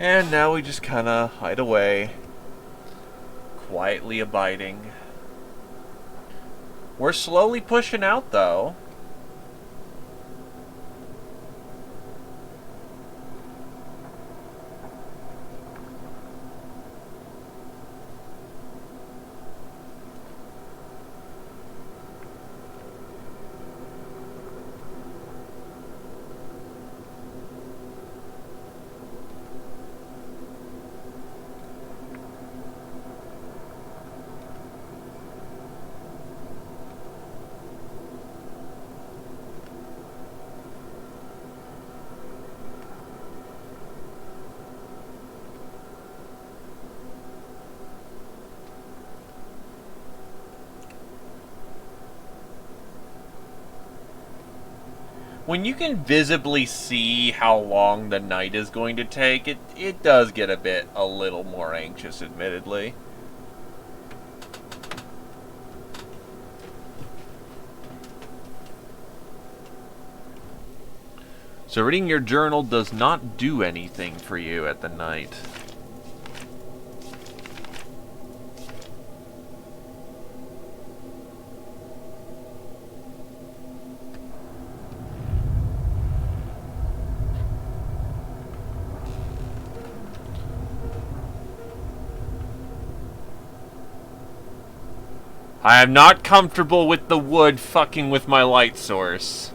And now we just kind of hide away, quietly abiding. We're slowly pushing out, though. When you can visibly see how long the night is going to take, it does get a little more anxious, admittedly. So reading your journal does not do anything for you at the night. I am not comfortable with the wood fucking with my light source.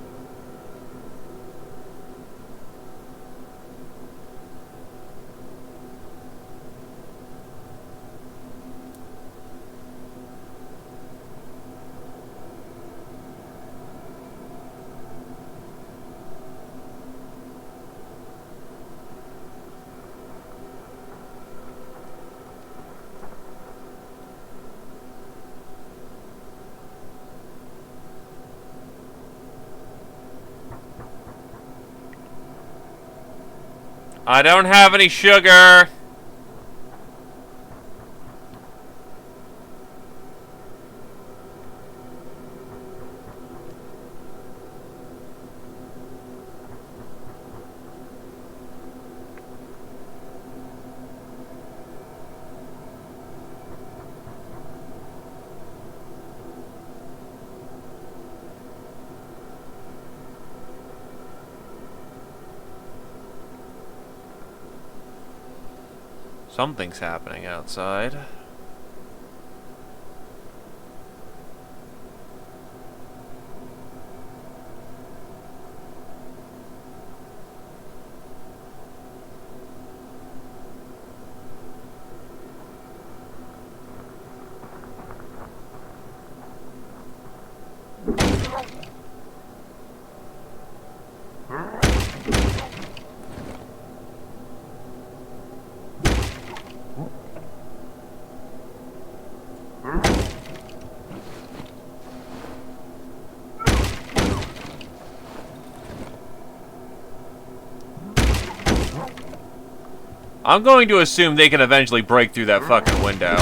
I don't have any sugar. Something's happening outside. I'm going to assume they can eventually break through that fucking window.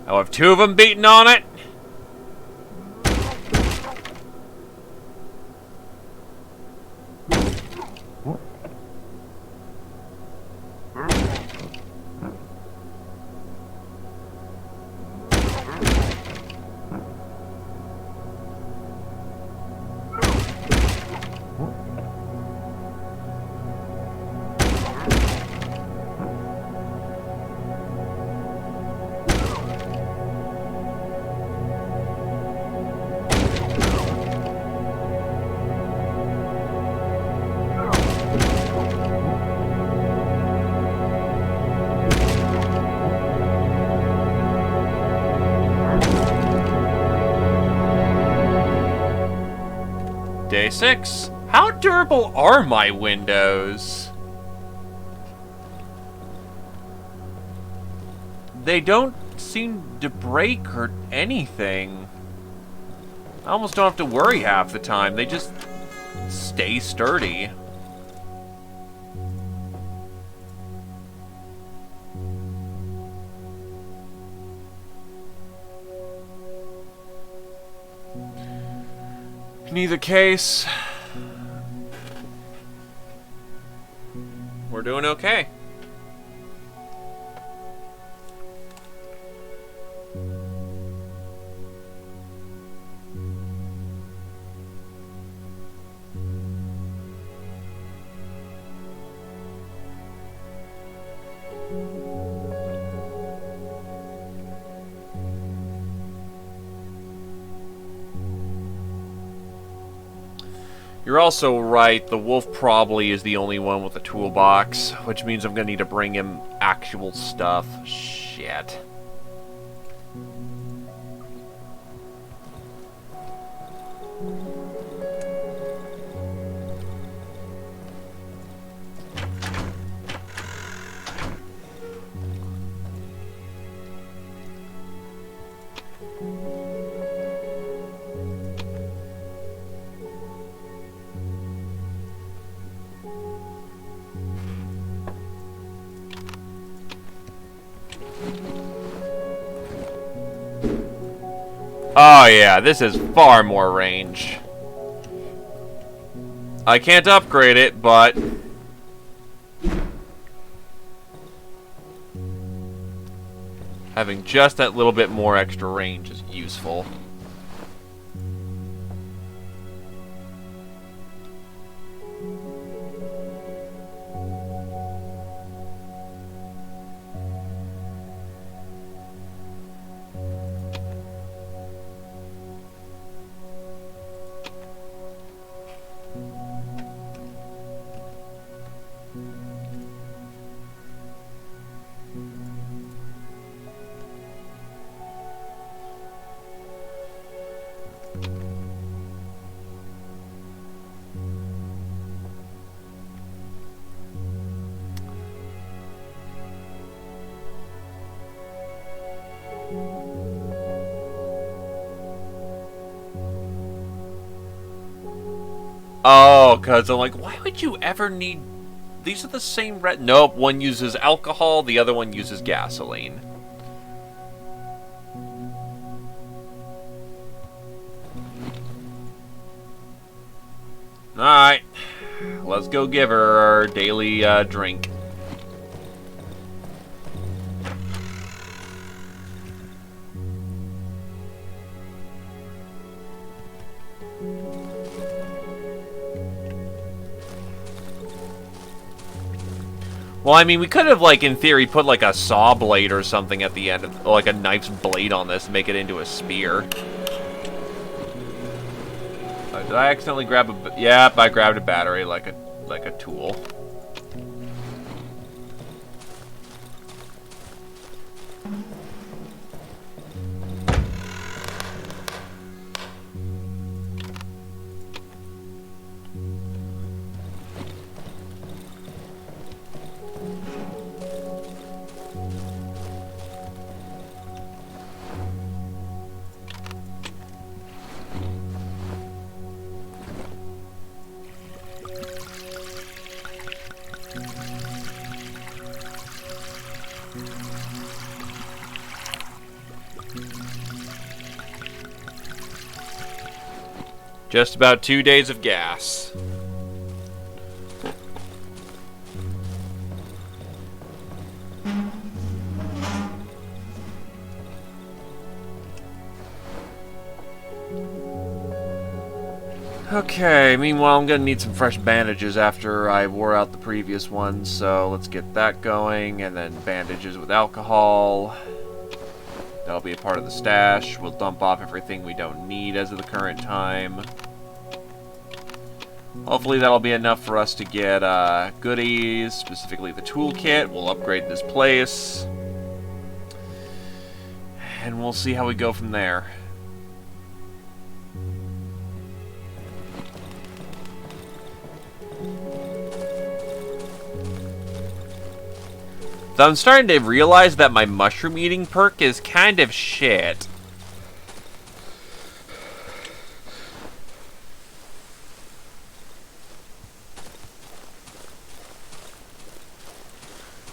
I'll have two of them beating on it. Day 6. How durable are my windows? They don't seem to break or anything. I almost don't have to worry half the time. They just stay sturdy. In either case, we're doing okay. You're also right, the wolf probably is the only one with a toolbox, which means I'm gonna need to bring him actual stuff. Shit. Oh yeah, this is far more range. I can't upgrade it, but having just that little bit more extra range is useful. Oh, because I'm like, why would you ever need... These are the same red... Nope, one uses alcohol, the other one uses gasoline. Alright, let's go give her our daily drink. Well, I mean, we could have, like, in theory, put, like, a saw blade or something at the end, of, like a knife's blade on this, and make it into a spear. Did I accidentally grab a... Yep, I grabbed a battery like a tool. Just about 2 days of gas. Okay, meanwhile I'm gonna need some fresh bandages after I wore out the previous ones, so let's get that going, and then bandages with alcohol. That'll be a part of the stash. We'll dump off everything we don't need as of the current time. Hopefully that'll be enough for us to get goodies, specifically the toolkit. We'll upgrade this place. And we'll see how we go from there. Though I'm starting to realize that my mushroom eating perk is kind of shit.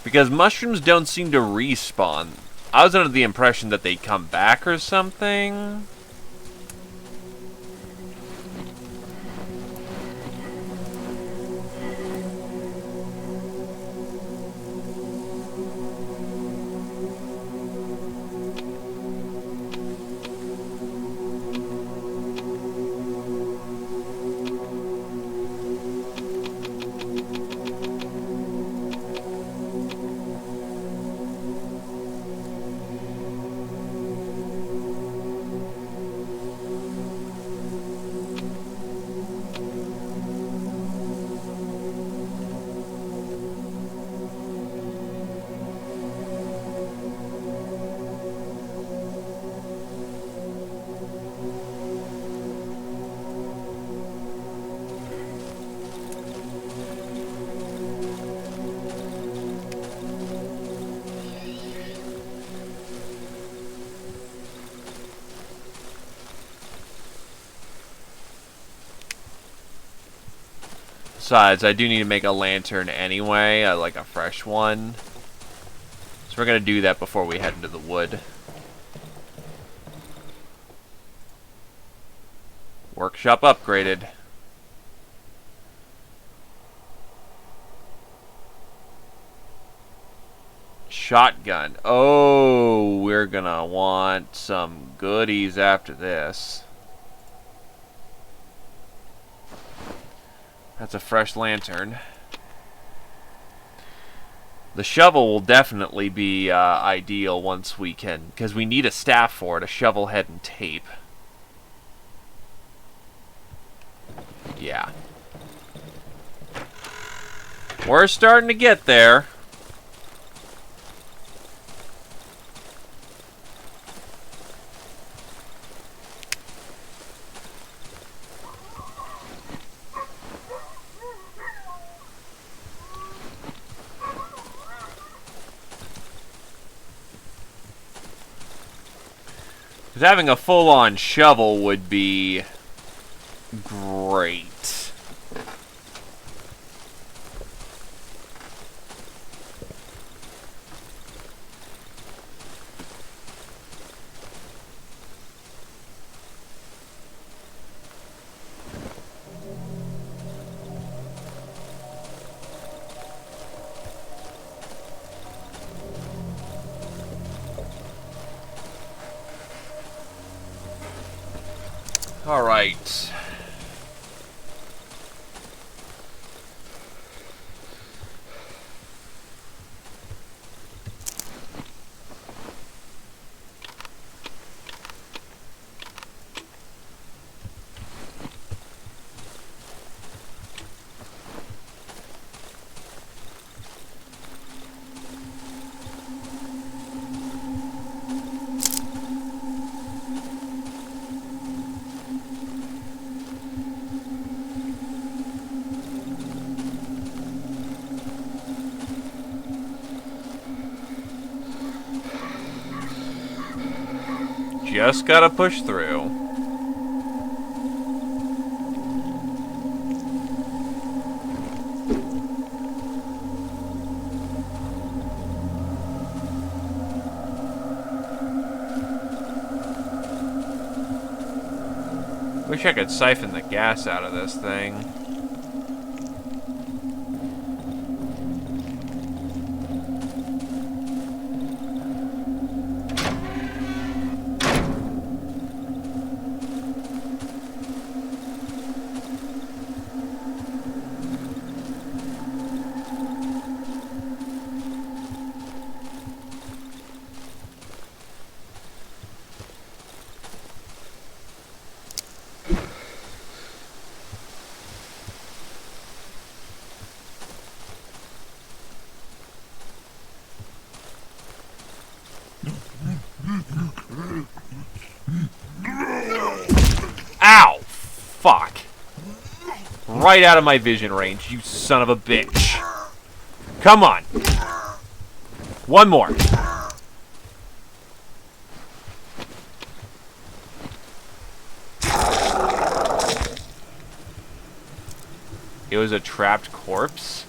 Because mushrooms don't seem to respawn. I was under the impression that they come back or something. Besides, I do need to make a lantern anyway, like a fresh one. So we're going to do that before we head into the wood. Workshop upgraded. Shotgun. Oh, we're going to want some goodies after this. That's a fresh lantern. The shovel will definitely be ideal once we can, because we need a staff for it, a shovel head and tape. Yeah. We're starting to get there. Because having a full-on shovel would be great. All right. Just gotta push through. Wish I could siphon the gas out of this thing. Ow! Fuck. Right out of my vision range, you son of a bitch. Come on. One more. It was a trapped corpse?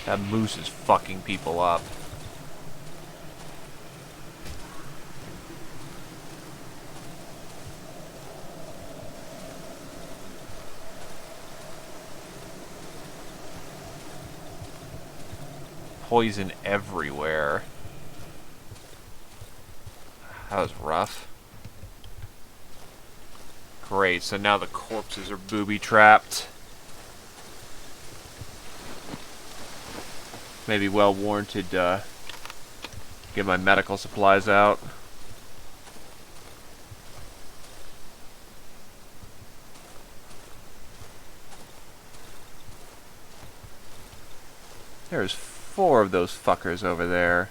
That moose is fucking people up. Poison everywhere. That was rough. Great, so now the corpses are booby-trapped. Maybe well warranted to get my medical supplies out. There's 4 of those fuckers over there.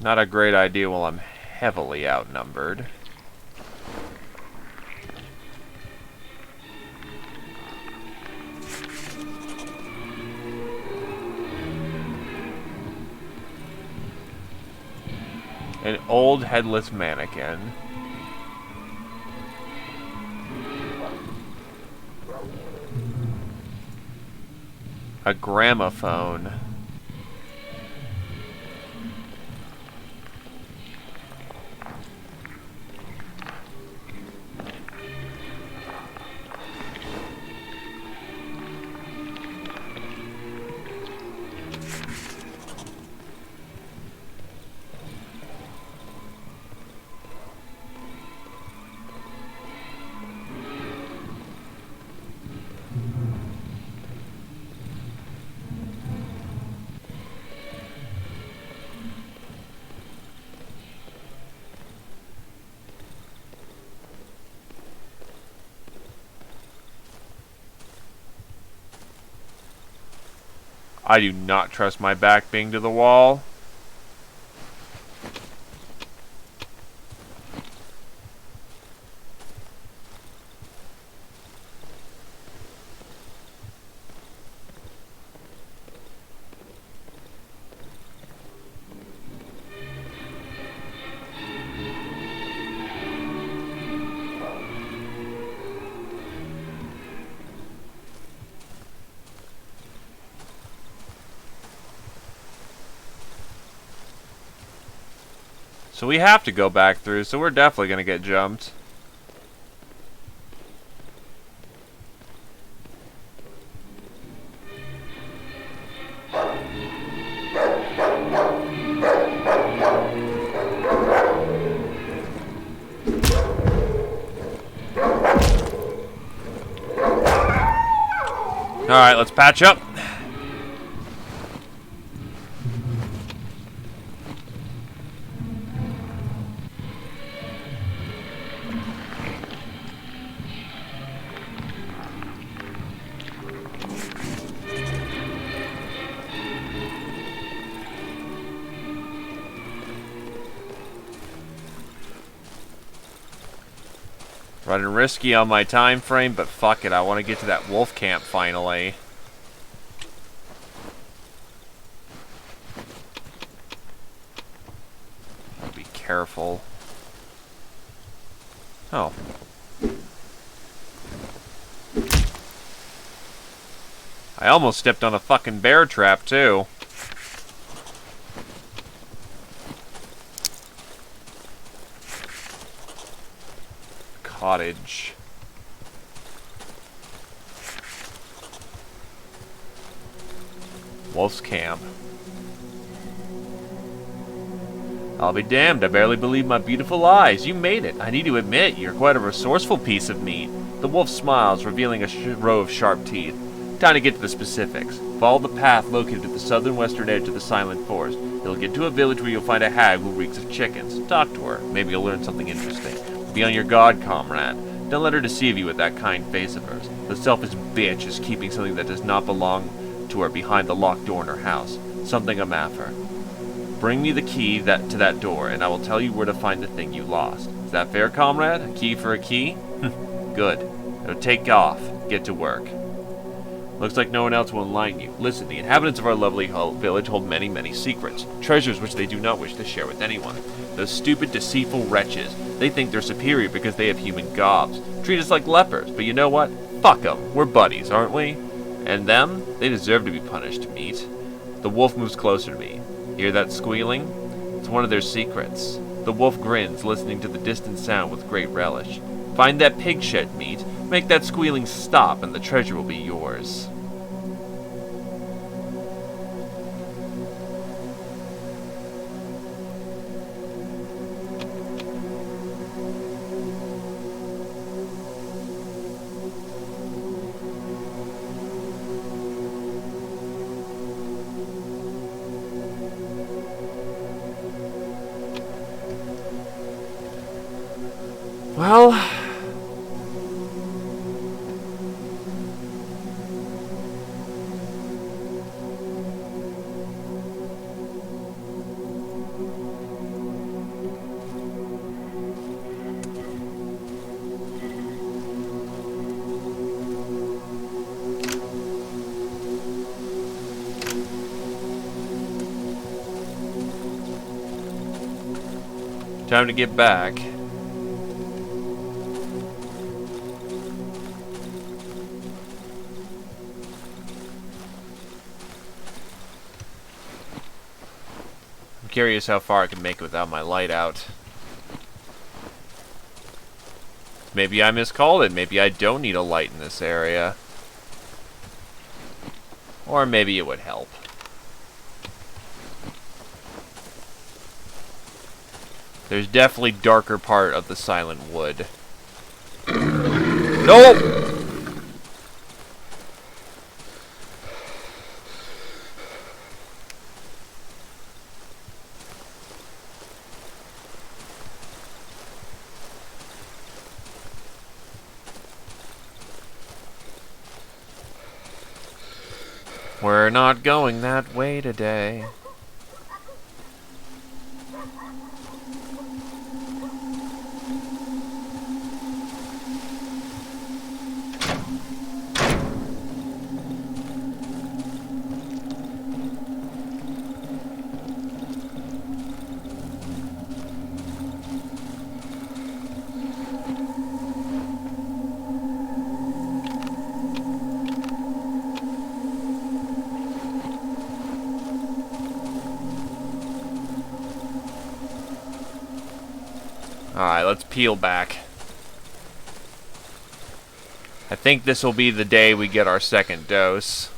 Not a great idea while I'm heavily outnumbered. An old headless mannequin. A gramophone. I do not trust my back being to the wall. So we have to go back through, so we're definitely going to get jumped. Alright, let's patch up. Running risky on my time frame, but fuck it, I want to get to that wolf camp finally. I'll be careful. Oh. I almost stepped on a fucking bear trap, too. Cottage. Wolf's camp. I'll be damned, I barely believe my beautiful eyes. You made it. I need to admit, you're quite a resourceful piece of meat. The wolf smiles, revealing a row of sharp teeth. Time to get to the specifics. Follow the path located at the southern western edge of the Silent Forest. You'll get to a village where you'll find a hag who reeks of chickens. Talk to her. Maybe you'll learn something interesting. Be on your guard, comrade. Don't let her deceive you with that kind face of hers. The selfish bitch is keeping something that does not belong to her behind the locked door in her house. Something I'm after. Bring me the key to that door, and I will tell you where to find the thing you lost. Is that fair, comrade? A key for a key? Good. Now take off. Get to work. Looks like no one else will enlighten you. Listen, the inhabitants of our lovely village hold many, many secrets. Treasures which they do not wish to share with anyone. Those stupid, deceitful wretches. They think they're superior because they have human gobs. Treat us like lepers, but you know what? Fuck them. We're buddies, aren't we? And them? They deserve to be punished, meat. The wolf moves closer to me. Hear that squealing? It's one of their secrets. The wolf grins, listening to the distant sound with great relish. Find that pig shed, meat. Make that squealing stop, and the treasure will be yours. Well, Time to get back. I'm curious how far I can make it without my light out. Maybe I miscalled it. Maybe I don't need a light in this area. Or maybe it would help. There's definitely darker part of the Silent Wood. Nope! We're not going that way today. Alright, let's peel back. I think this will be the day we get our second dose.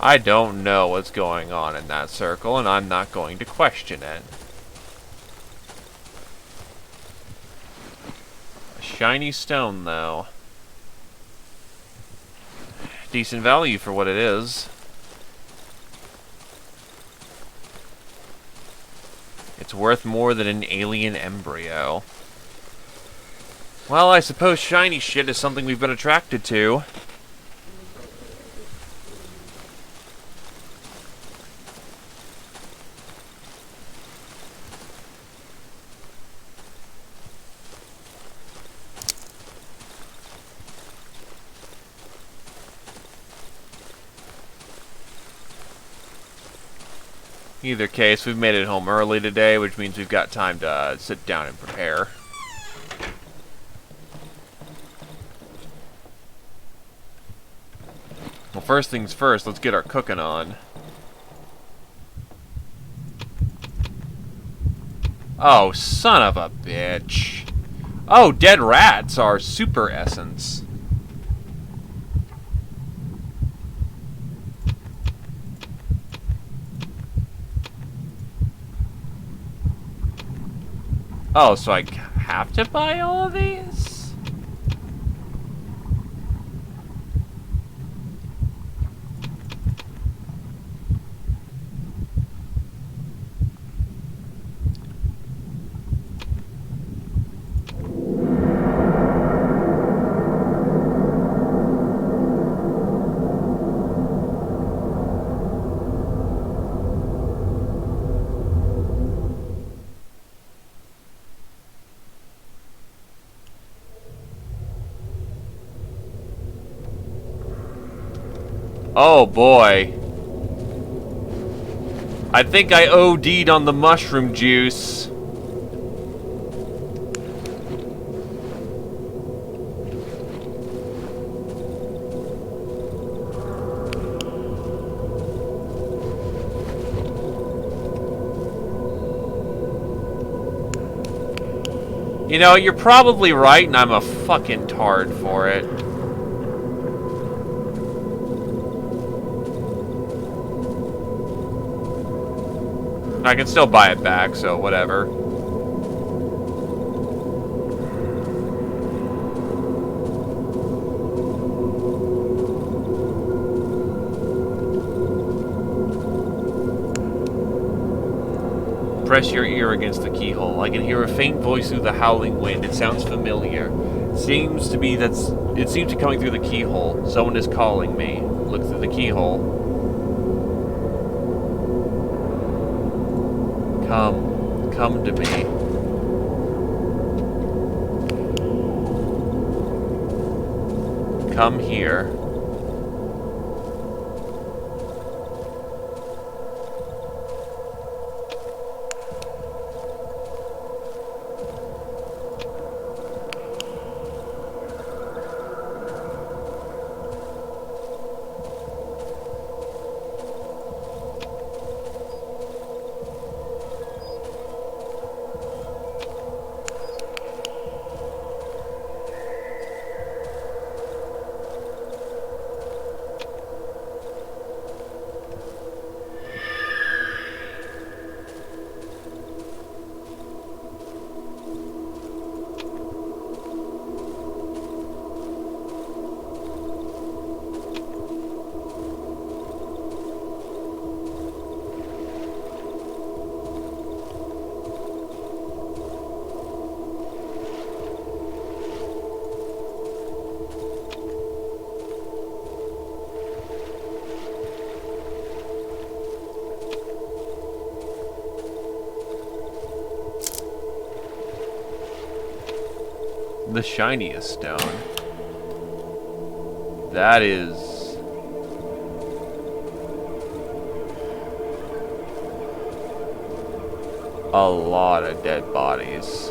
I don't know what's going on in that circle, and I'm not going to question it. A shiny stone, though. Decent value for what it is. It's worth more than an alien embryo. Well, I suppose shiny shit is something we've been attracted to. Either case, we've made it home early today, which means we've got time to sit down and prepare. Well, first things first, let's get our cooking on. Oh, son of a bitch. Oh, dead rats are super essence. Oh, so I have to buy all of these? Oh boy. I think I OD'd on the mushroom juice. You know, you're probably right, and I'm a fucking tard for it. I can still buy it back, so whatever. Press your ear against the keyhole. I can hear a faint voice through the howling wind. It sounds familiar. It seems to be coming through the keyhole. Someone is calling me. Look through the keyhole. Come to me. Come here. The shiniest stone. That is... a lot of dead bodies.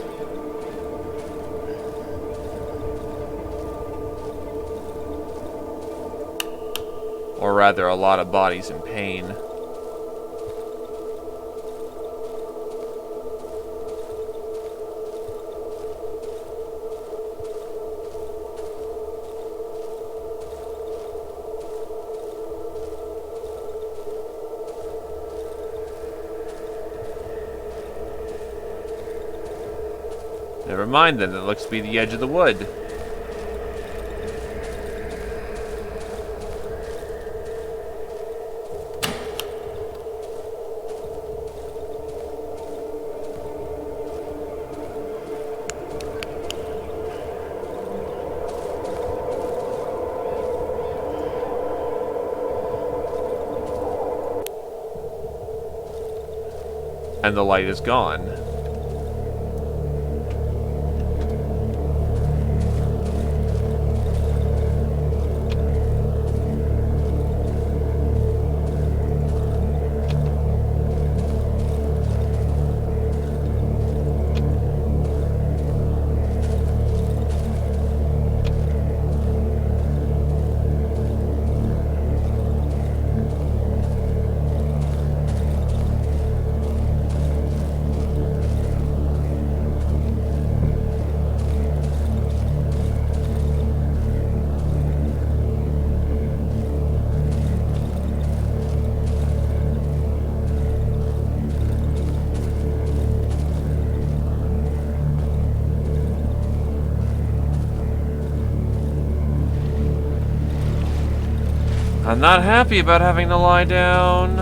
Or rather, a lot of bodies in pain. Never mind then, it looks to be the edge of the wood. And the light is gone. I'm not happy about having to lie down.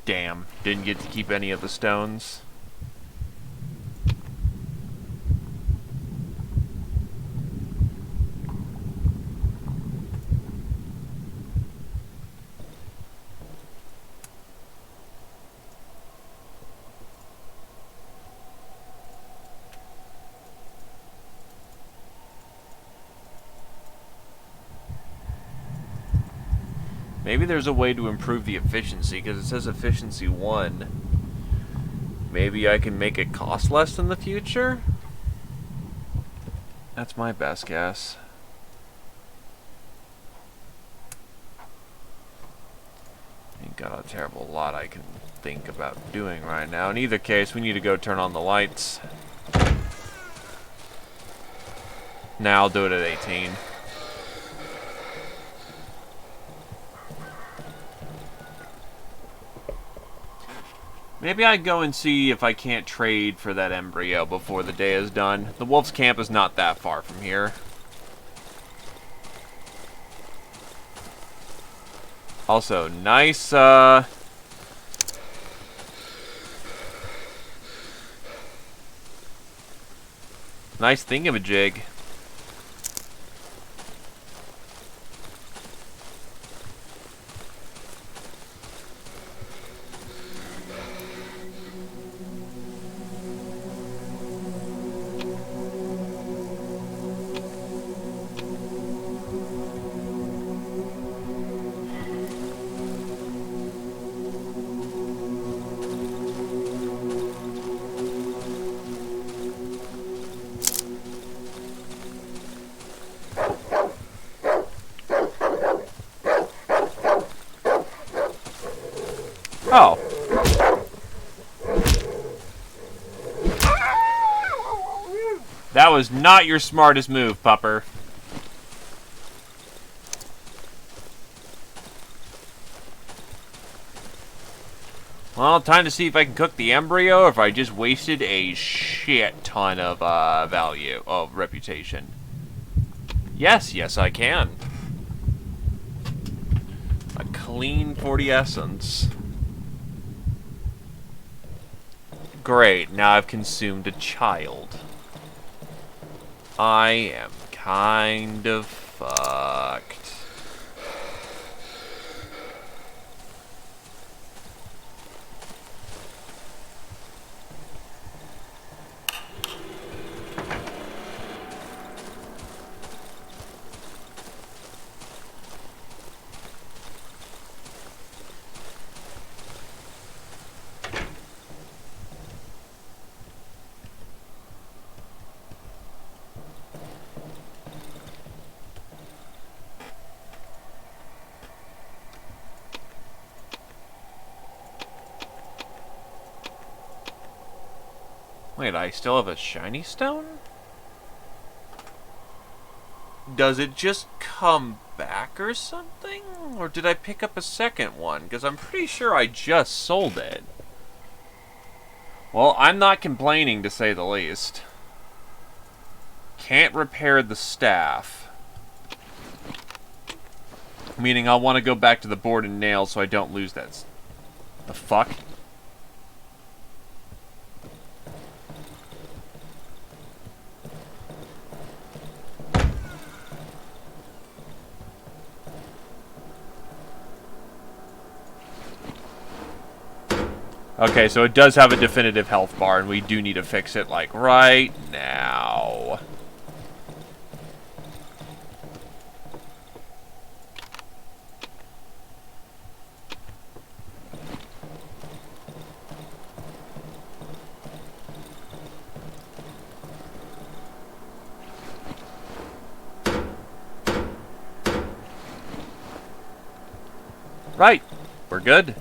Damn, didn't get to keep any of the stones. Maybe there's a way to improve the efficiency, because it says efficiency 1. Maybe I can make it cost less in the future? That's my best guess. Ain't got a terrible lot I can think about doing right now. In either case, we need to go turn on the lights. Now I'll do it at 18. Maybe I go and see if I can't trade for that embryo before the day is done. The wolf's camp is not that far from here. Also, nice, nice thingamajig. Oh. That was not your smartest move, pupper. Well, time to see if I can cook the embryo or if I just wasted a shit ton of value, of reputation. Yes, yes I can. A clean 40 essence. Great, now I've consumed a child. I am kind of fucked. Wait, I still have a shiny stone? Does it just come back or something? Or did I pick up a second one? Because I'm pretty sure I just sold it. Well, I'm not complaining, to say the least. Can't repair the staff. Meaning I'll want to go back to the board and nail so I don't lose that. The fuck? Okay, so it does have a definitive health bar, and we do need to fix it, like, right now. Right. We're good.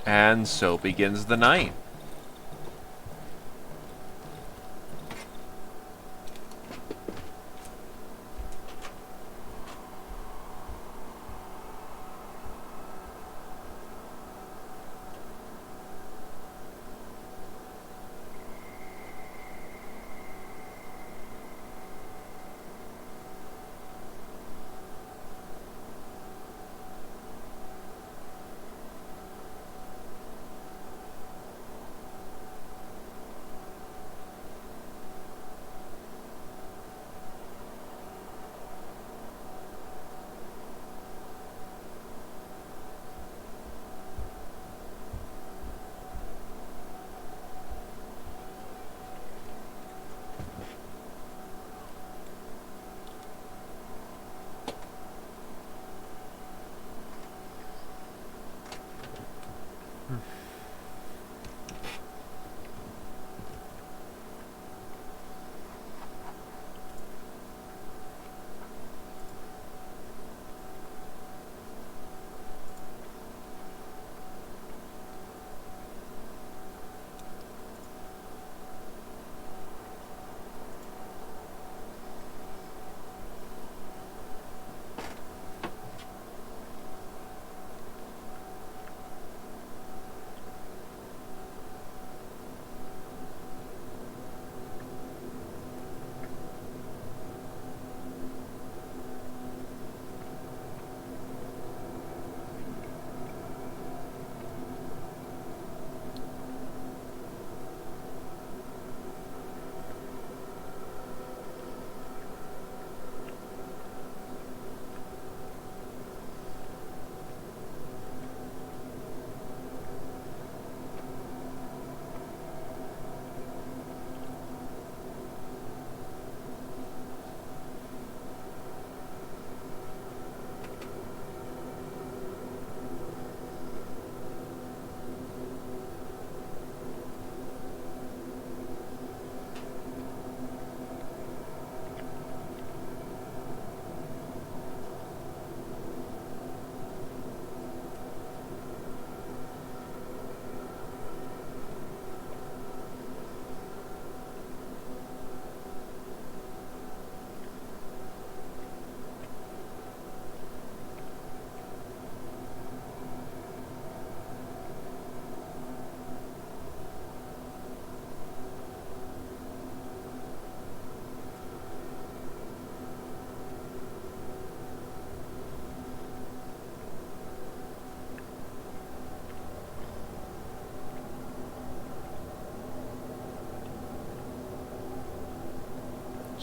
And so begins the night.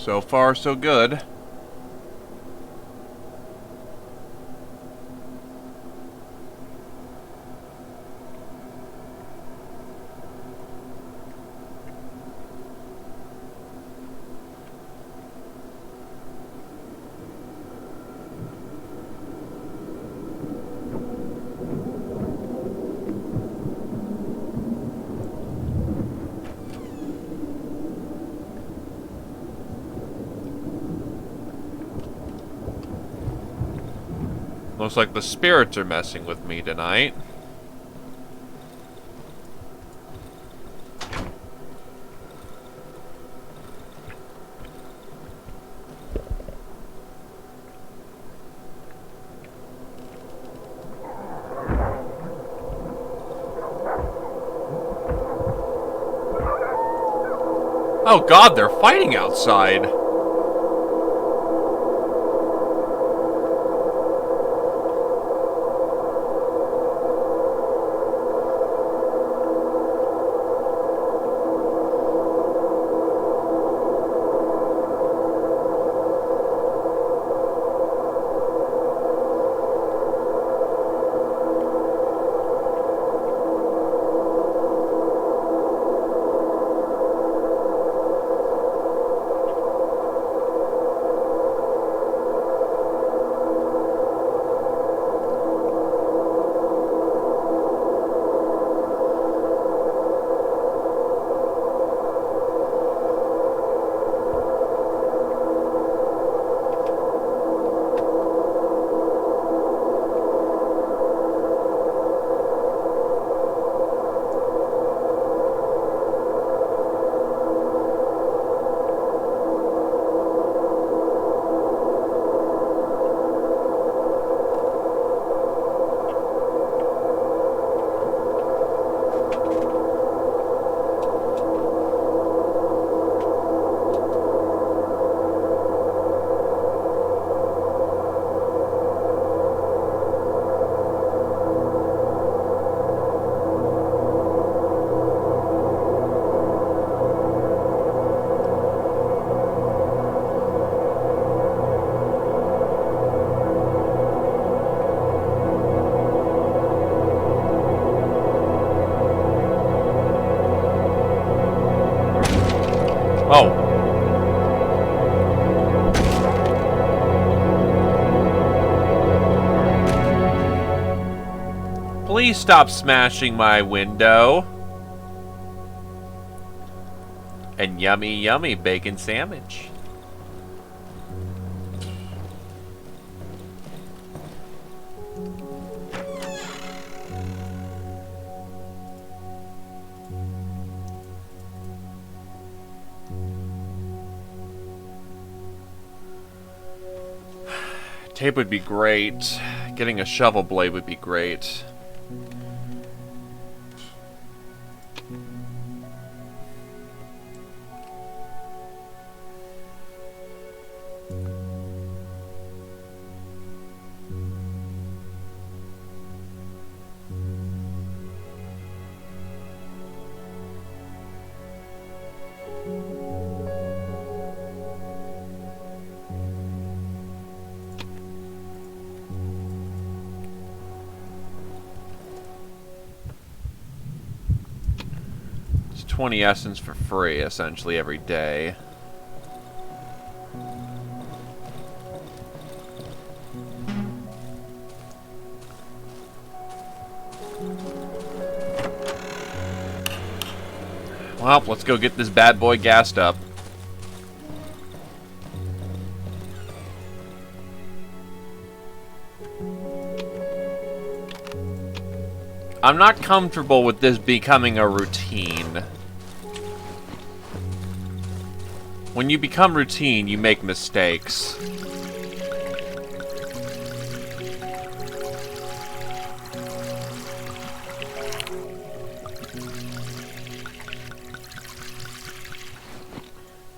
So far, so good. Looks like the spirits are messing with me tonight. Oh god, they're fighting outside. Oh. Please stop smashing my window. And yummy, yummy bacon sandwich. Tape would be great. Getting a shovel blade would be great. It's 20 essence for free, essentially, every day. Well, let's go get this bad boy gassed up. I'm not comfortable with this becoming a routine. When you become routine, you make mistakes.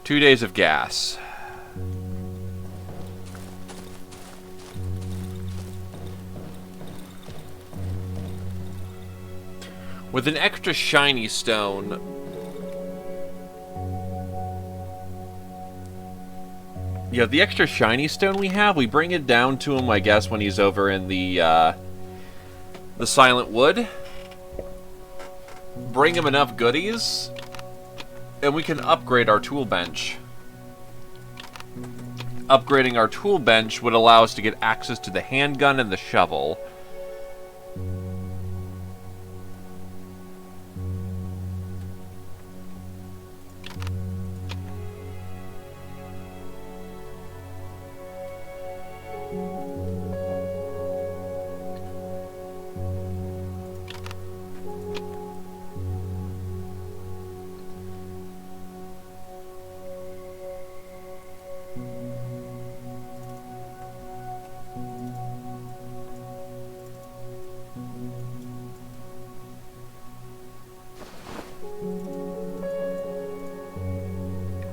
Two days of gas. With an extra shiny stone. Yeah, the extra shiny stone we have, we bring it down to him, I guess, when he's over in the Silent Wood. Bring him enough goodies, and we can upgrade our tool bench. Upgrading our tool bench would allow us to get access to the handgun and the shovel.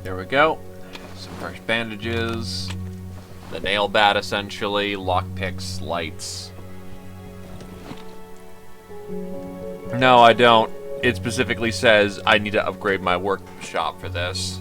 There we go. Some fresh bandages. The nail bat, essentially. Lockpicks, lights. No, I don't. It specifically says I need to upgrade my workshop for this.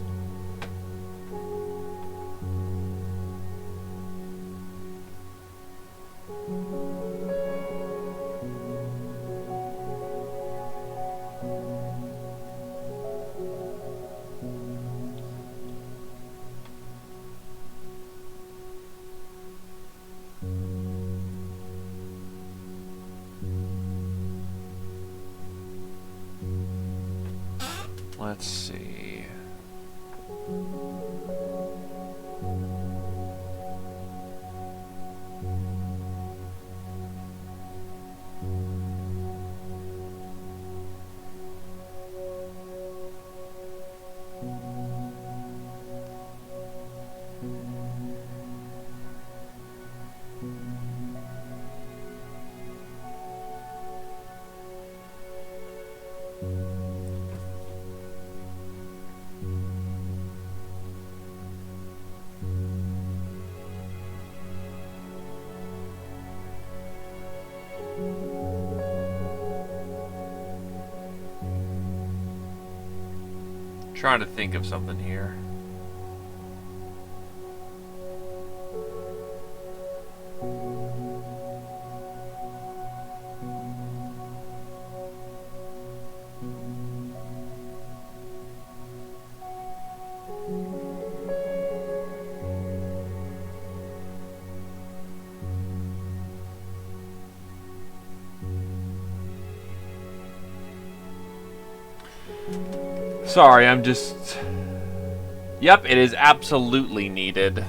Let's see. Trying to think of something here. Sorry, I'm just... Yep, it is absolutely needed.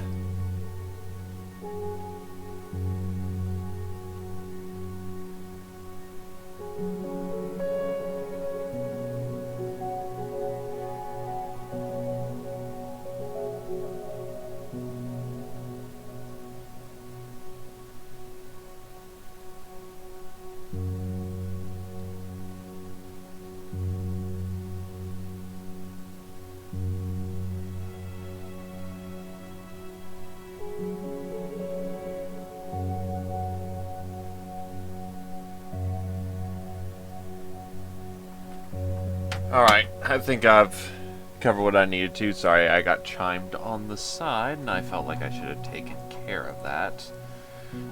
Alright, I think I've covered what I needed to. Sorry, I got chimed on the side, and I felt like I should have taken care of that.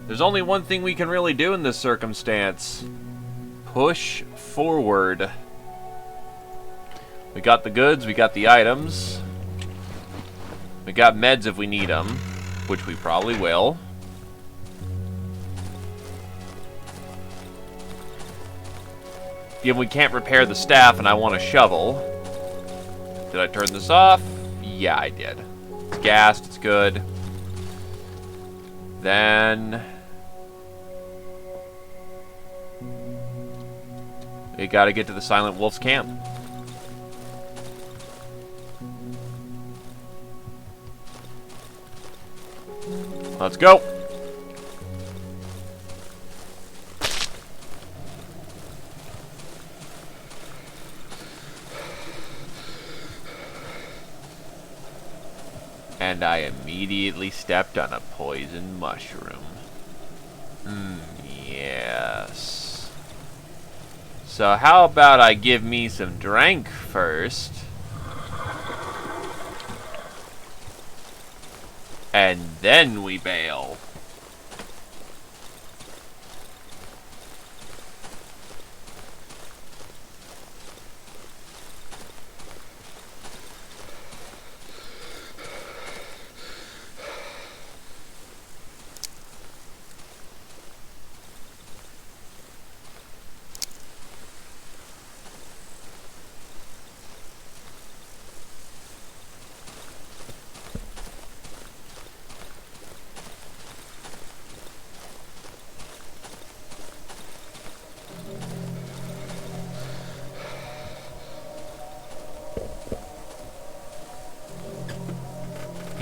There's only one thing we can really do in this circumstance. Push forward. We got the goods, we got the items. We got meds if we need them, which we probably will. Yeah, we can't repair the staff, and I want a shovel. Did I turn this off? Yeah, I did. It's gassed, it's good. Then... we gotta get to the Silent Wolf's camp. Let's go! And I immediately stepped on a poison mushroom. Yes. So how about I give me some drink first? and then we bail.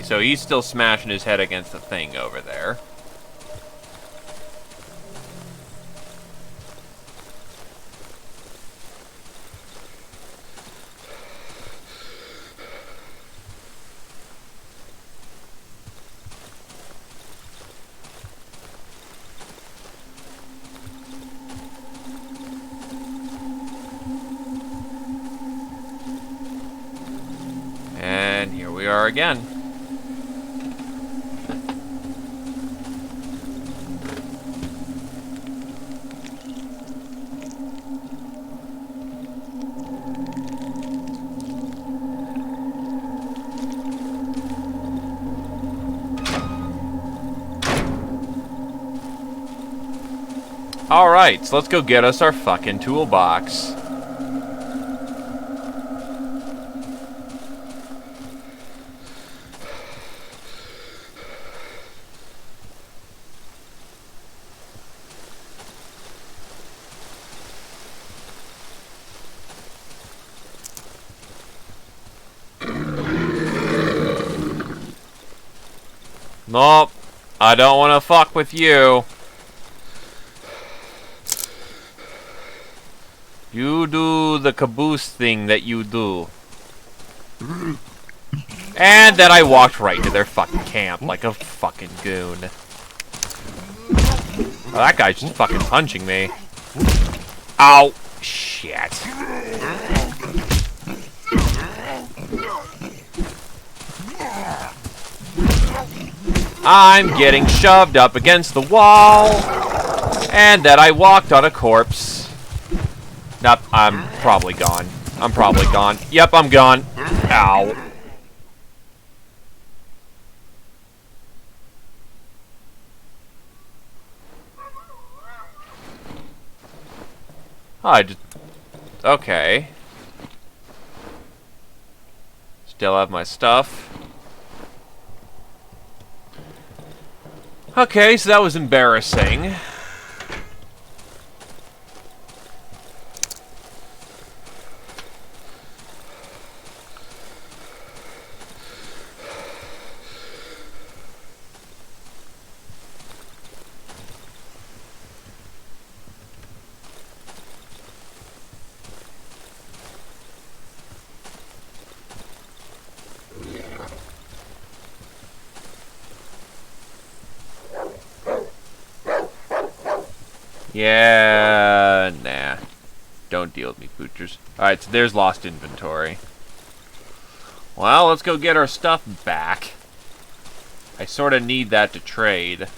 So he's still smashing his head against the thing over there. And here we are again. Alright, so let's go get us our fucking toolbox. Nope, I don't want to fuck with you. You do the caboose thing that you do. And then I walked right into their fucking camp like a fucking goon. Oh, that guy's just fucking punching me. Ow! Shit. I'm getting shoved up against the wall. And then I walked on a corpse. Nope, I'm probably gone. I'm probably gone. Yep, I'm gone. Ow. Oh, I just... Okay. Still have my stuff. Okay, so that was embarrassing. Yeah, nah. Don't deal with me, poochers. Alright, so there's lost inventory. Well, let's go get our stuff back. I sort of need that to trade.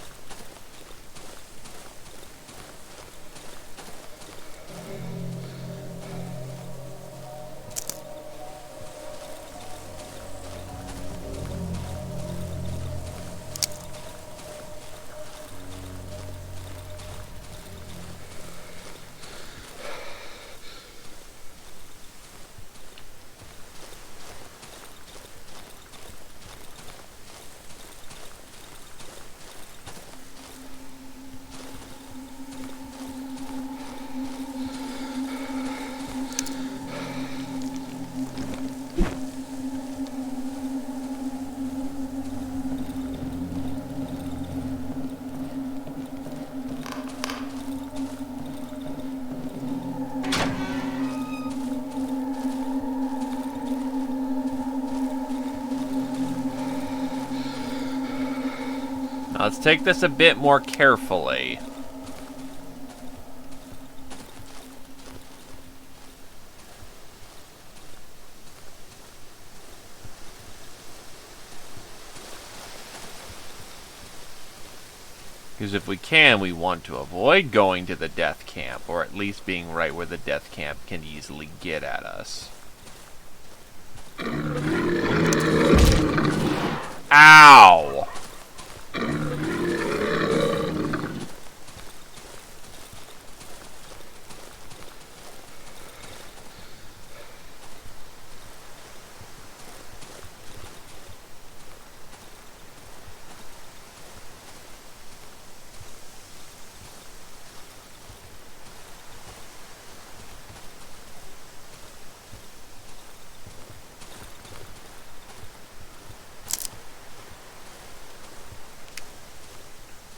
Now let's take this a bit more carefully. Because if we can, we want to avoid going to the death camp, or at least being right where the death camp can easily get at us. Ow!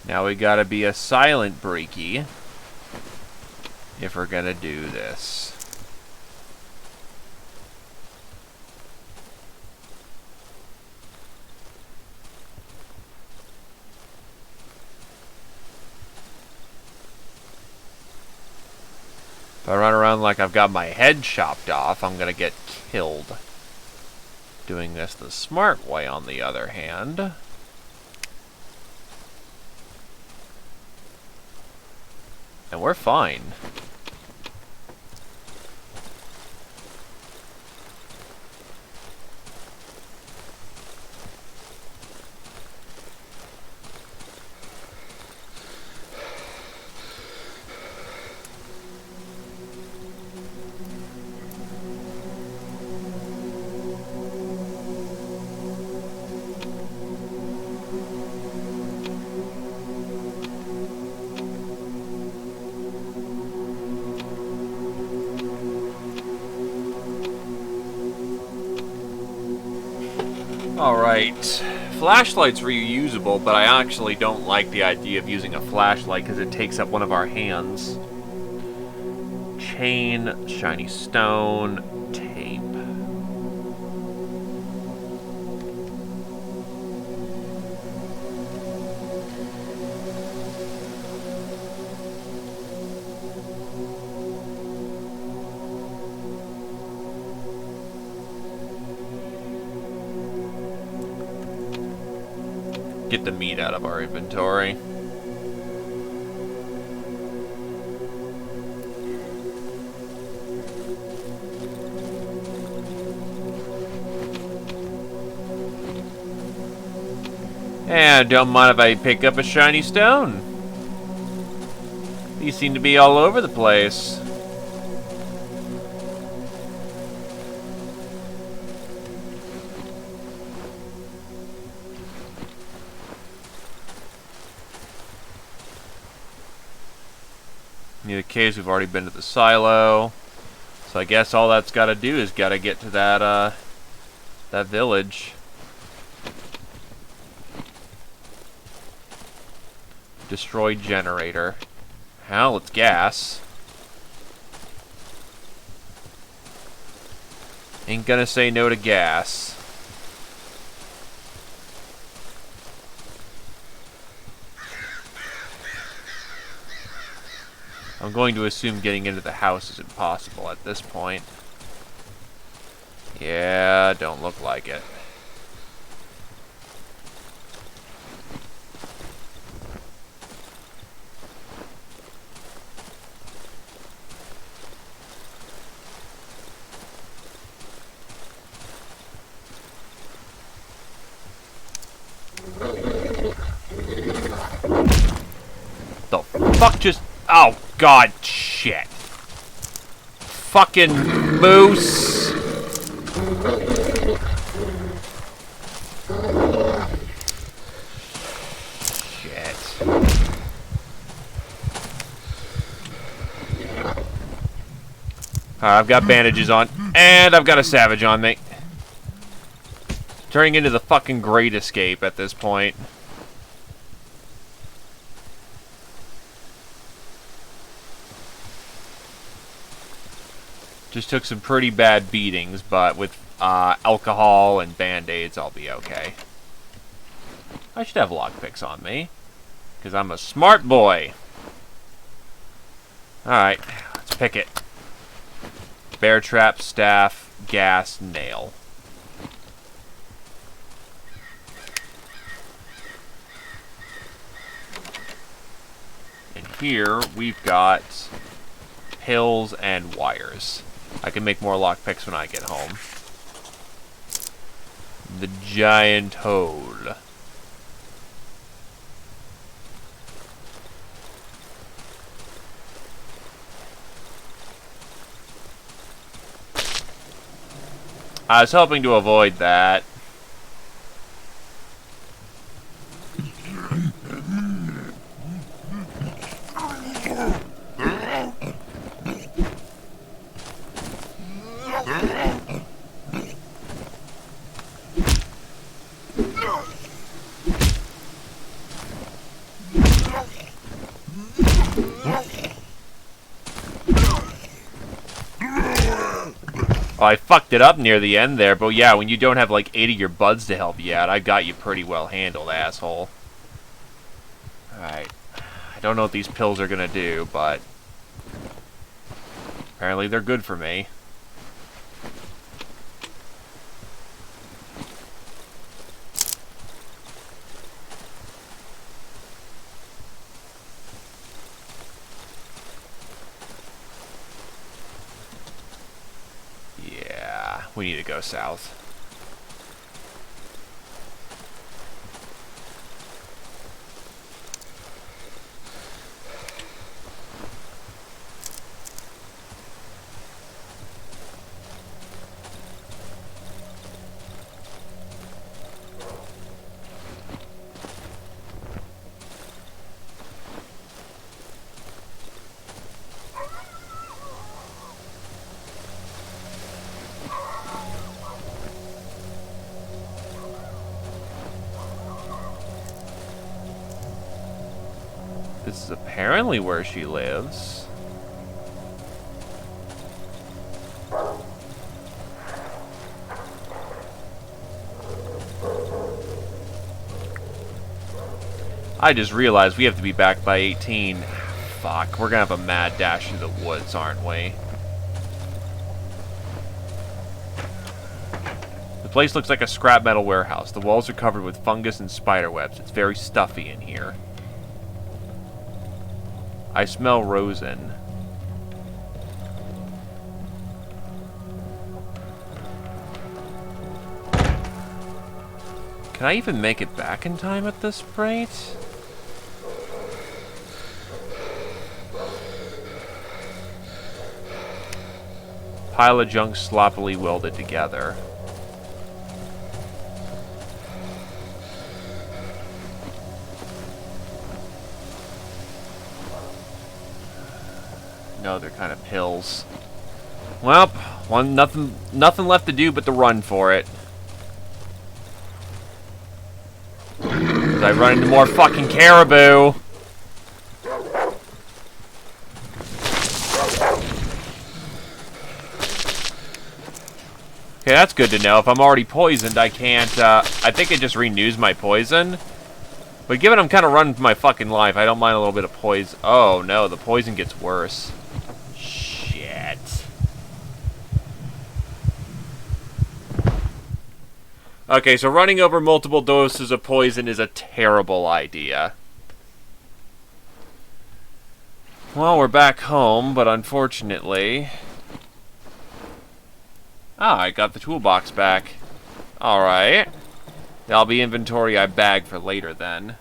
Now we gotta be a silent breaky if we're gonna do this. If I run around like I've got my head chopped off, I'm gonna get killed. Doing this the smart way, on the other hand. And we're fine. Alright, flashlight's reusable, but I actually don't like the idea of using a flashlight because it takes up one of our hands. Chain, shiny stone, tape. Get the meat out of our inventory. And don't mind if I pick up a shiny stone. These seem to be all over the place. In the case, we've already been to the silo, so I guess all that's got to do is got to get to that that village. Destroyed generator. Hell, it's gas. Ain't gonna say no to gas. I'm going to assume getting into the house is impossible at this point. Yeah, don't look like it. The fuck just... Oh, God, shit. Fucking moose. Shit. Alright, I've got bandages on, and I've got a savage on me. Turning into the fucking Great Escape at this point. Just took some pretty bad beatings, but with alcohol and band-aids, I'll be okay. I should have lockpicks on me, because I'm a smart boy. Alright, let's pick it. Bear trap, staff, gas, nail. here we've got pills and wires. I can make more lockpicks when I get home. The giant hole. I was hoping to avoid that. Oh, I fucked it up near the end there, but yeah, when you don't have like 8 of your buds to help you out, I got you pretty well handled, asshole. Alright. I don't know what these pills are gonna do, but apparently they're good for me. We need to go south. This is apparently where she lives. I just realized we have to be back by 18. Fuck, we're gonna have a mad dash through the woods, aren't we? The place looks like a scrap metal warehouse. The walls are covered with fungus and spider webs. It's very stuffy in here. I smell rosin. Can I even make it back in time at this rate? Pile of junk sloppily welded together. No, they're kind of pills. Well, nothing left to do but to run for it. As I run into more fucking caribou. Okay, that's good to know. If I'm already poisoned, I can't, I think it just renews my poison. But given I'm kind of running for my fucking life, I don't mind a little bit of poison. Oh, no, the poison gets worse. Shit. Okay, so running over multiple doses of poison is a terrible idea. Well, we're back home, but unfortunately... Ah, I got the toolbox back. Alright. That'll be inventory I bag for later, then.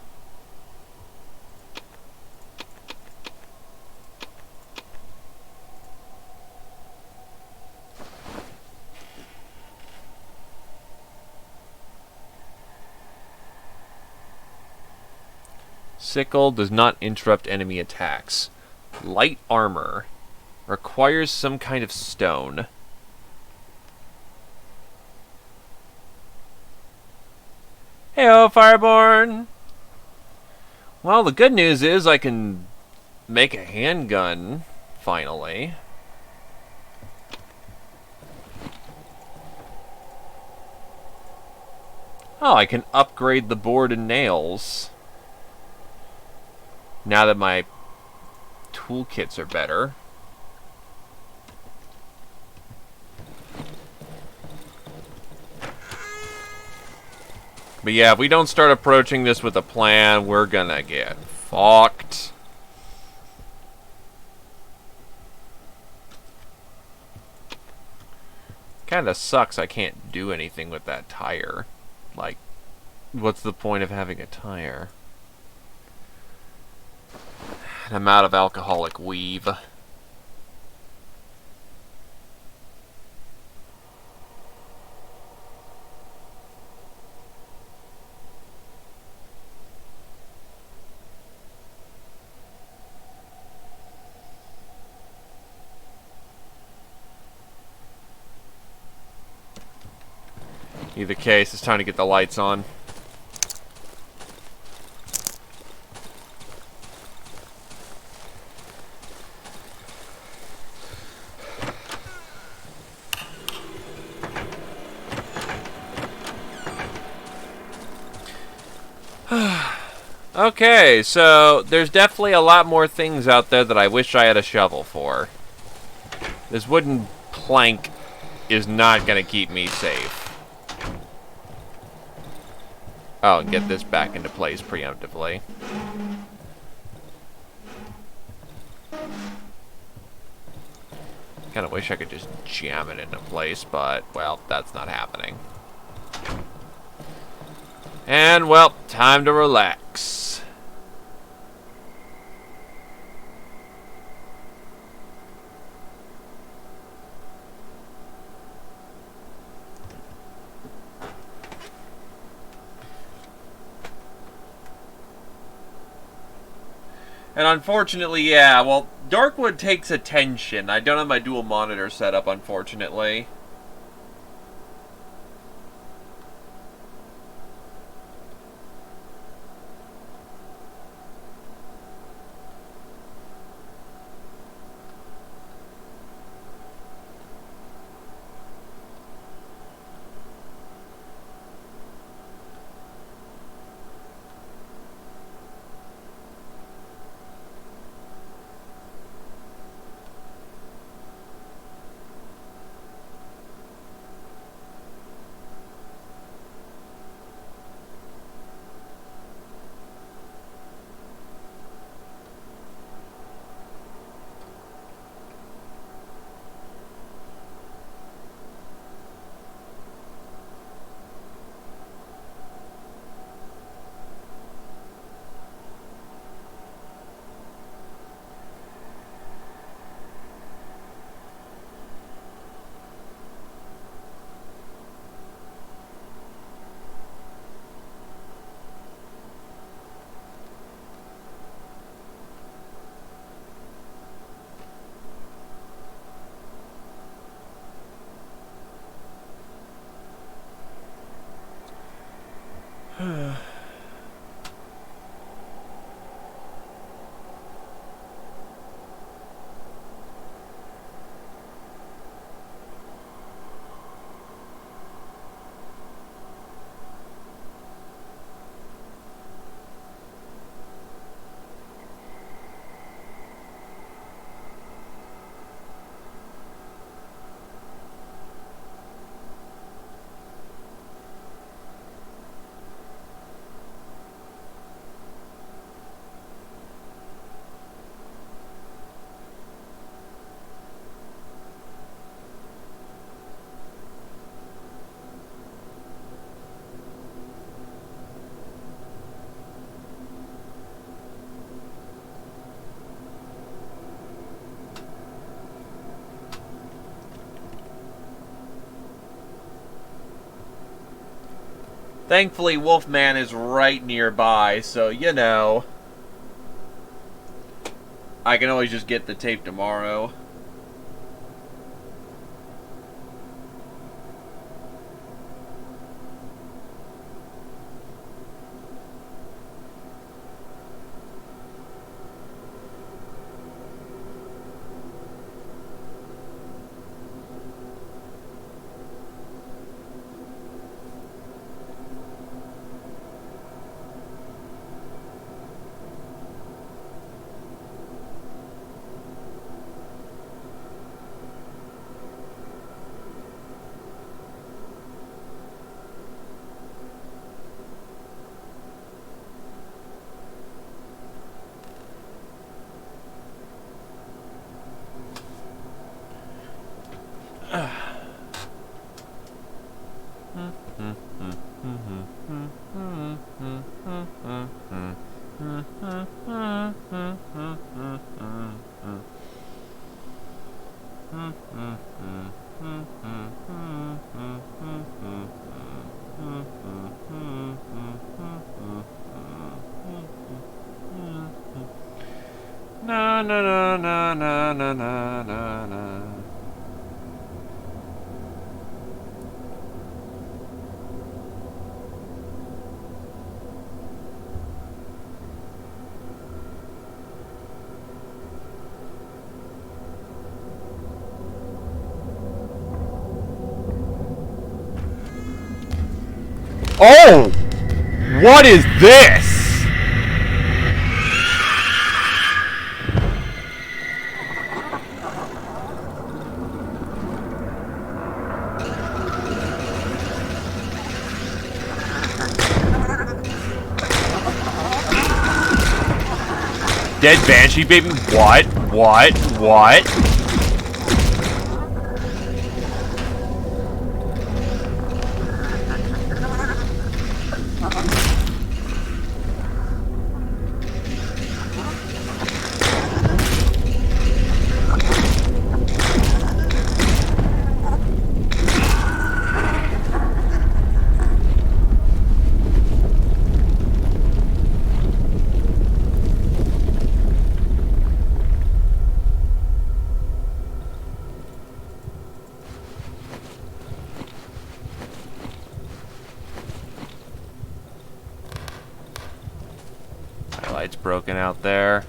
Sickle does not interrupt enemy attacks. Light armor. Requires some kind of stone. Heyo, Fireborn! Well, the good news is I can make a handgun, finally. Oh, I can upgrade the board and nails. Now that my toolkits are better. But yeah, if we don't start approaching this with a plan, we're gonna get fucked. Kinda sucks I can't do anything with that tire. Like, what's the point of having a tire? And I'm out of alcoholic weave. Either case, it's time to get the lights on. Okay, so there's definitely a lot more things out there that I wish I had a shovel for. This wooden plank is not going to keep me safe. Oh, and get this back into place preemptively. Kind of wish I could just jam it into place, but, well, that's not happening. And, well, time to relax. And unfortunately, yeah, well, Darkwood takes attention. I don't have my dual monitor set up, unfortunately. Thankfully, Wolfman is right nearby, so, you know, I can always just get the tape tomorrow. Na na na na na na na na. Oh! What is this? Dead Banshee, baby? What? What? What? Light's broken out there.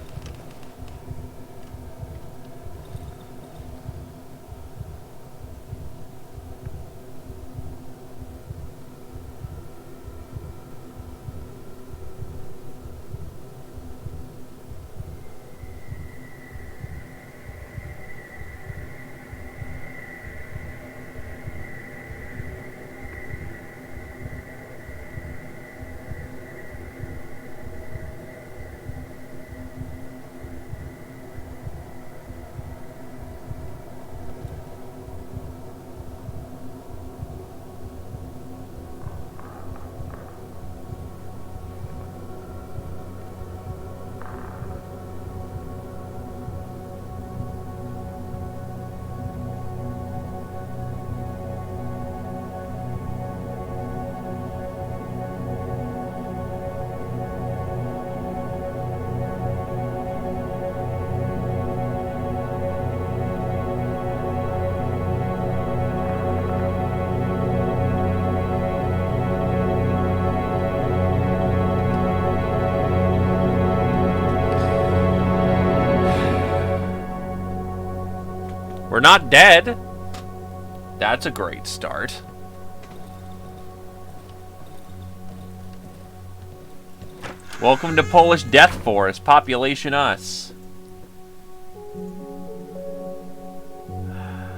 We're not dead. That's a great start. Welcome to Polish Death Force, population us.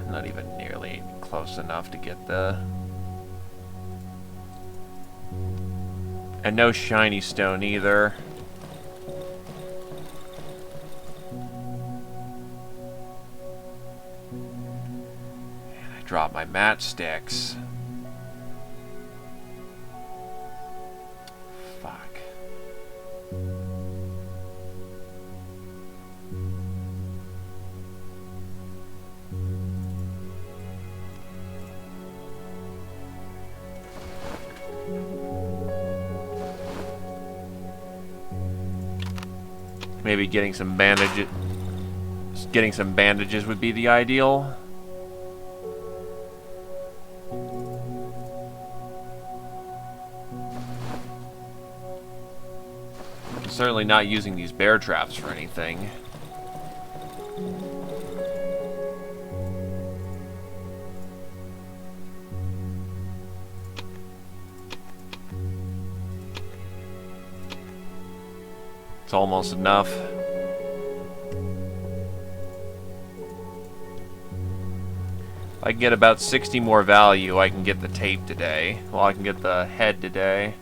Not even nearly close enough to get the... And no shiny stone either. Drop my matchsticks. Fuck. Maybe getting some bandages. Getting some bandages would be the ideal. Certainly not using these bear traps for anything. It's almost enough. If I can get about 60 more value, I can get the tape today. Well, I can get the head today.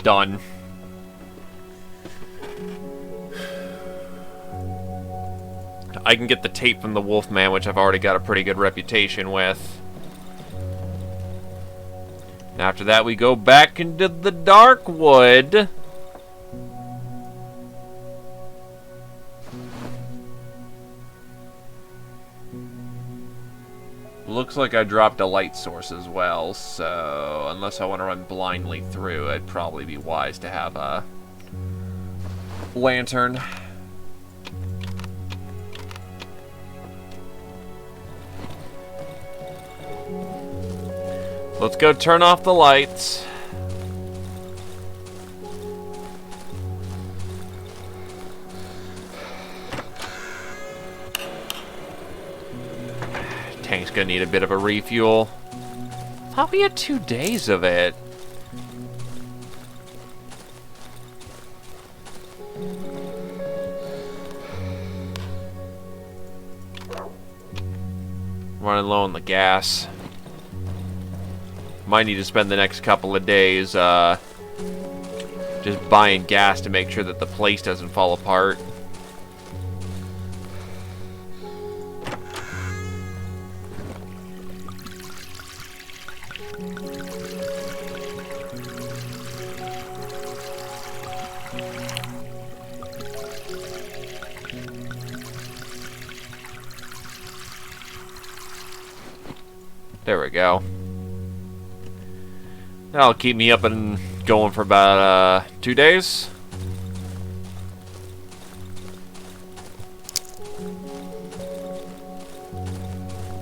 Done. I can get the tape from the Wolfman, which I've already got a pretty good reputation with. And after that, we go back into the Darkwood. Looks like I dropped a light source as well, so unless I want to run blindly through, it'd probably be wise to have a lantern. Let's go turn off the lights. Tank's gonna need a bit of a refuel. Thought we had 2 days of it. Running low on the gas. Might need to spend the next couple of days just buying gas to make sure that the place doesn't fall apart. There we go. That'll keep me up and going for about 2 days.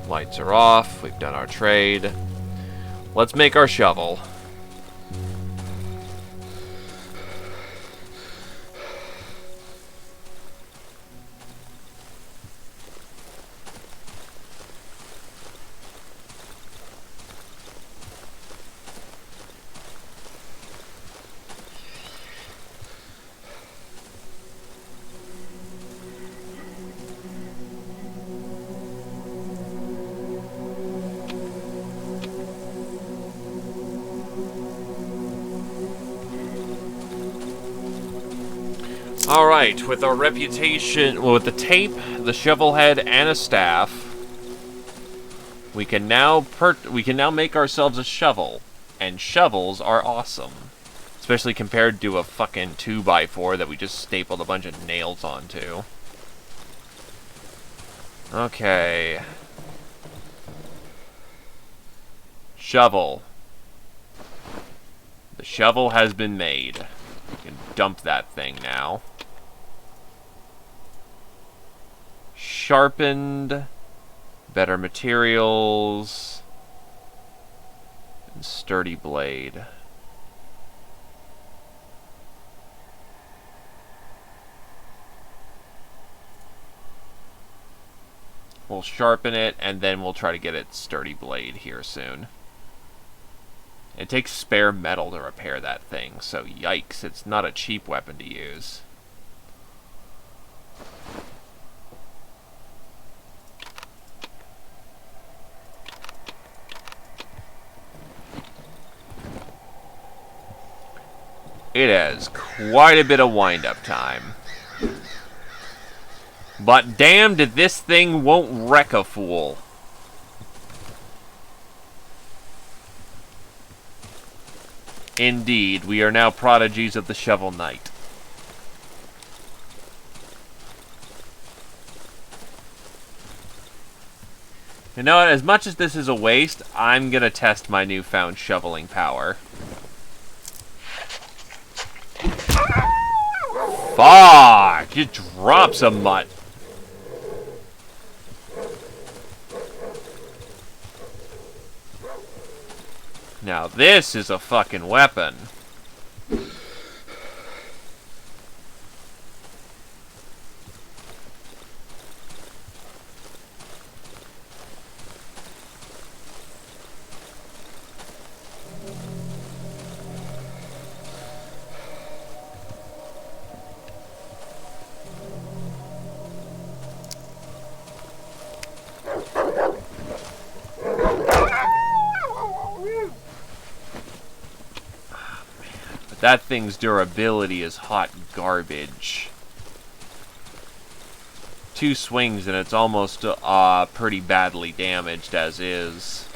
Lights are off. We've done our trade. Let's make our shovel. Alright, with our reputation, well, with the tape, the shovel head, and a staff, we can now make ourselves a shovel. And shovels are awesome. Especially compared to a fucking 2x4 that we just stapled a bunch of nails onto. Okay. Shovel. The shovel has been made. You can dump that thing now. Sharpened, better materials, and sturdy blade. We'll sharpen it, and then we'll try to get its sturdy blade here soon. It takes spare metal to repair that thing, so yikes, it's not a cheap weapon to use. It has quite a bit of wind-up time. But damned if this thing won't wreck a fool. Indeed, we are now prodigies of the Shovel Knight. You know what, as much as this is a waste, I'm gonna test my newfound shoveling power. Fuck! You drop some mud. Now this is a fucking weapon. That thing's durability is hot garbage. 2 swings and it's almost pretty badly damaged as is.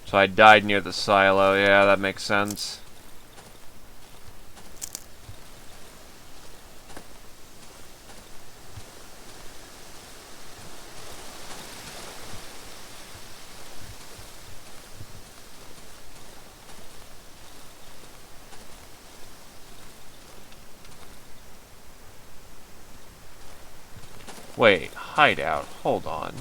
So I died near the silo. Yeah, that makes sense. Wait, hideout. Hold on.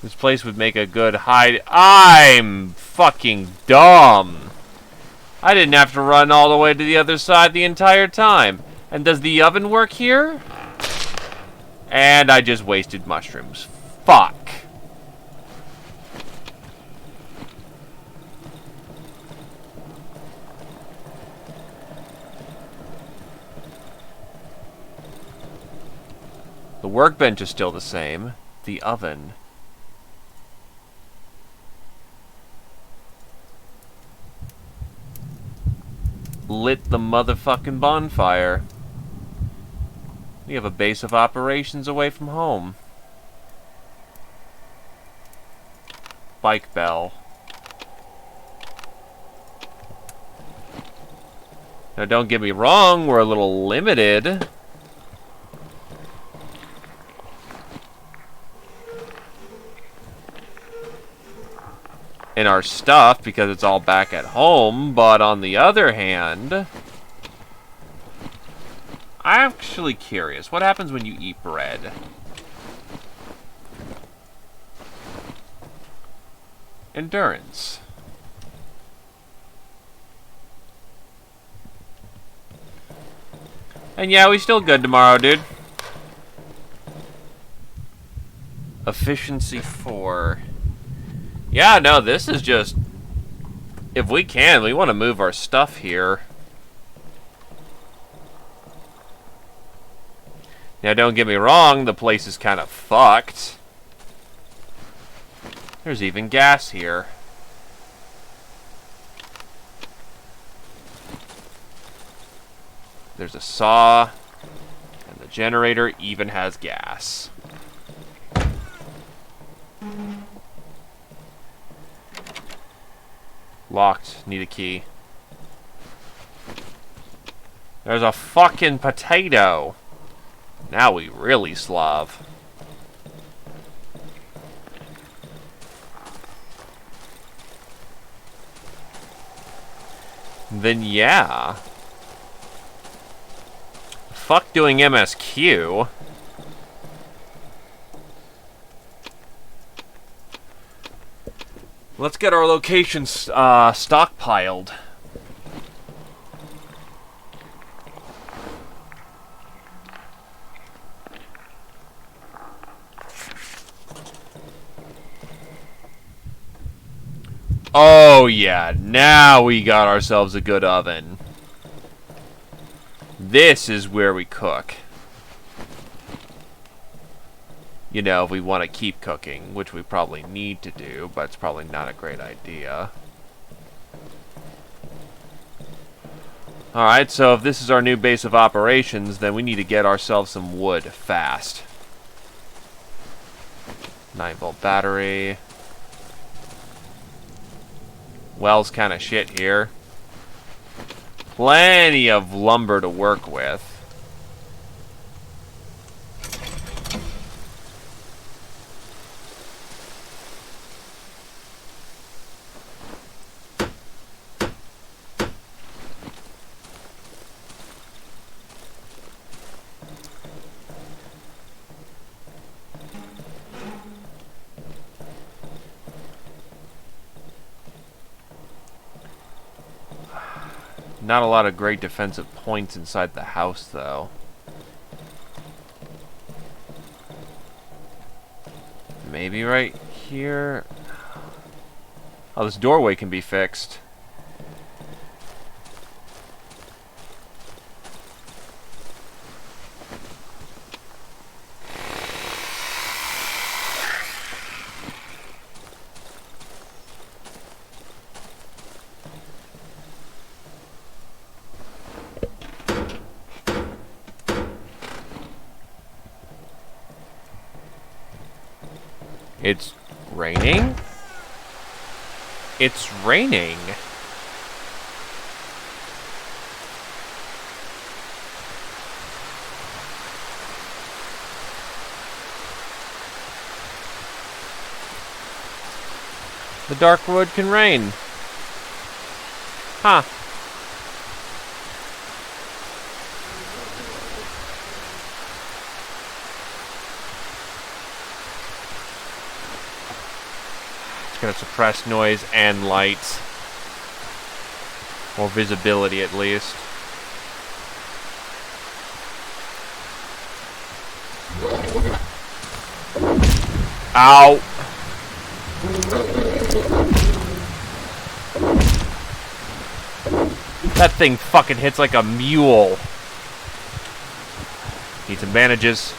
This place would make a good hide. I'm fucking dumb. I didn't have to run all the way to the other side the entire time. And does the oven work here? And I just wasted mushrooms. Fuck. The workbench is still the same. The oven. Lit the motherfucking bonfire. We have a base of operations away from home. Bike bell. Now don't get me wrong, we're a little limited. In our stuff because it's all back at home, but on the other hand, I'm actually curious. What happens when you eat bread? Endurance. And yeah, we still good tomorrow, dude. Efficiency 4. Yeah, no, this is just... If we can, we want to move our stuff here. Now, don't get me wrong, the place is kind of fucked. There's even gas here. There's a saw, and the generator even has gas. Locked. Need a key. There's a fucking potato. Now we really Slav. Then yeah. Fuck doing MSQ. Let's get our locations stockpiled. Oh yeah, now we got ourselves a good oven. This is where we cook. You know, if we want to keep cooking, which we probably need to do, but it's probably not a great idea. Alright, so if this is our new base of operations, then we need to get ourselves some wood fast. 9-volt battery. Well's kind of shit here. Plenty of lumber to work with. Not a lot of great defensive points inside the house, though. Maybe right here. Oh, this doorway can be fixed. It's raining? It's raining. The Darkwood can rain. Huh. Gonna suppress noise and light. Or visibility, at least. Ow! That thing fucking hits like a mule. Need some bandages.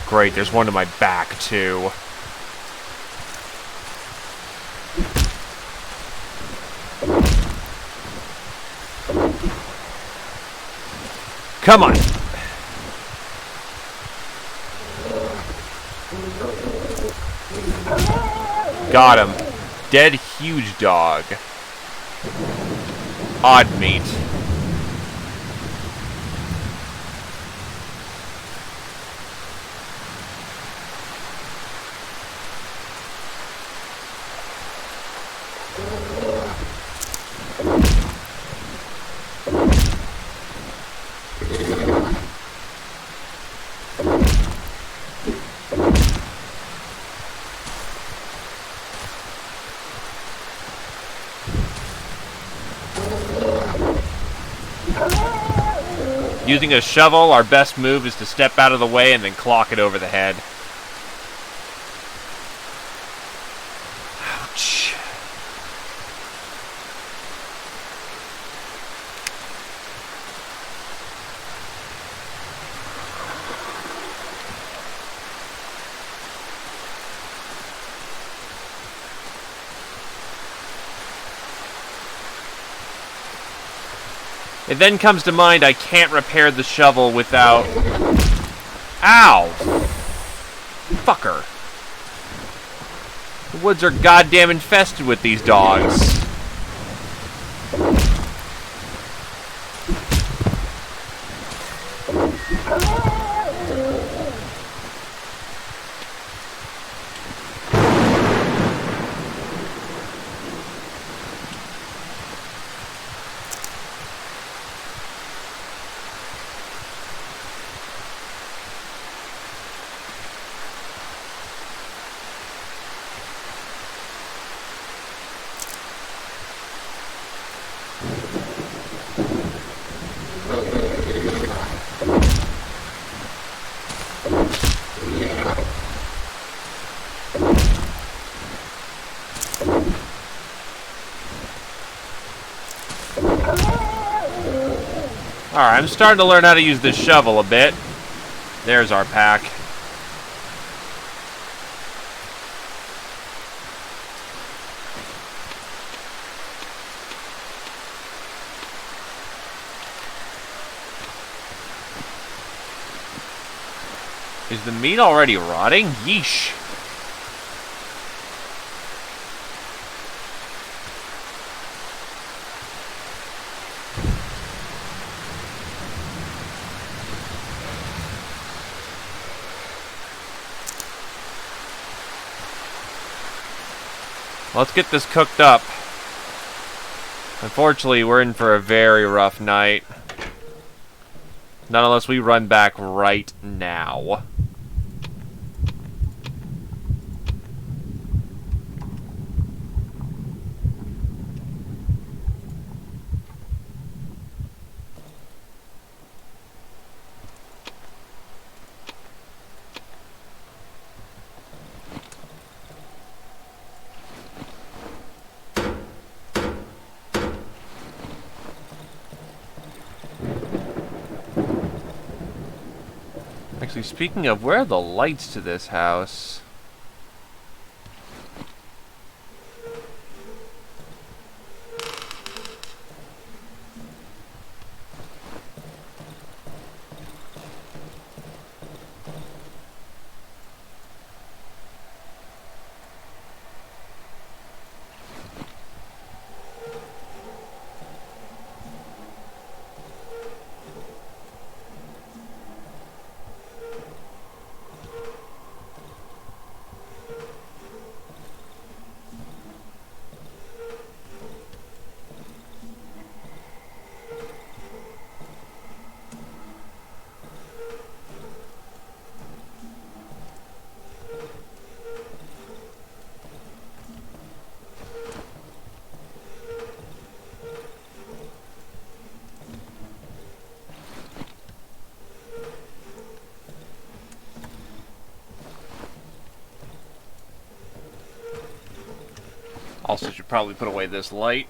Great, there's one to my back, too. Come on! Got him. Dead huge dog. Odd meat. Using a shovel, our best move is to step out of the way and then clock it over the head. Ouch. It then comes to mind I can't repair the shovel without... Ow! Fucker. The woods are goddamn infested with these dogs. Alright, I'm starting to learn how to use this shovel a bit. There's our pack. Is the meat already rotting? Yeesh. Let's get this cooked up. Unfortunately, we're in for a very rough night. Not unless we run back right now. Actually, speaking of, where are the lights to this house? Also, should probably put away this light.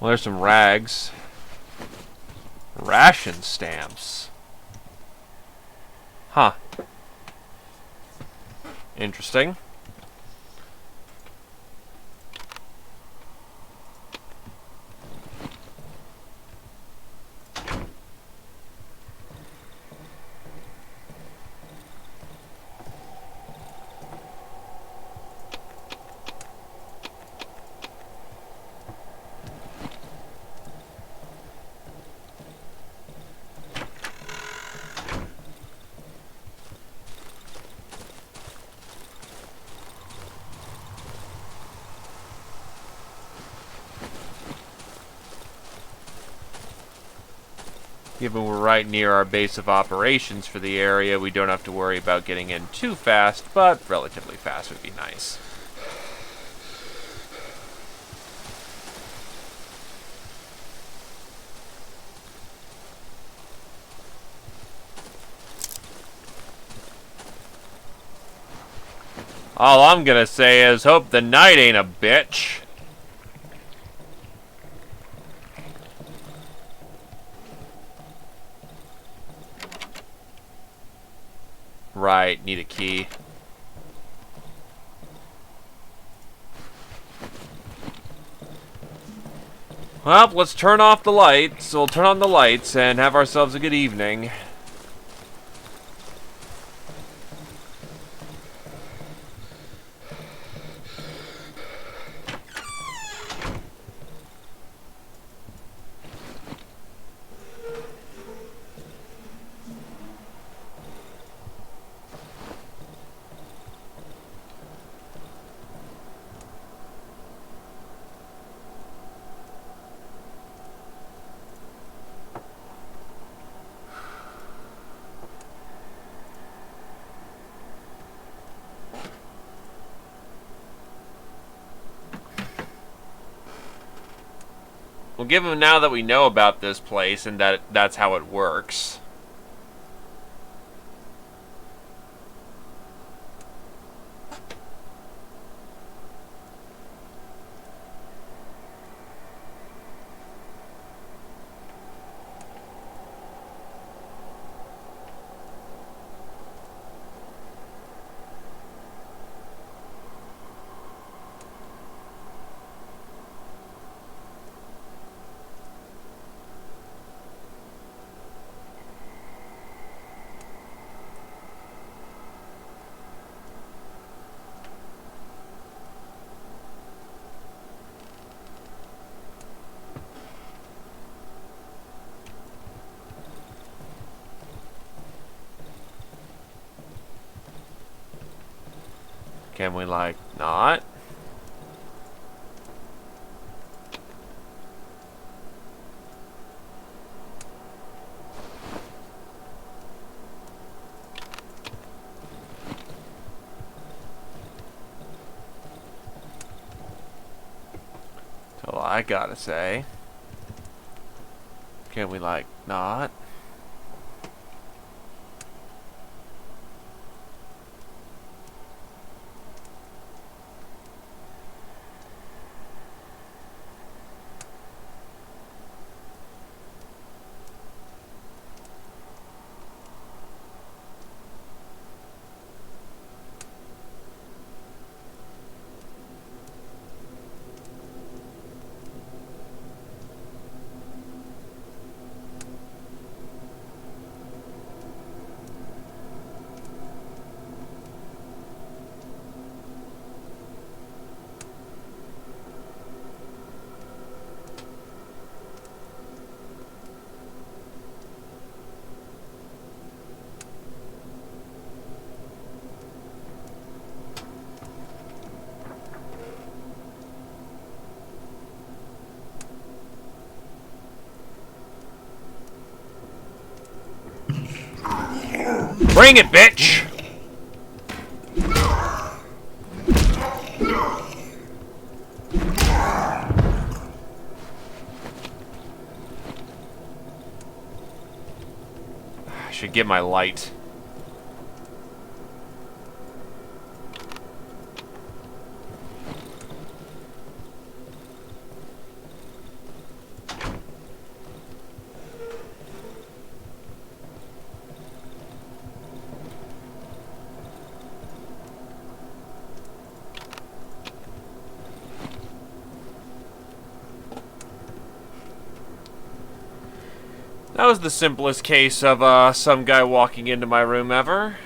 Well, there's some rags. Ration stamps. Huh. Interesting. Given we're right near our base of operations for the area, we don't have to worry about getting in too fast, but relatively fast would be nice. All I'm gonna say is hope the night ain't a bitch. Right, need a key. Well, let's turn off the lights. We'll turn on the lights and have ourselves a good evening. Well, given now that we know about this place and that that's how it works. Can we, like, not? That's all I gotta say. Can we, like, not? Bring it, bitch! I should get my light. That was the simplest case of some guy walking into my room ever.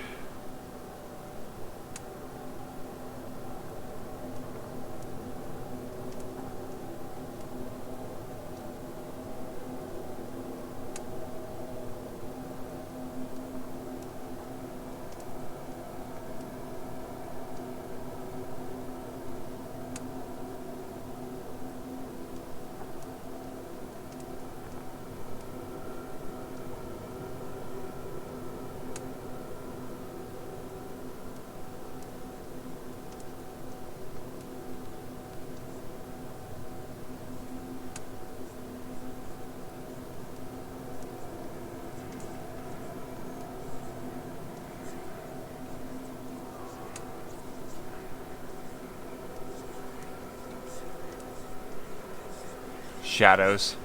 Shadows.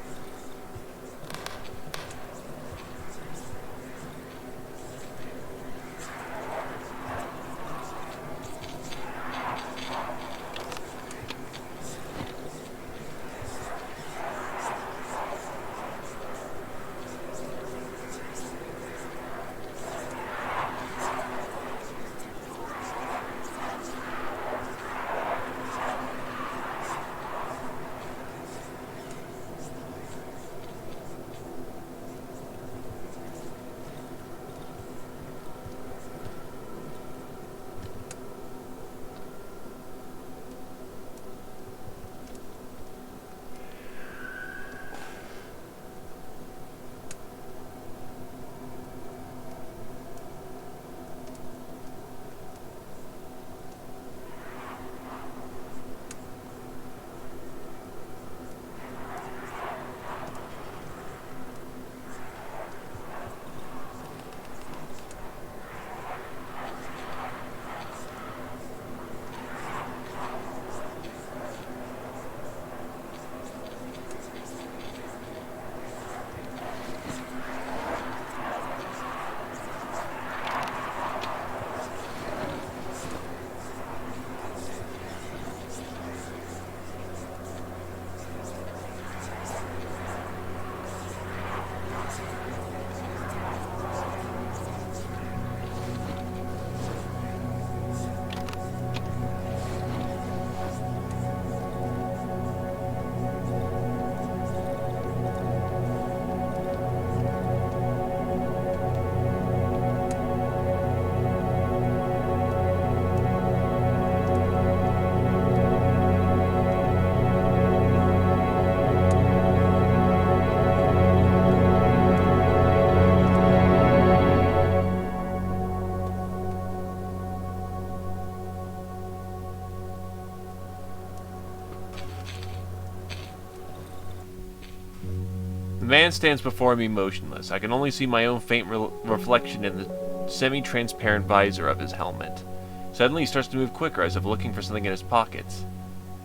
The man stands before me motionless. I can only see my own faint reflection in the semi-transparent visor of his helmet. Suddenly he starts to move quicker, as if looking for something in his pockets.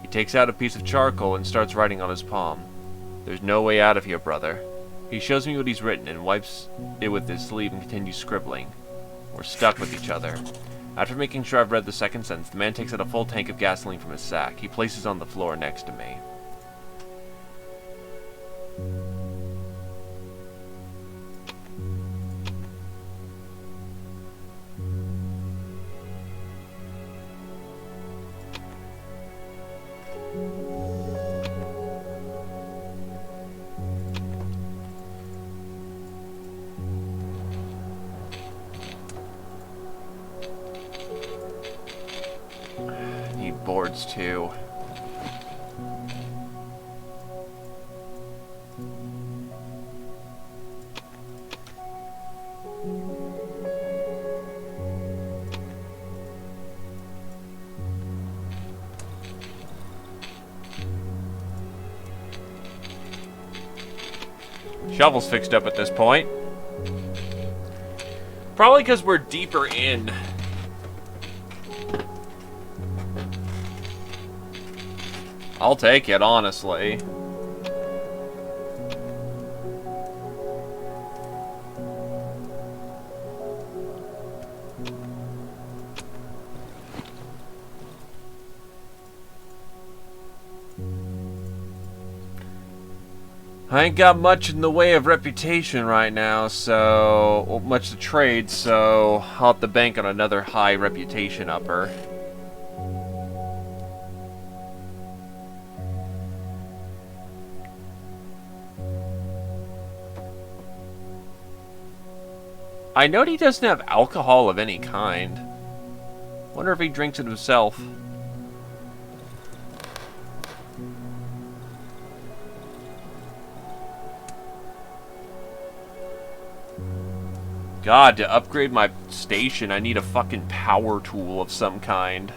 He takes out a piece of charcoal and starts writing on his palm. "There's no way out of here, brother." He shows me what he's written and wipes it with his sleeve and continues scribbling. "We're stuck with each other." After making sure I've read the second sentence, the man takes out a full tank of gasoline from his sack. He places it on the floor next to me. Need boards too. Shovel's fixed up at this point. Probably because we're deeper in. I'll take it, honestly. I ain't got much in the way of reputation right now, so... well, much to trade, so... I'll have to bank on another high reputation upper. I note he doesn't have alcohol of any kind. Wonder if he drinks it himself. God, to upgrade my station, I need a fucking power tool of some kind.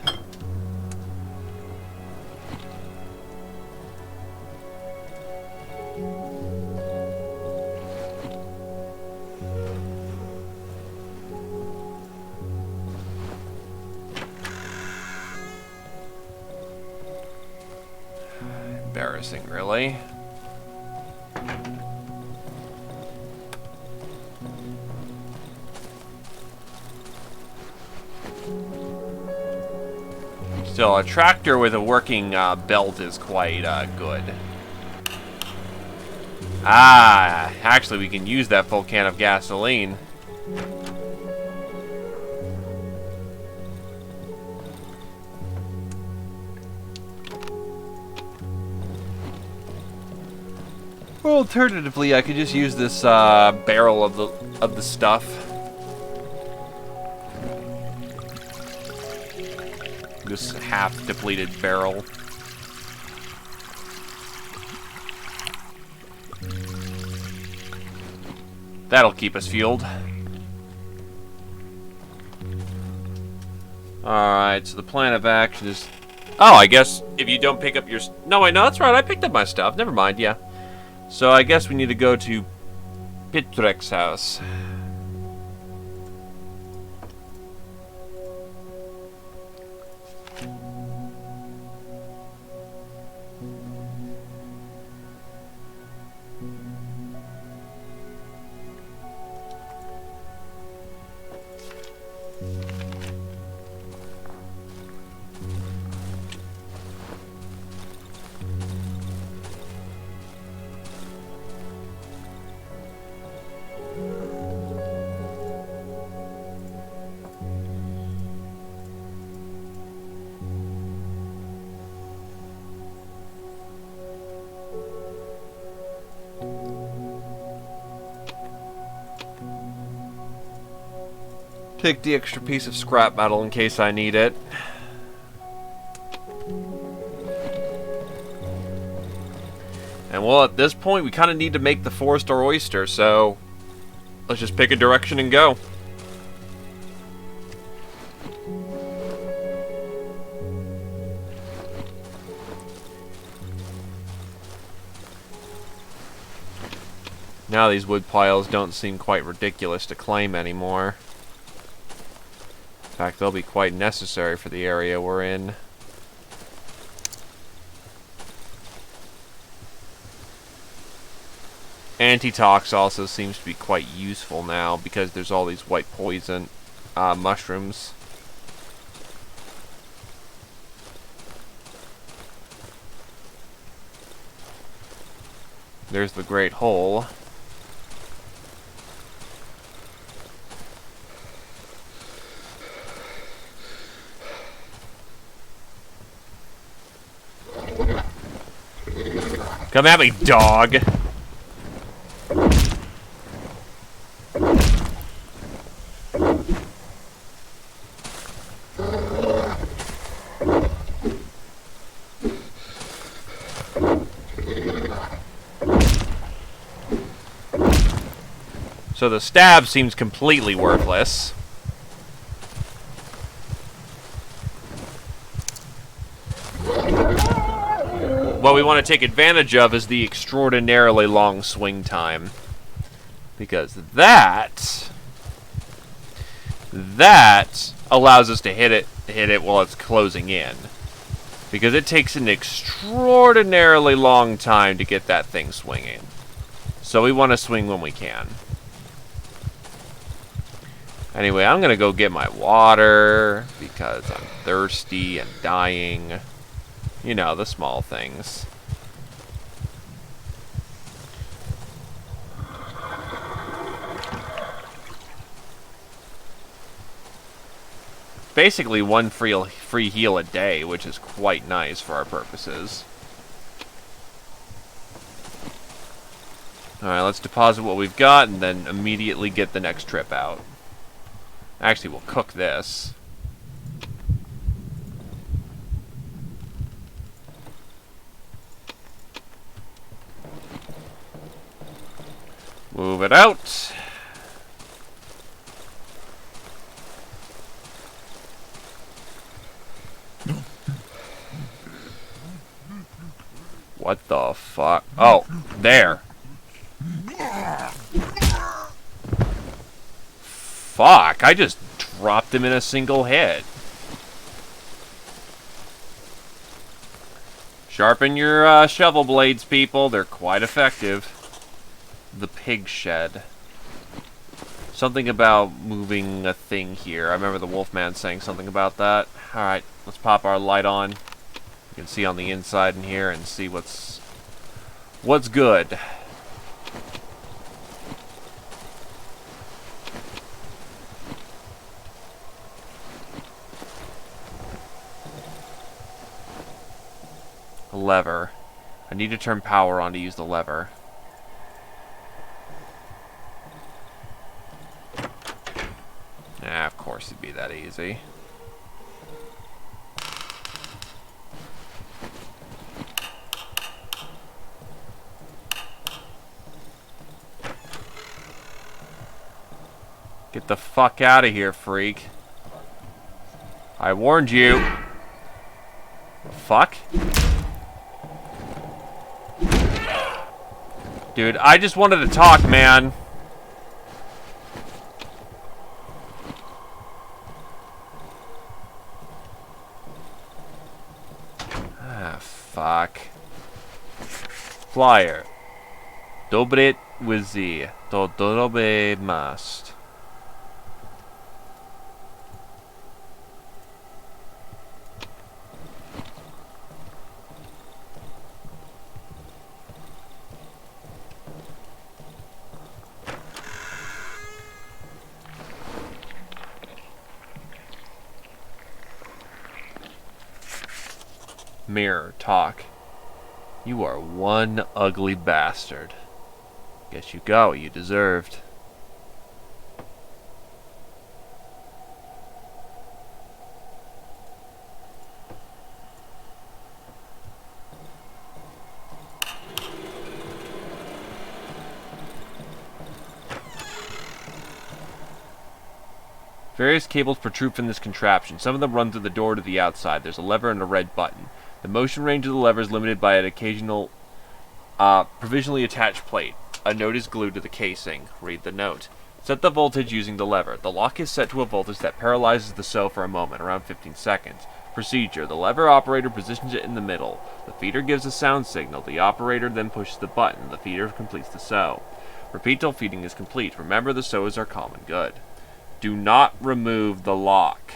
Embarrassing, really. Still, a tractor with a working belt is quite good. Ah, actually we can use that full can of gasoline. Or alternatively, I could just use this barrel of the stuff. This half-depleted barrel. That'll keep us fueled. Alright, so the plan of action is... oh, I guess if you don't pick up your... no, wait, no, that's right, I picked up my stuff. Never mind, yeah. So I guess we need to go to Pitrek's house. Take the extra piece of scrap metal in case I need it. And well, at this point, we kind of need to make the forest our oyster, so let's just pick a direction and go. Now these wood piles don't seem quite ridiculous to claim anymore. In fact, they'll be quite necessary for the area we're in. Antitox also seems to be quite useful now because there's all these white poison mushrooms. There's the Great Hole. Come at me, dog! So the stab seems completely worthless. what we want to take advantage of is the extraordinarily long swing time. Because that allows us to hit it while it's closing in. Because it takes an extraordinarily long time to get that thing swinging. So we want to swing when we can. Anyway, I'm going to go get my water because I'm thirsty and dying. You know, the small things. Basically one free heal a day, which is quite nice for our purposes. Alright, let's deposit what we've got and then immediately get the next trip out. Actually, we'll cook this. Move it out. What the fuck? Oh, there. Fuck, I just dropped him in a single hit. Sharpen your shovel blades, people. They're quite effective. The pig shed. Something about moving a thing here. I remember the Wolfman saying something about that. Alright, let's pop our light on. You can see on the inside in here and see what's good. A lever. I need to turn power on to use the lever. Of course it'd be that easy. Get the fuck out of here, freak. I warned you. Fuck. Dude, I just wanted to talk, man. Fuck. Flyer. Dobret wizi. To dorobe mast. Mirror, talk. You are one ugly bastard. Guess you got what you deserved. Various cables protrude from this contraption. Some of them run through the door to the outside. There's a lever and a red button. The motion range of the lever is limited by an occasional provisionally attached plate. A note is glued to the casing. Read the note. Set the voltage using the lever. The lock is set to a voltage that paralyzes the sew for a moment, around 15 seconds. Procedure. The lever operator positions it in the middle. The feeder gives a sound signal. The operator then pushes the button. The feeder completes the sew. Repeat till feeding is complete. Remember, the sew is our common good. Do not remove the lock.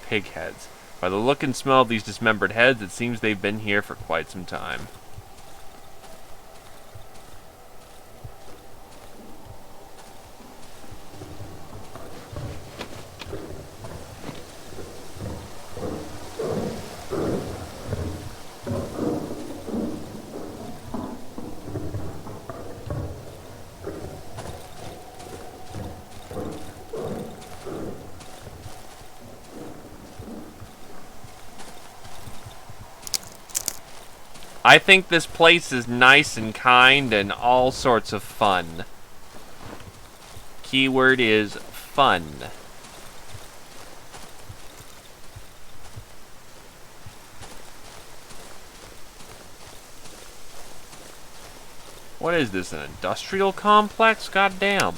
Pig heads. By the look and smell of these dismembered heads, it seems they've been here for quite some time. I think this place is nice and kind and all sorts of fun. Keyword is fun. What is this, an industrial complex? Goddamn.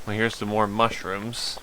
Well, here's some more mushrooms.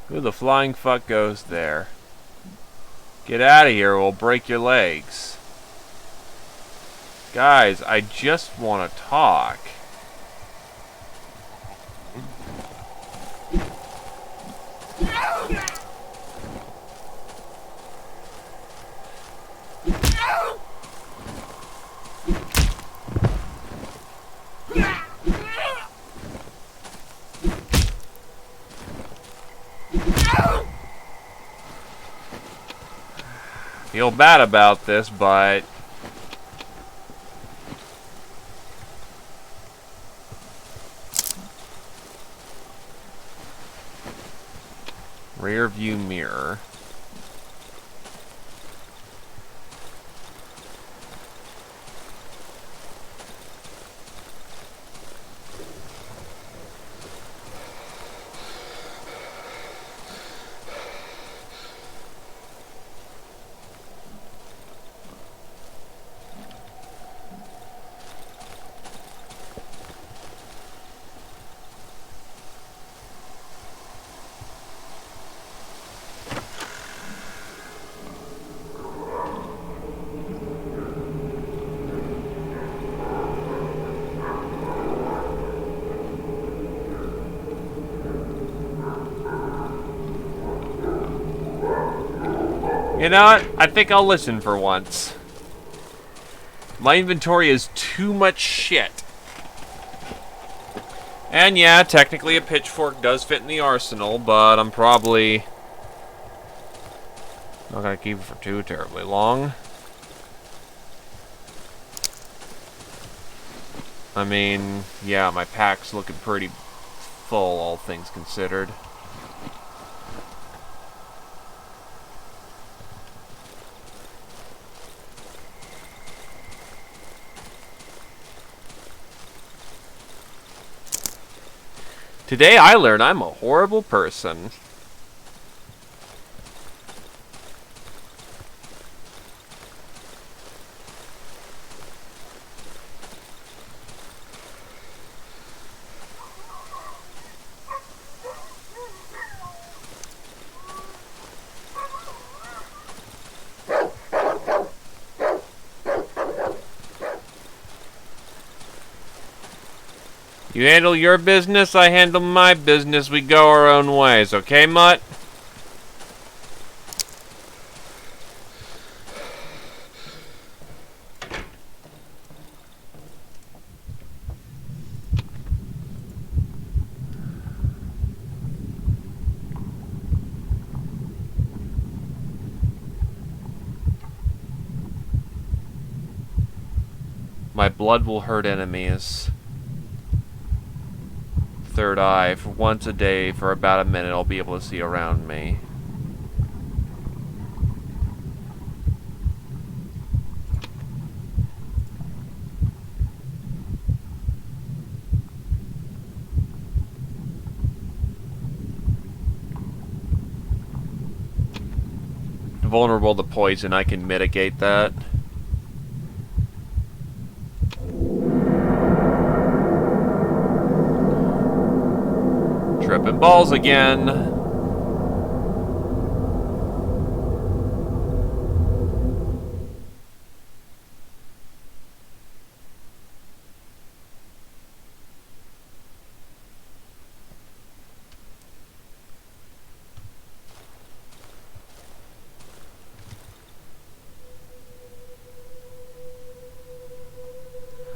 Who the flying fuck goes there? Get out of here or we'll break your legs. Guys, I just want to talk. Feel bad about this, but rear view mirror. You know what? I think I'll listen for once. My inventory is too much shit. And yeah, technically a pitchfork does fit in the arsenal, but I'm probably not gonna keep it for too terribly long. I mean, yeah, my pack's looking pretty full, all things considered. Today I learned I'm a horrible person. You handle your business, I handle my business. We go our own ways, okay, Mutt? My blood will hurt enemies. Third eye. For once a day, for about a minute, I'll be able to see around me. Vulnerable to poison, I can mitigate that. Tripping balls again.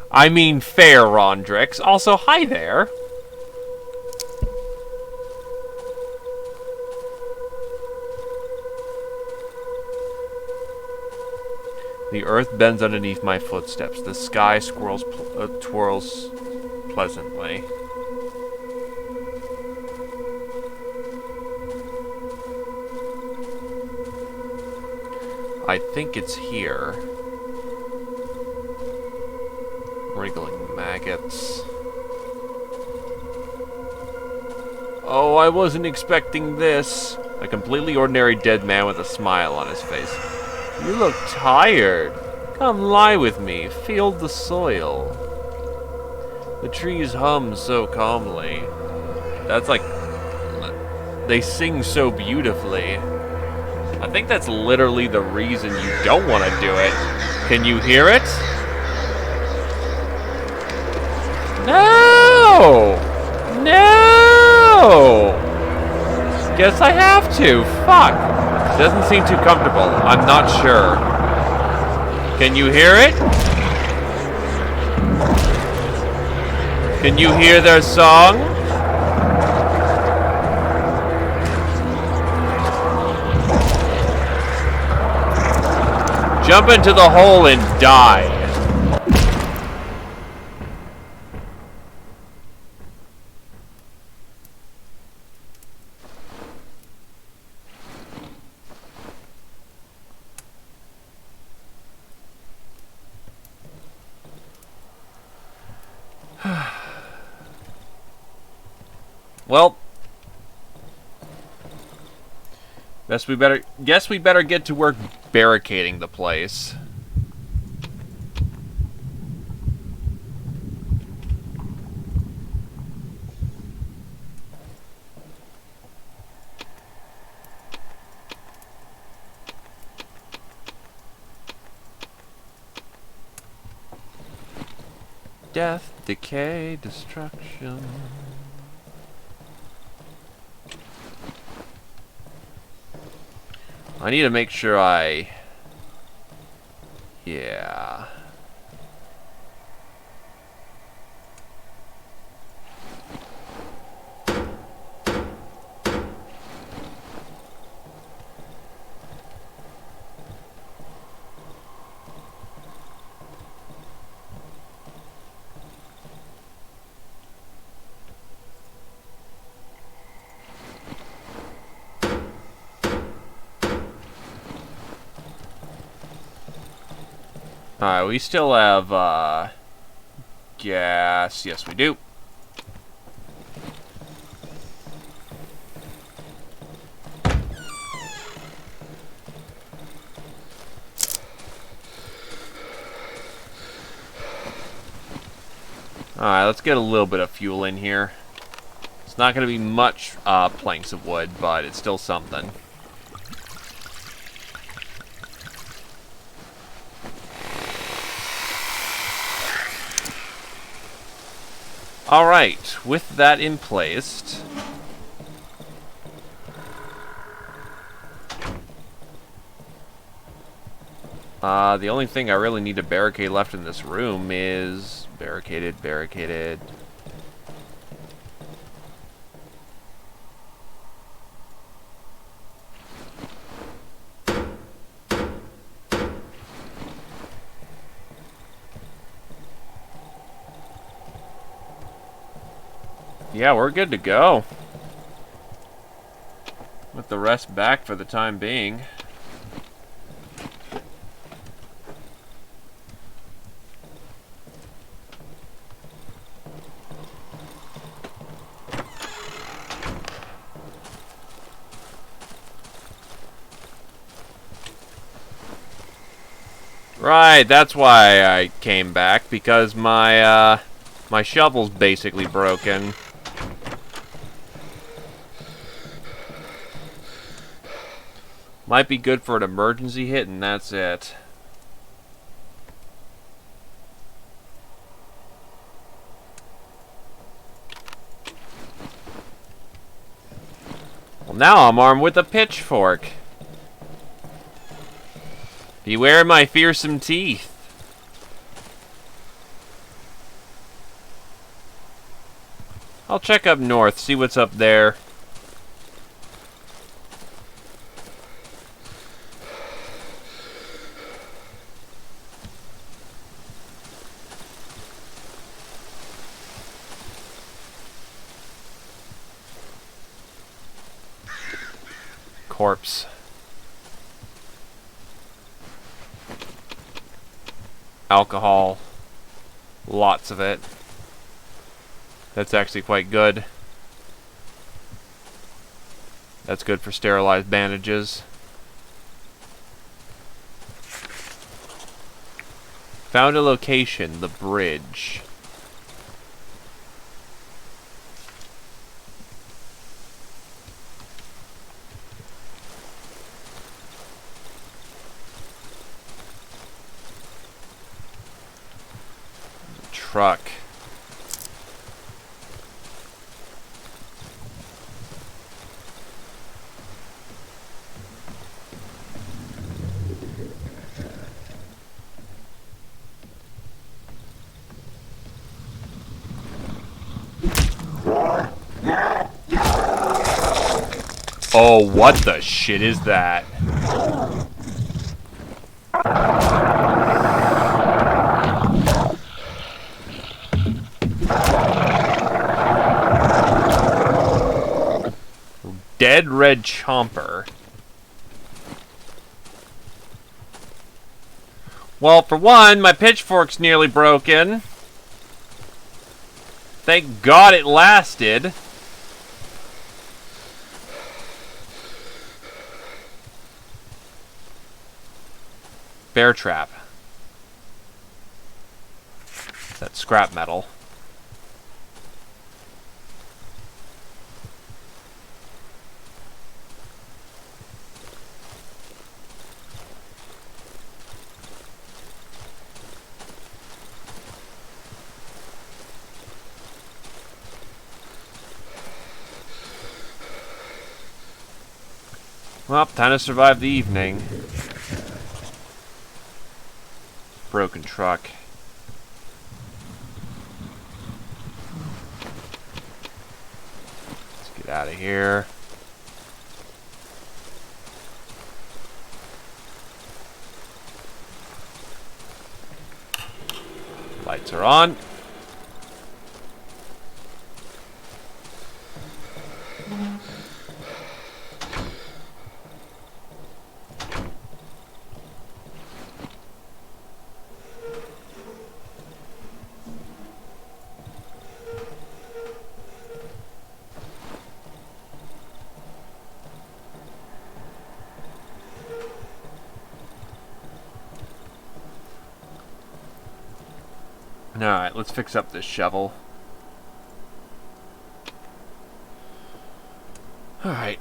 I mean fair, Rondrix. Also, hi there. The earth bends underneath my footsteps. The sky twirls pleasantly. I think it's here. Wriggling maggots. Oh, I wasn't expecting this. A completely ordinary dead man with a smile on his face. You look tired. Come lie with me. Feel the soil. The trees hum so calmly. That's like... They sing so beautifully. I think that's literally the reason you don't want to do it. Can you hear it? No! No! Guess I have to. Fuck. Doesn't seem too comfortable. I'm not sure. Can you hear it? Can you hear their song? Jump into the hole and die. Well, guess we better get to work barricading the place. Death, decay, destruction. I need to make sure yeah. Alright, we still have, gas. Yes, we do. Alright, let's get a little bit of fuel in here. It's not going to be much, planks of wood, but it's still something. Alright, with that in place, the only thing I really need to barricade left in this room is barricaded. Yeah, we're good to go. With the rest back for the time being. Right, that's why I came back, because my shovel's basically broken. Might be good for an emergency hit, and that's it. Well, now I'm armed with a pitchfork. Beware my fearsome teeth. I'll check up north, see what's up there. Corpse. Alcohol. Lots of it. That's actually quite good. That's good for sterilized bandages. Found a location, the bridge. Truck. Oh, what the shit is that? Dead red chomper. Well, for one, my pitchfork's nearly broken. Thank God it lasted. Bear trap. That's scrap metal. Well, time to survive the evening. Broken truck. Let's get out of here. Lights are on. Alright, let's fix up this shovel. Alright.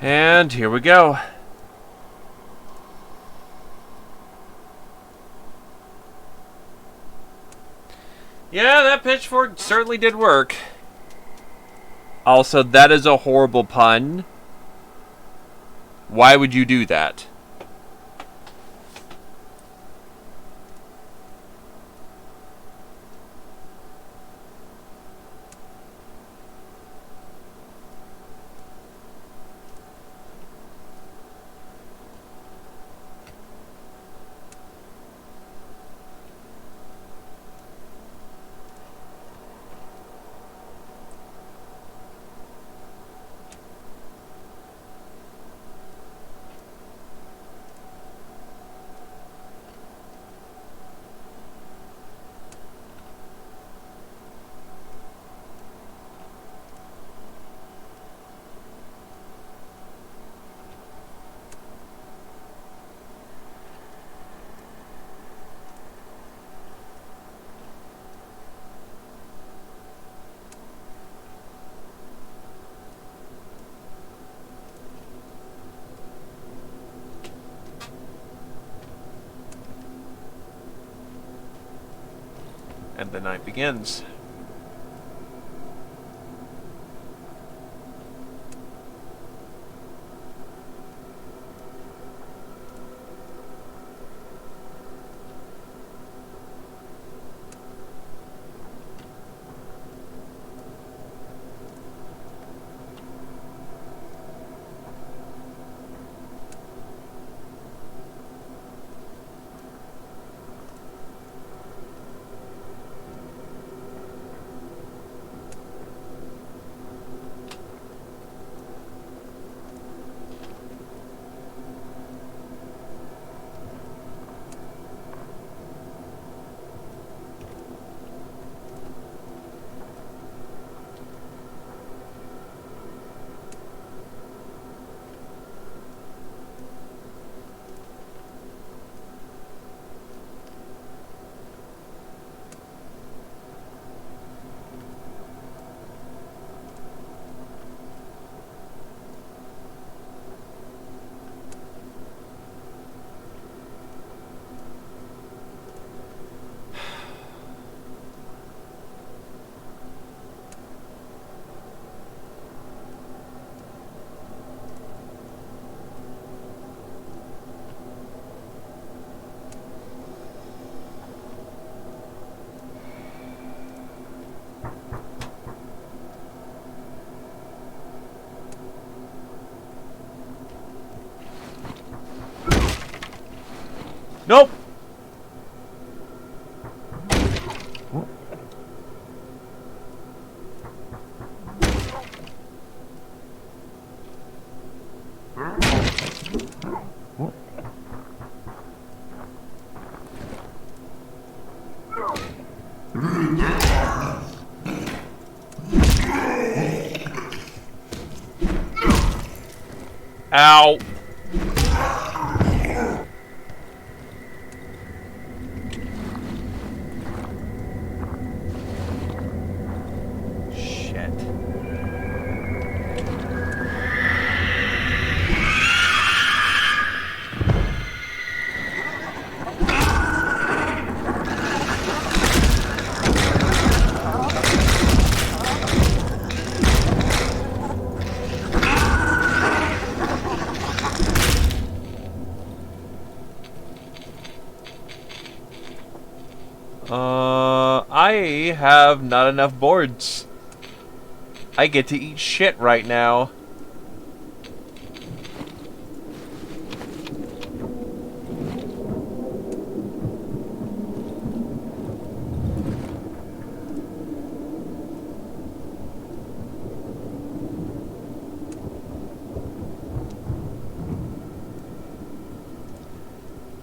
And here we go. Yeah, that pitchfork certainly did work. Also, that is a horrible pun. Why would you do that? And the night begins. Nope! Ow! Shit. I have not enough boards. I get to eat shit right now.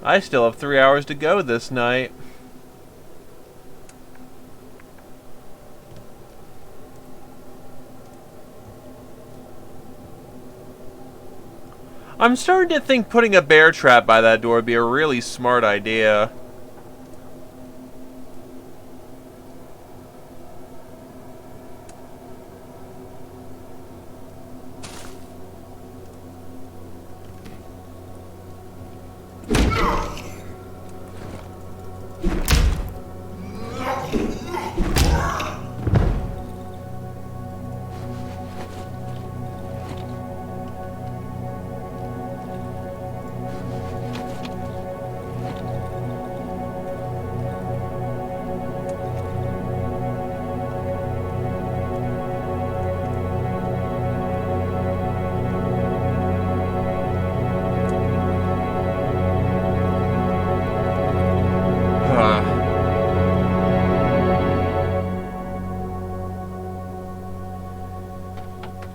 I still have 3 hours to go this night. I'm starting to think putting a bear trap by that door would be a really smart idea.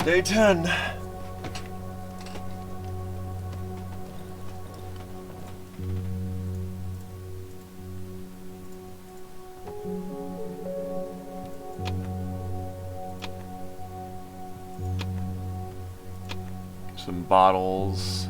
Day 10. Some bottles.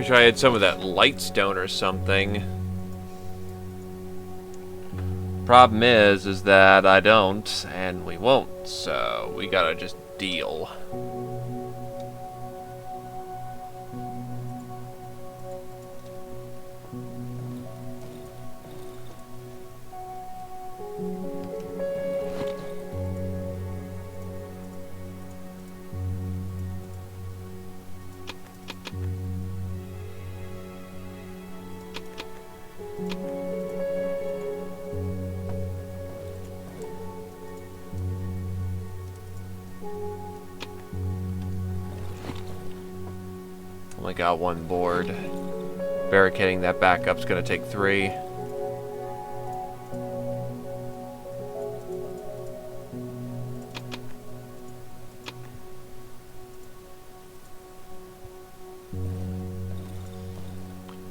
Wish I had some of that lightstone or something. Problem is that I don't, and we won't, so we gotta just deal. Only got one board. Barricading that backup's gonna take 3.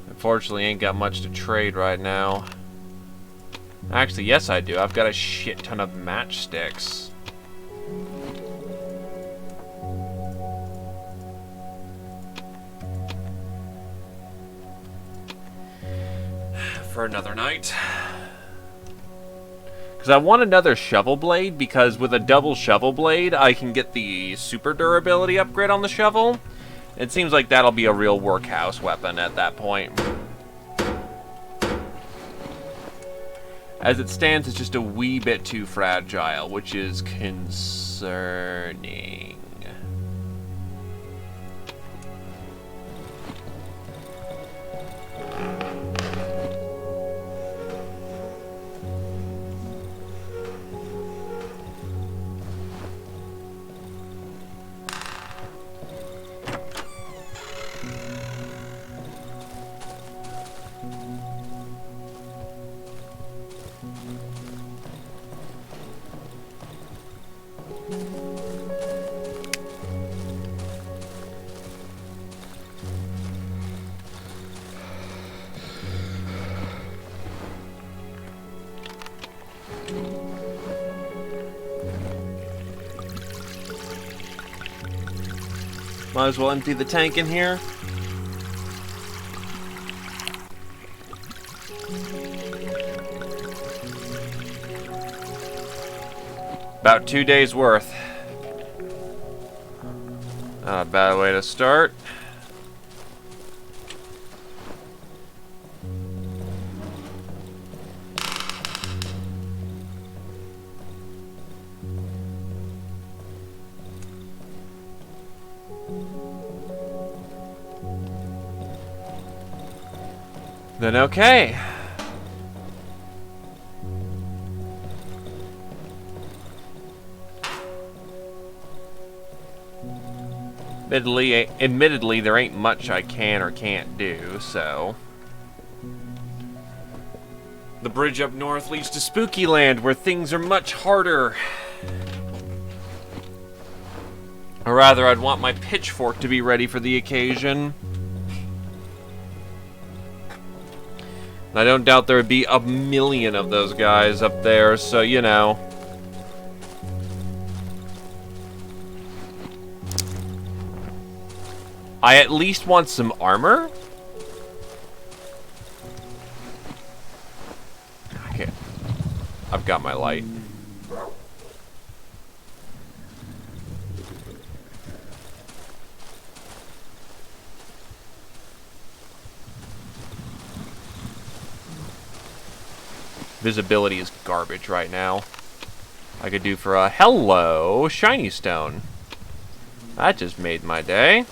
Unfortunately, ain't got much to trade right now. Actually, yes I do. I've got a shit ton of matchsticks. For another night. Because I want another shovel blade, because with a double shovel blade, I can get the super durability upgrade on the shovel. It seems like that'll be a real workhouse weapon at that point. As it stands, it's just a wee bit too fragile, which is concerning. Might as well empty the tank in here. About 2 days worth. Not a bad way to start. Then okay. Admittedly, there ain't much I can or can't do, so... The bridge up north leads to Spooky Land, where things are much harder. Or rather, I'd want my pitchfork to be ready for the occasion. I don't doubt there would be a million of those guys up there, so, you know. I at least want some armor. Okay. I've got my light. Visibility is garbage right now. I could do for a hello shiny stone. That just made my day.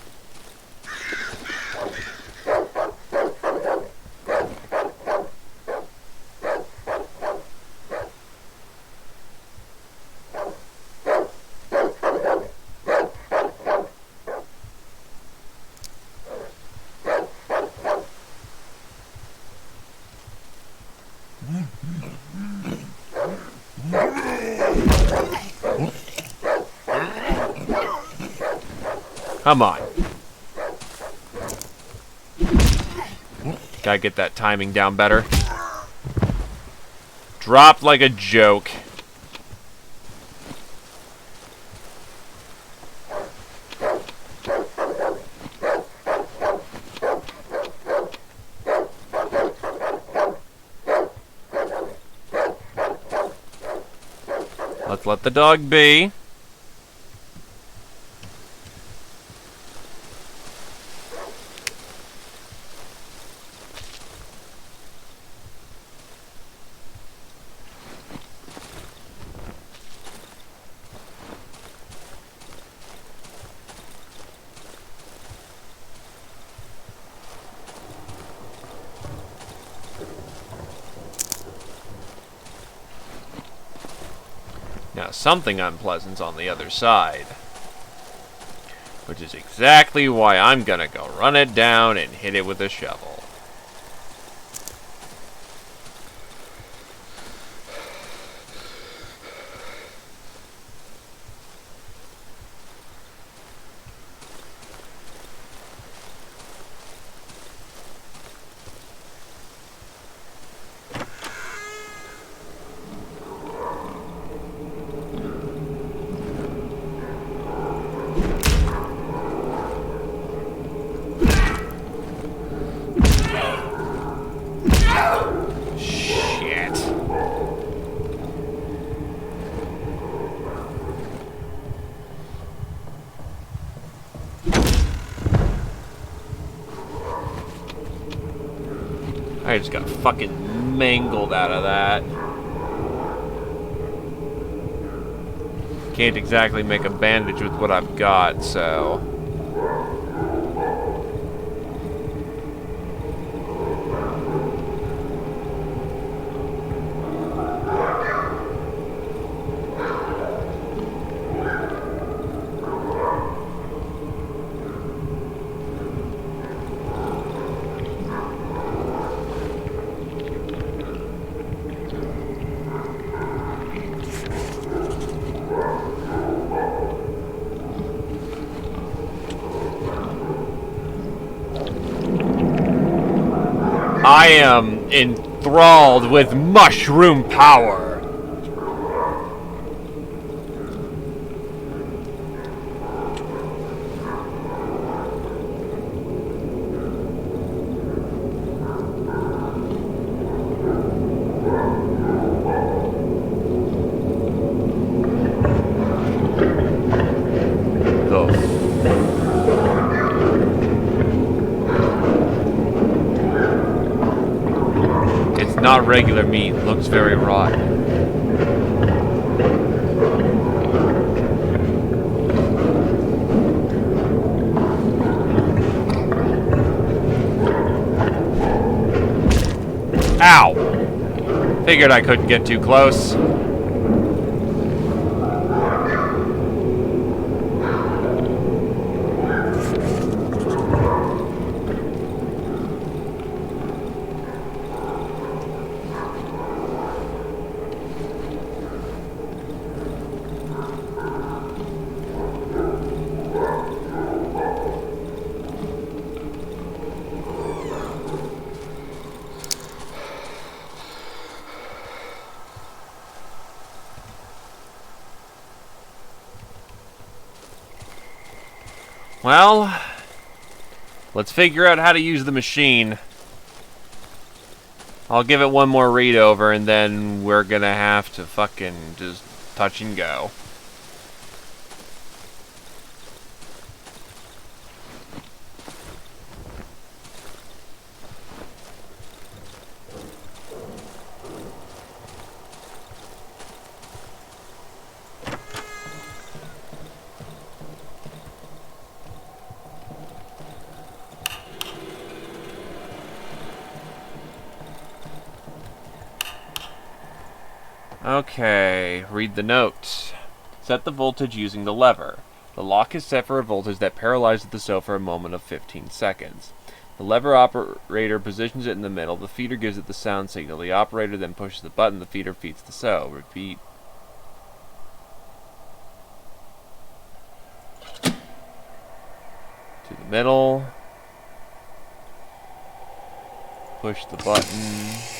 Come on. Gotta get that timing down better. Dropped like a joke. Let's let the dog be. Now, something unpleasant's on the other side. Which is exactly why I'm gonna go run it down and hit it with a shovel. I just got fucking mangled out of that. Can't exactly make a bandage with what I've got, so... I am enthralled with mushroom power. Not regular meat, looks very rotten. Ow! Figured I couldn't get too close. Well, let's figure out how to use the machine. I'll give it one more read over and then we're gonna have to fucking just touch and go. Okay, read the notes. Set the voltage using the lever. The lock is set for a voltage that paralyzes the sew for a moment of 15 seconds. The lever operator positions it in the middle. The feeder gives it the sound signal. The operator then pushes the button. The feeder feeds the sew. Repeat. To the middle. Push the button.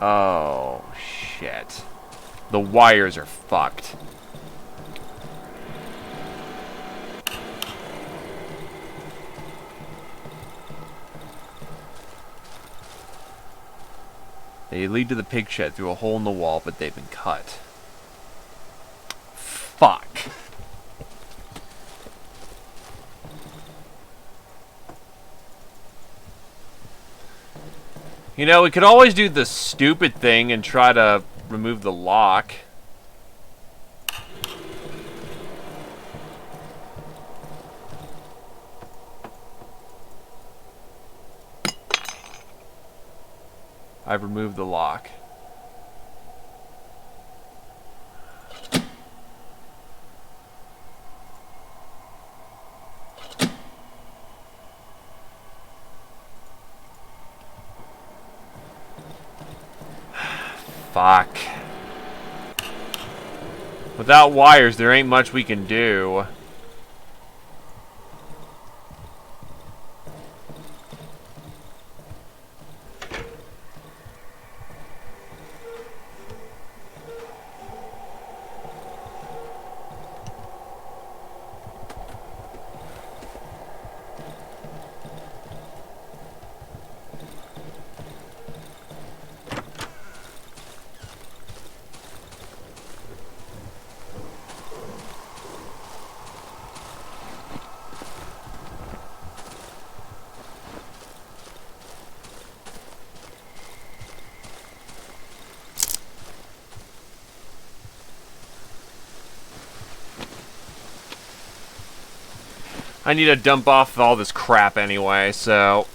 Oh, shit. The wires are fucked. They lead to the pig shed through a hole in the wall, but they've been cut. Fuck. You know, we could always do the stupid thing and try to remove the lock. I've removed the lock. Fuck. Without wires, there ain't much we can do. I need to dump off all this crap anyway, so...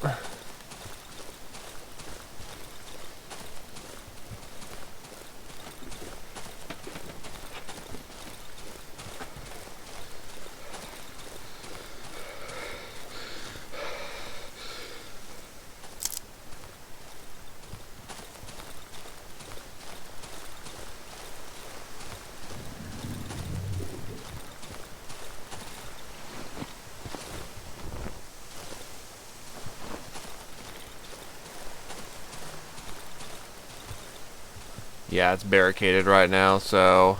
Yeah, it's barricaded right now, so...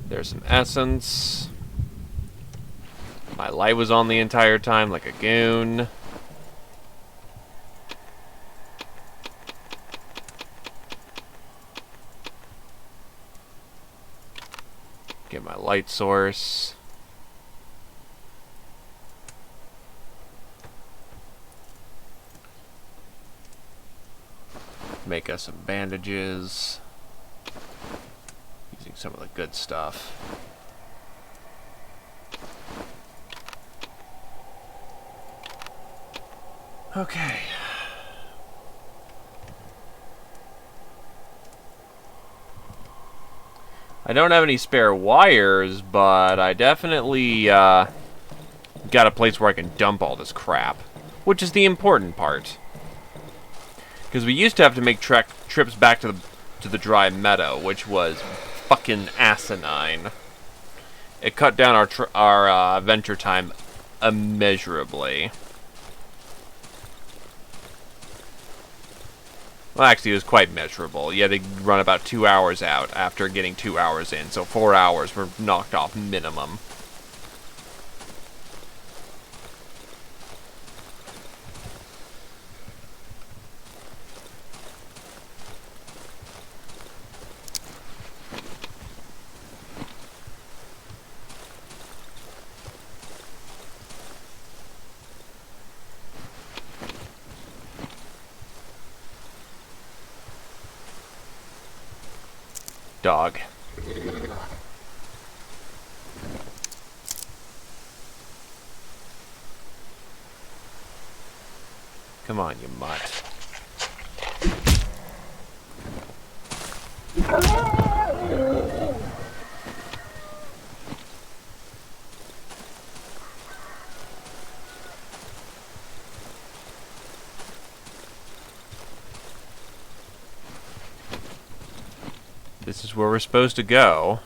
There's some essence. My light was on the entire time like a goon. Get my light source. Make us some bandages. Using some of the good stuff. Okay. I don't have any spare wires, but I definitely got a place where I can dump all this crap, which is the important part. Because we used to have to make trips back to the dry meadow, which was fucking asinine. It cut down our venture time immeasurably. Well, actually, it was quite measurable. You had to run about 2 hours out after getting 2 hours in, so 4 hours were knocked off minimum. Dog. Come on, you mutt. This is where we're supposed to go.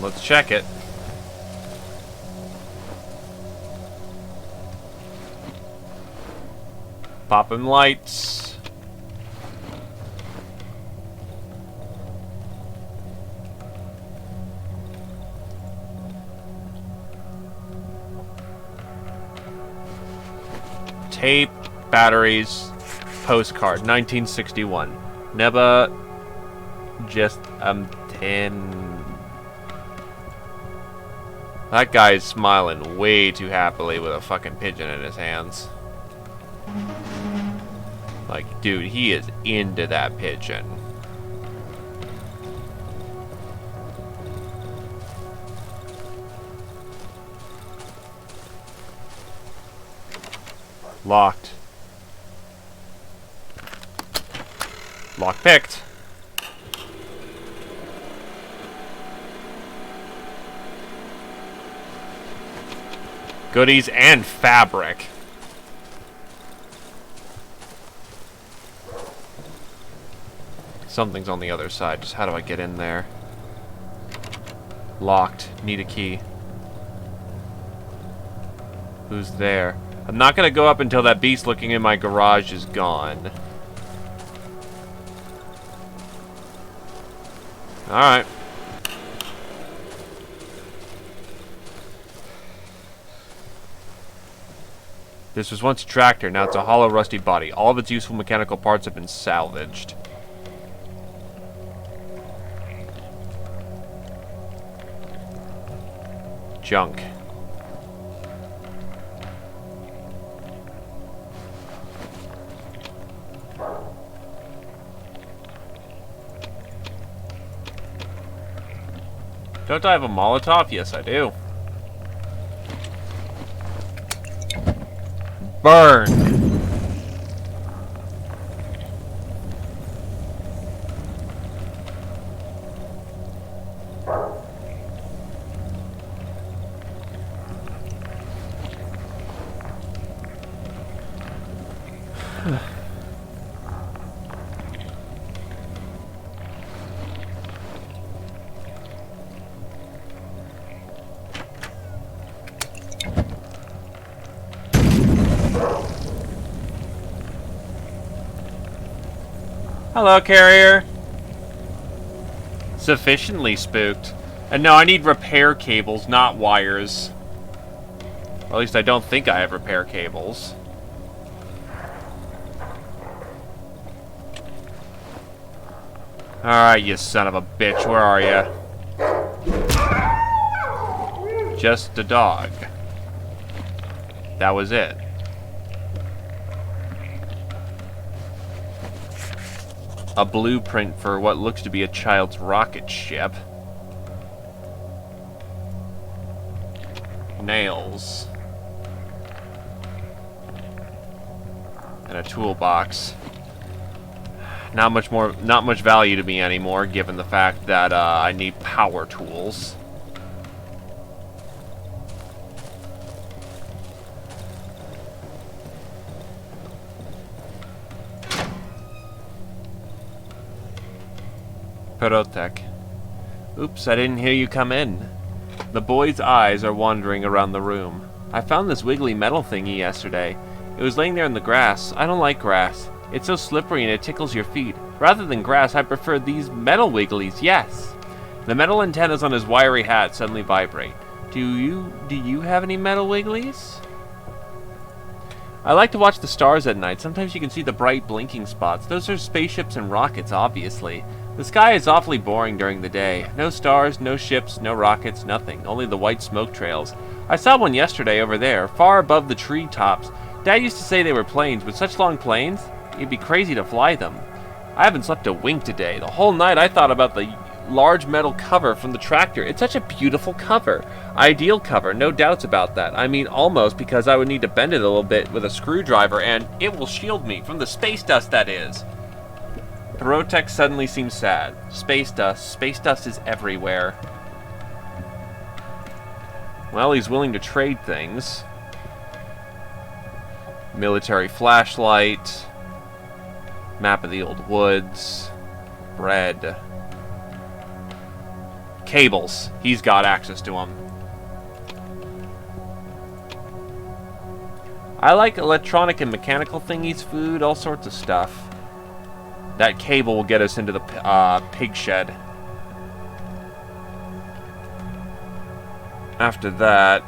Let's check it. Popping lights. Tape, batteries, postcard, 1961. Never just 10. That guy's smiling way too happily with a fucking pigeon in his hands. Like, dude, he is into that pigeon. Locked. Lock picked. Goodies and fabric. Something's on the other side. Just how do I get in there? Locked. Need a key. Who's there? I'm not gonna go up until that beast looking in my garage is gone. Alright. This was once a tractor, now it's a hollow, rusty body. All of its useful mechanical parts have been salvaged. Junk. Don't I have a Molotov? Yes, I do. Burn! Hello, carrier. Sufficiently spooked. And no, I need repair cables, not wires. Or at least I don't think I have repair cables. Alright, you son of a bitch. Where are you? Just a dog. That was it. A blueprint for what looks to be a child's rocket ship. Nails. And a toolbox. Not much value to me anymore, given the fact that I need power tools. Protek. Oops, I didn't hear you come in. The boy's eyes are wandering around the room. I found this wiggly metal thingy yesterday. It was laying there in the grass. I don't like grass. It's so slippery and it tickles your feet. Rather than grass, I prefer these metal wigglies, yes. The metal antennas on his wiry hat suddenly vibrate. Do you have any metal wigglies? I like to watch the stars at night. Sometimes you can see the bright blinking spots. Those are spaceships and rockets, obviously. The sky is awfully boring during the day. No stars, no ships, no rockets, nothing. Only the white smoke trails. I saw one yesterday over there, far above the tree tops. Dad used to say they were planes, but such long planes? It'd be crazy to fly them. I haven't slept a wink today. The whole night I thought about the large metal cover from the tractor. It's such a beautiful cover. Ideal cover, no doubts about that. I mean, almost, because I would need to bend it a little bit with a screwdriver, and it will shield me from the space dust, that is. Protek suddenly seems sad. Space dust is everywhere. Well, he's willing to trade things. Military flashlight. Map of the old woods. Bread. Cables. He's got access to them. I like electronic and mechanical thingies, food, all sorts of stuff. That cable will get us into the pig shed. After that,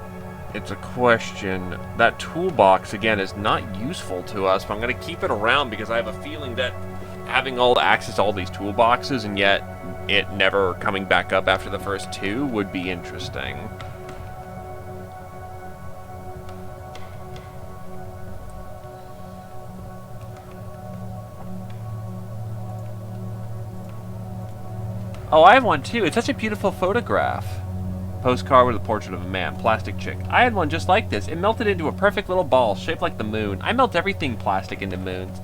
it's a question. That toolbox, again, is not useful to us, but I'm going to keep it around because I have a feeling that having all the access to all these toolboxes and yet it never coming back up after the first two would be interesting. Oh, I have one too. It's such a beautiful photograph. Postcard with a portrait of a man. Plastic chick. I had one just like this. It melted into a perfect little ball, shaped like the moon. I melt everything plastic into moons.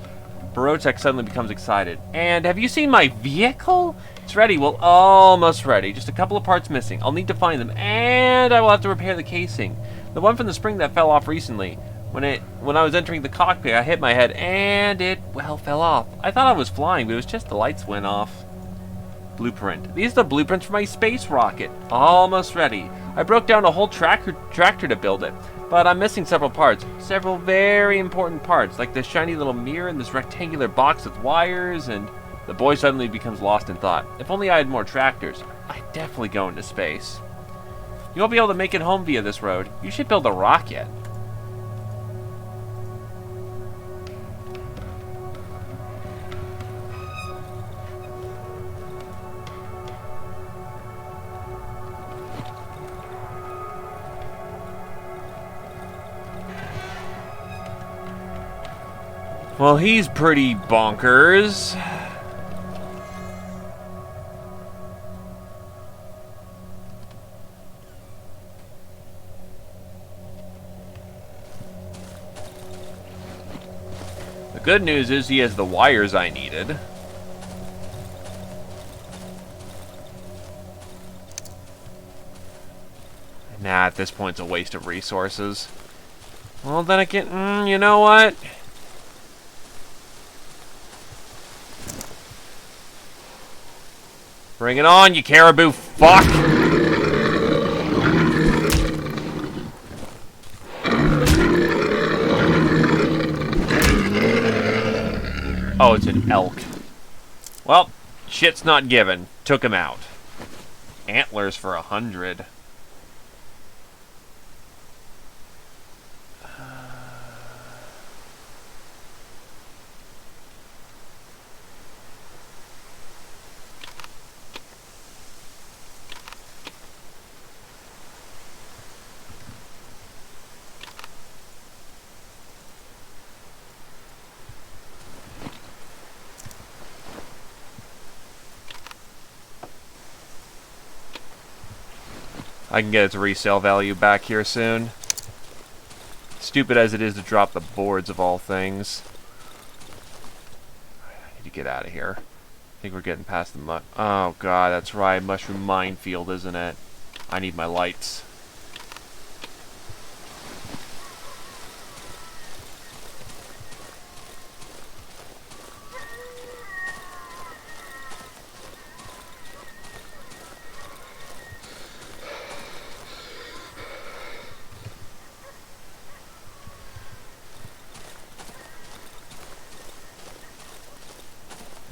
Barotek suddenly becomes excited. And have you seen my vehicle? It's ready. Well, almost ready. Just a couple of parts missing. I'll need to find them. And I will have to repair the casing. The one from the spring that fell off recently. When I was entering the cockpit, I hit my head and it, well, fell off. I thought I was flying, but it was just the lights went off. Blueprint. These are the blueprints for my space rocket. Almost ready. I broke down a whole tractor to build it, but I'm missing several parts. Several very important parts, like this shiny little mirror and this rectangular box with wires, and the boy suddenly becomes lost in thought. If only I had more tractors, I'd definitely go into space. You won't be able to make it home via this road. You should build a rocket. Well, he's pretty bonkers. The good news is he has the wires I needed. Nah, at this point it's a waste of resources. Well, then again, you know what? Bring it on, you caribou fuck! Oh, it's an elk. Well, shit's not given. Took him out. Antlers for 100. I can get its resale value back here soon. Stupid as it is to drop the boards of all things. I need to get out of here. I think we're getting past the oh god, that's right. Mushroom minefield, isn't it? I need my lights.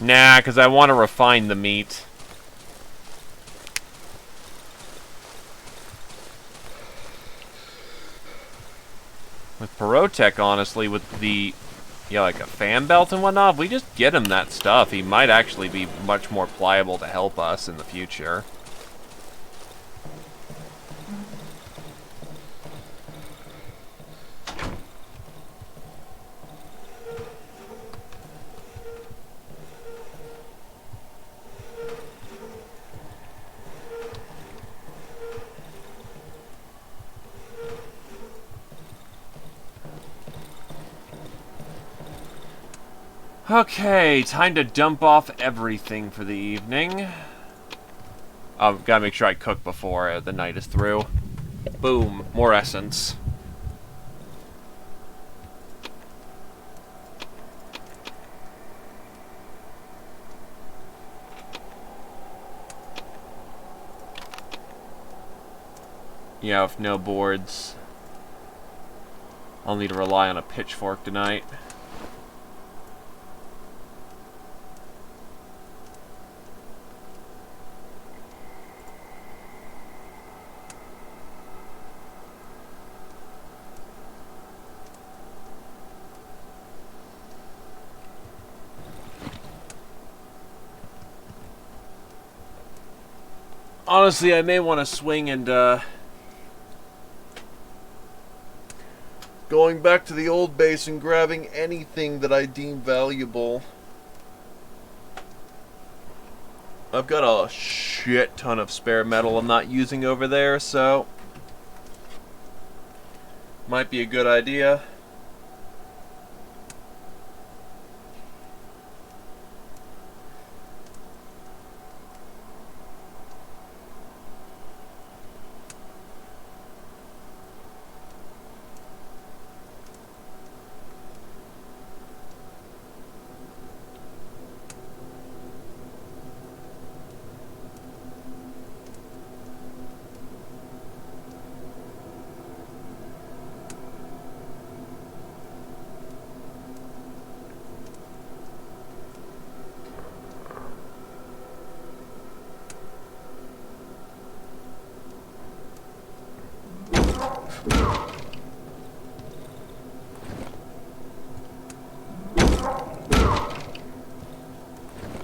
Nah, because I want to refine the meat. With Barotek, honestly, with the, like a fan belt and whatnot, if we just get him that stuff, he might actually be much more pliable to help us in the future. Okay, time to dump off everything for the evening. Gotta make sure I cook before the night is through. Boom, more essence. Yeah, with no boards. I'll need to rely on a pitchfork tonight. Honestly, I may want to swing and, going back to the old base and grabbing anything that I deem valuable. I've got a shit ton of spare metal I'm not using over there, so might be a good idea.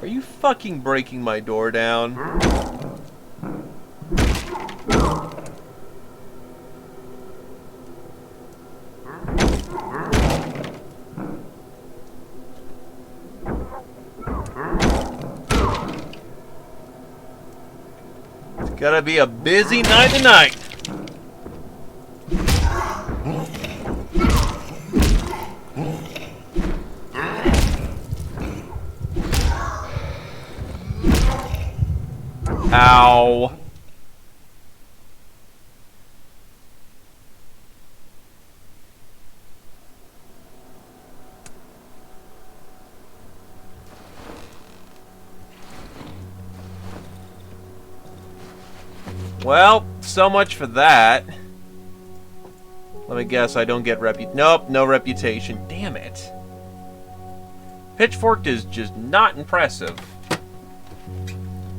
Are you fucking breaking my door down? It's gotta be a busy night tonight. Ow. Well, so much for that. Let me guess, I don't get Nope, no reputation. Damn it. Pitchfork is just not impressive.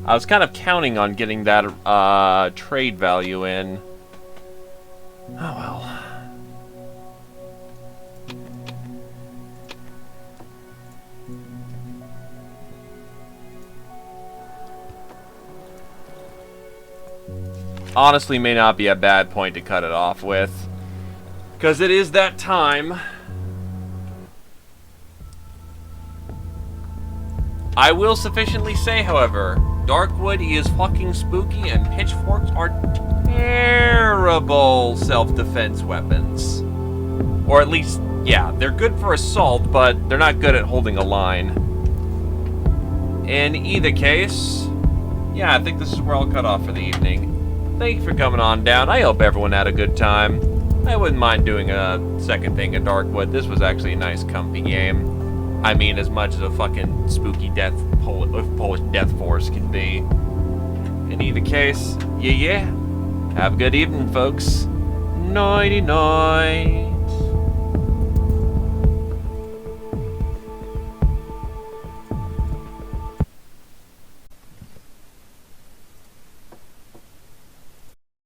I was kind of counting on getting that trade value in. Oh well. Honestly, may not be a bad point to cut it off with. Because it is that time. I will sufficiently say, however, Darkwood is fucking spooky, and pitchforks are terrible self-defense weapons. Or at least, yeah, they're good for assault, but they're not good at holding a line. In either case, yeah, I think this is where I'll cut off for the evening. Thank you for coming on down. I hope everyone had a good time. I wouldn't mind doing a second thing at Darkwood. This was actually a nice, comfy game. I mean, as much as a fucking spooky Polish death force can be. In either case, yeah. Have a good evening, folks. Nighty-night.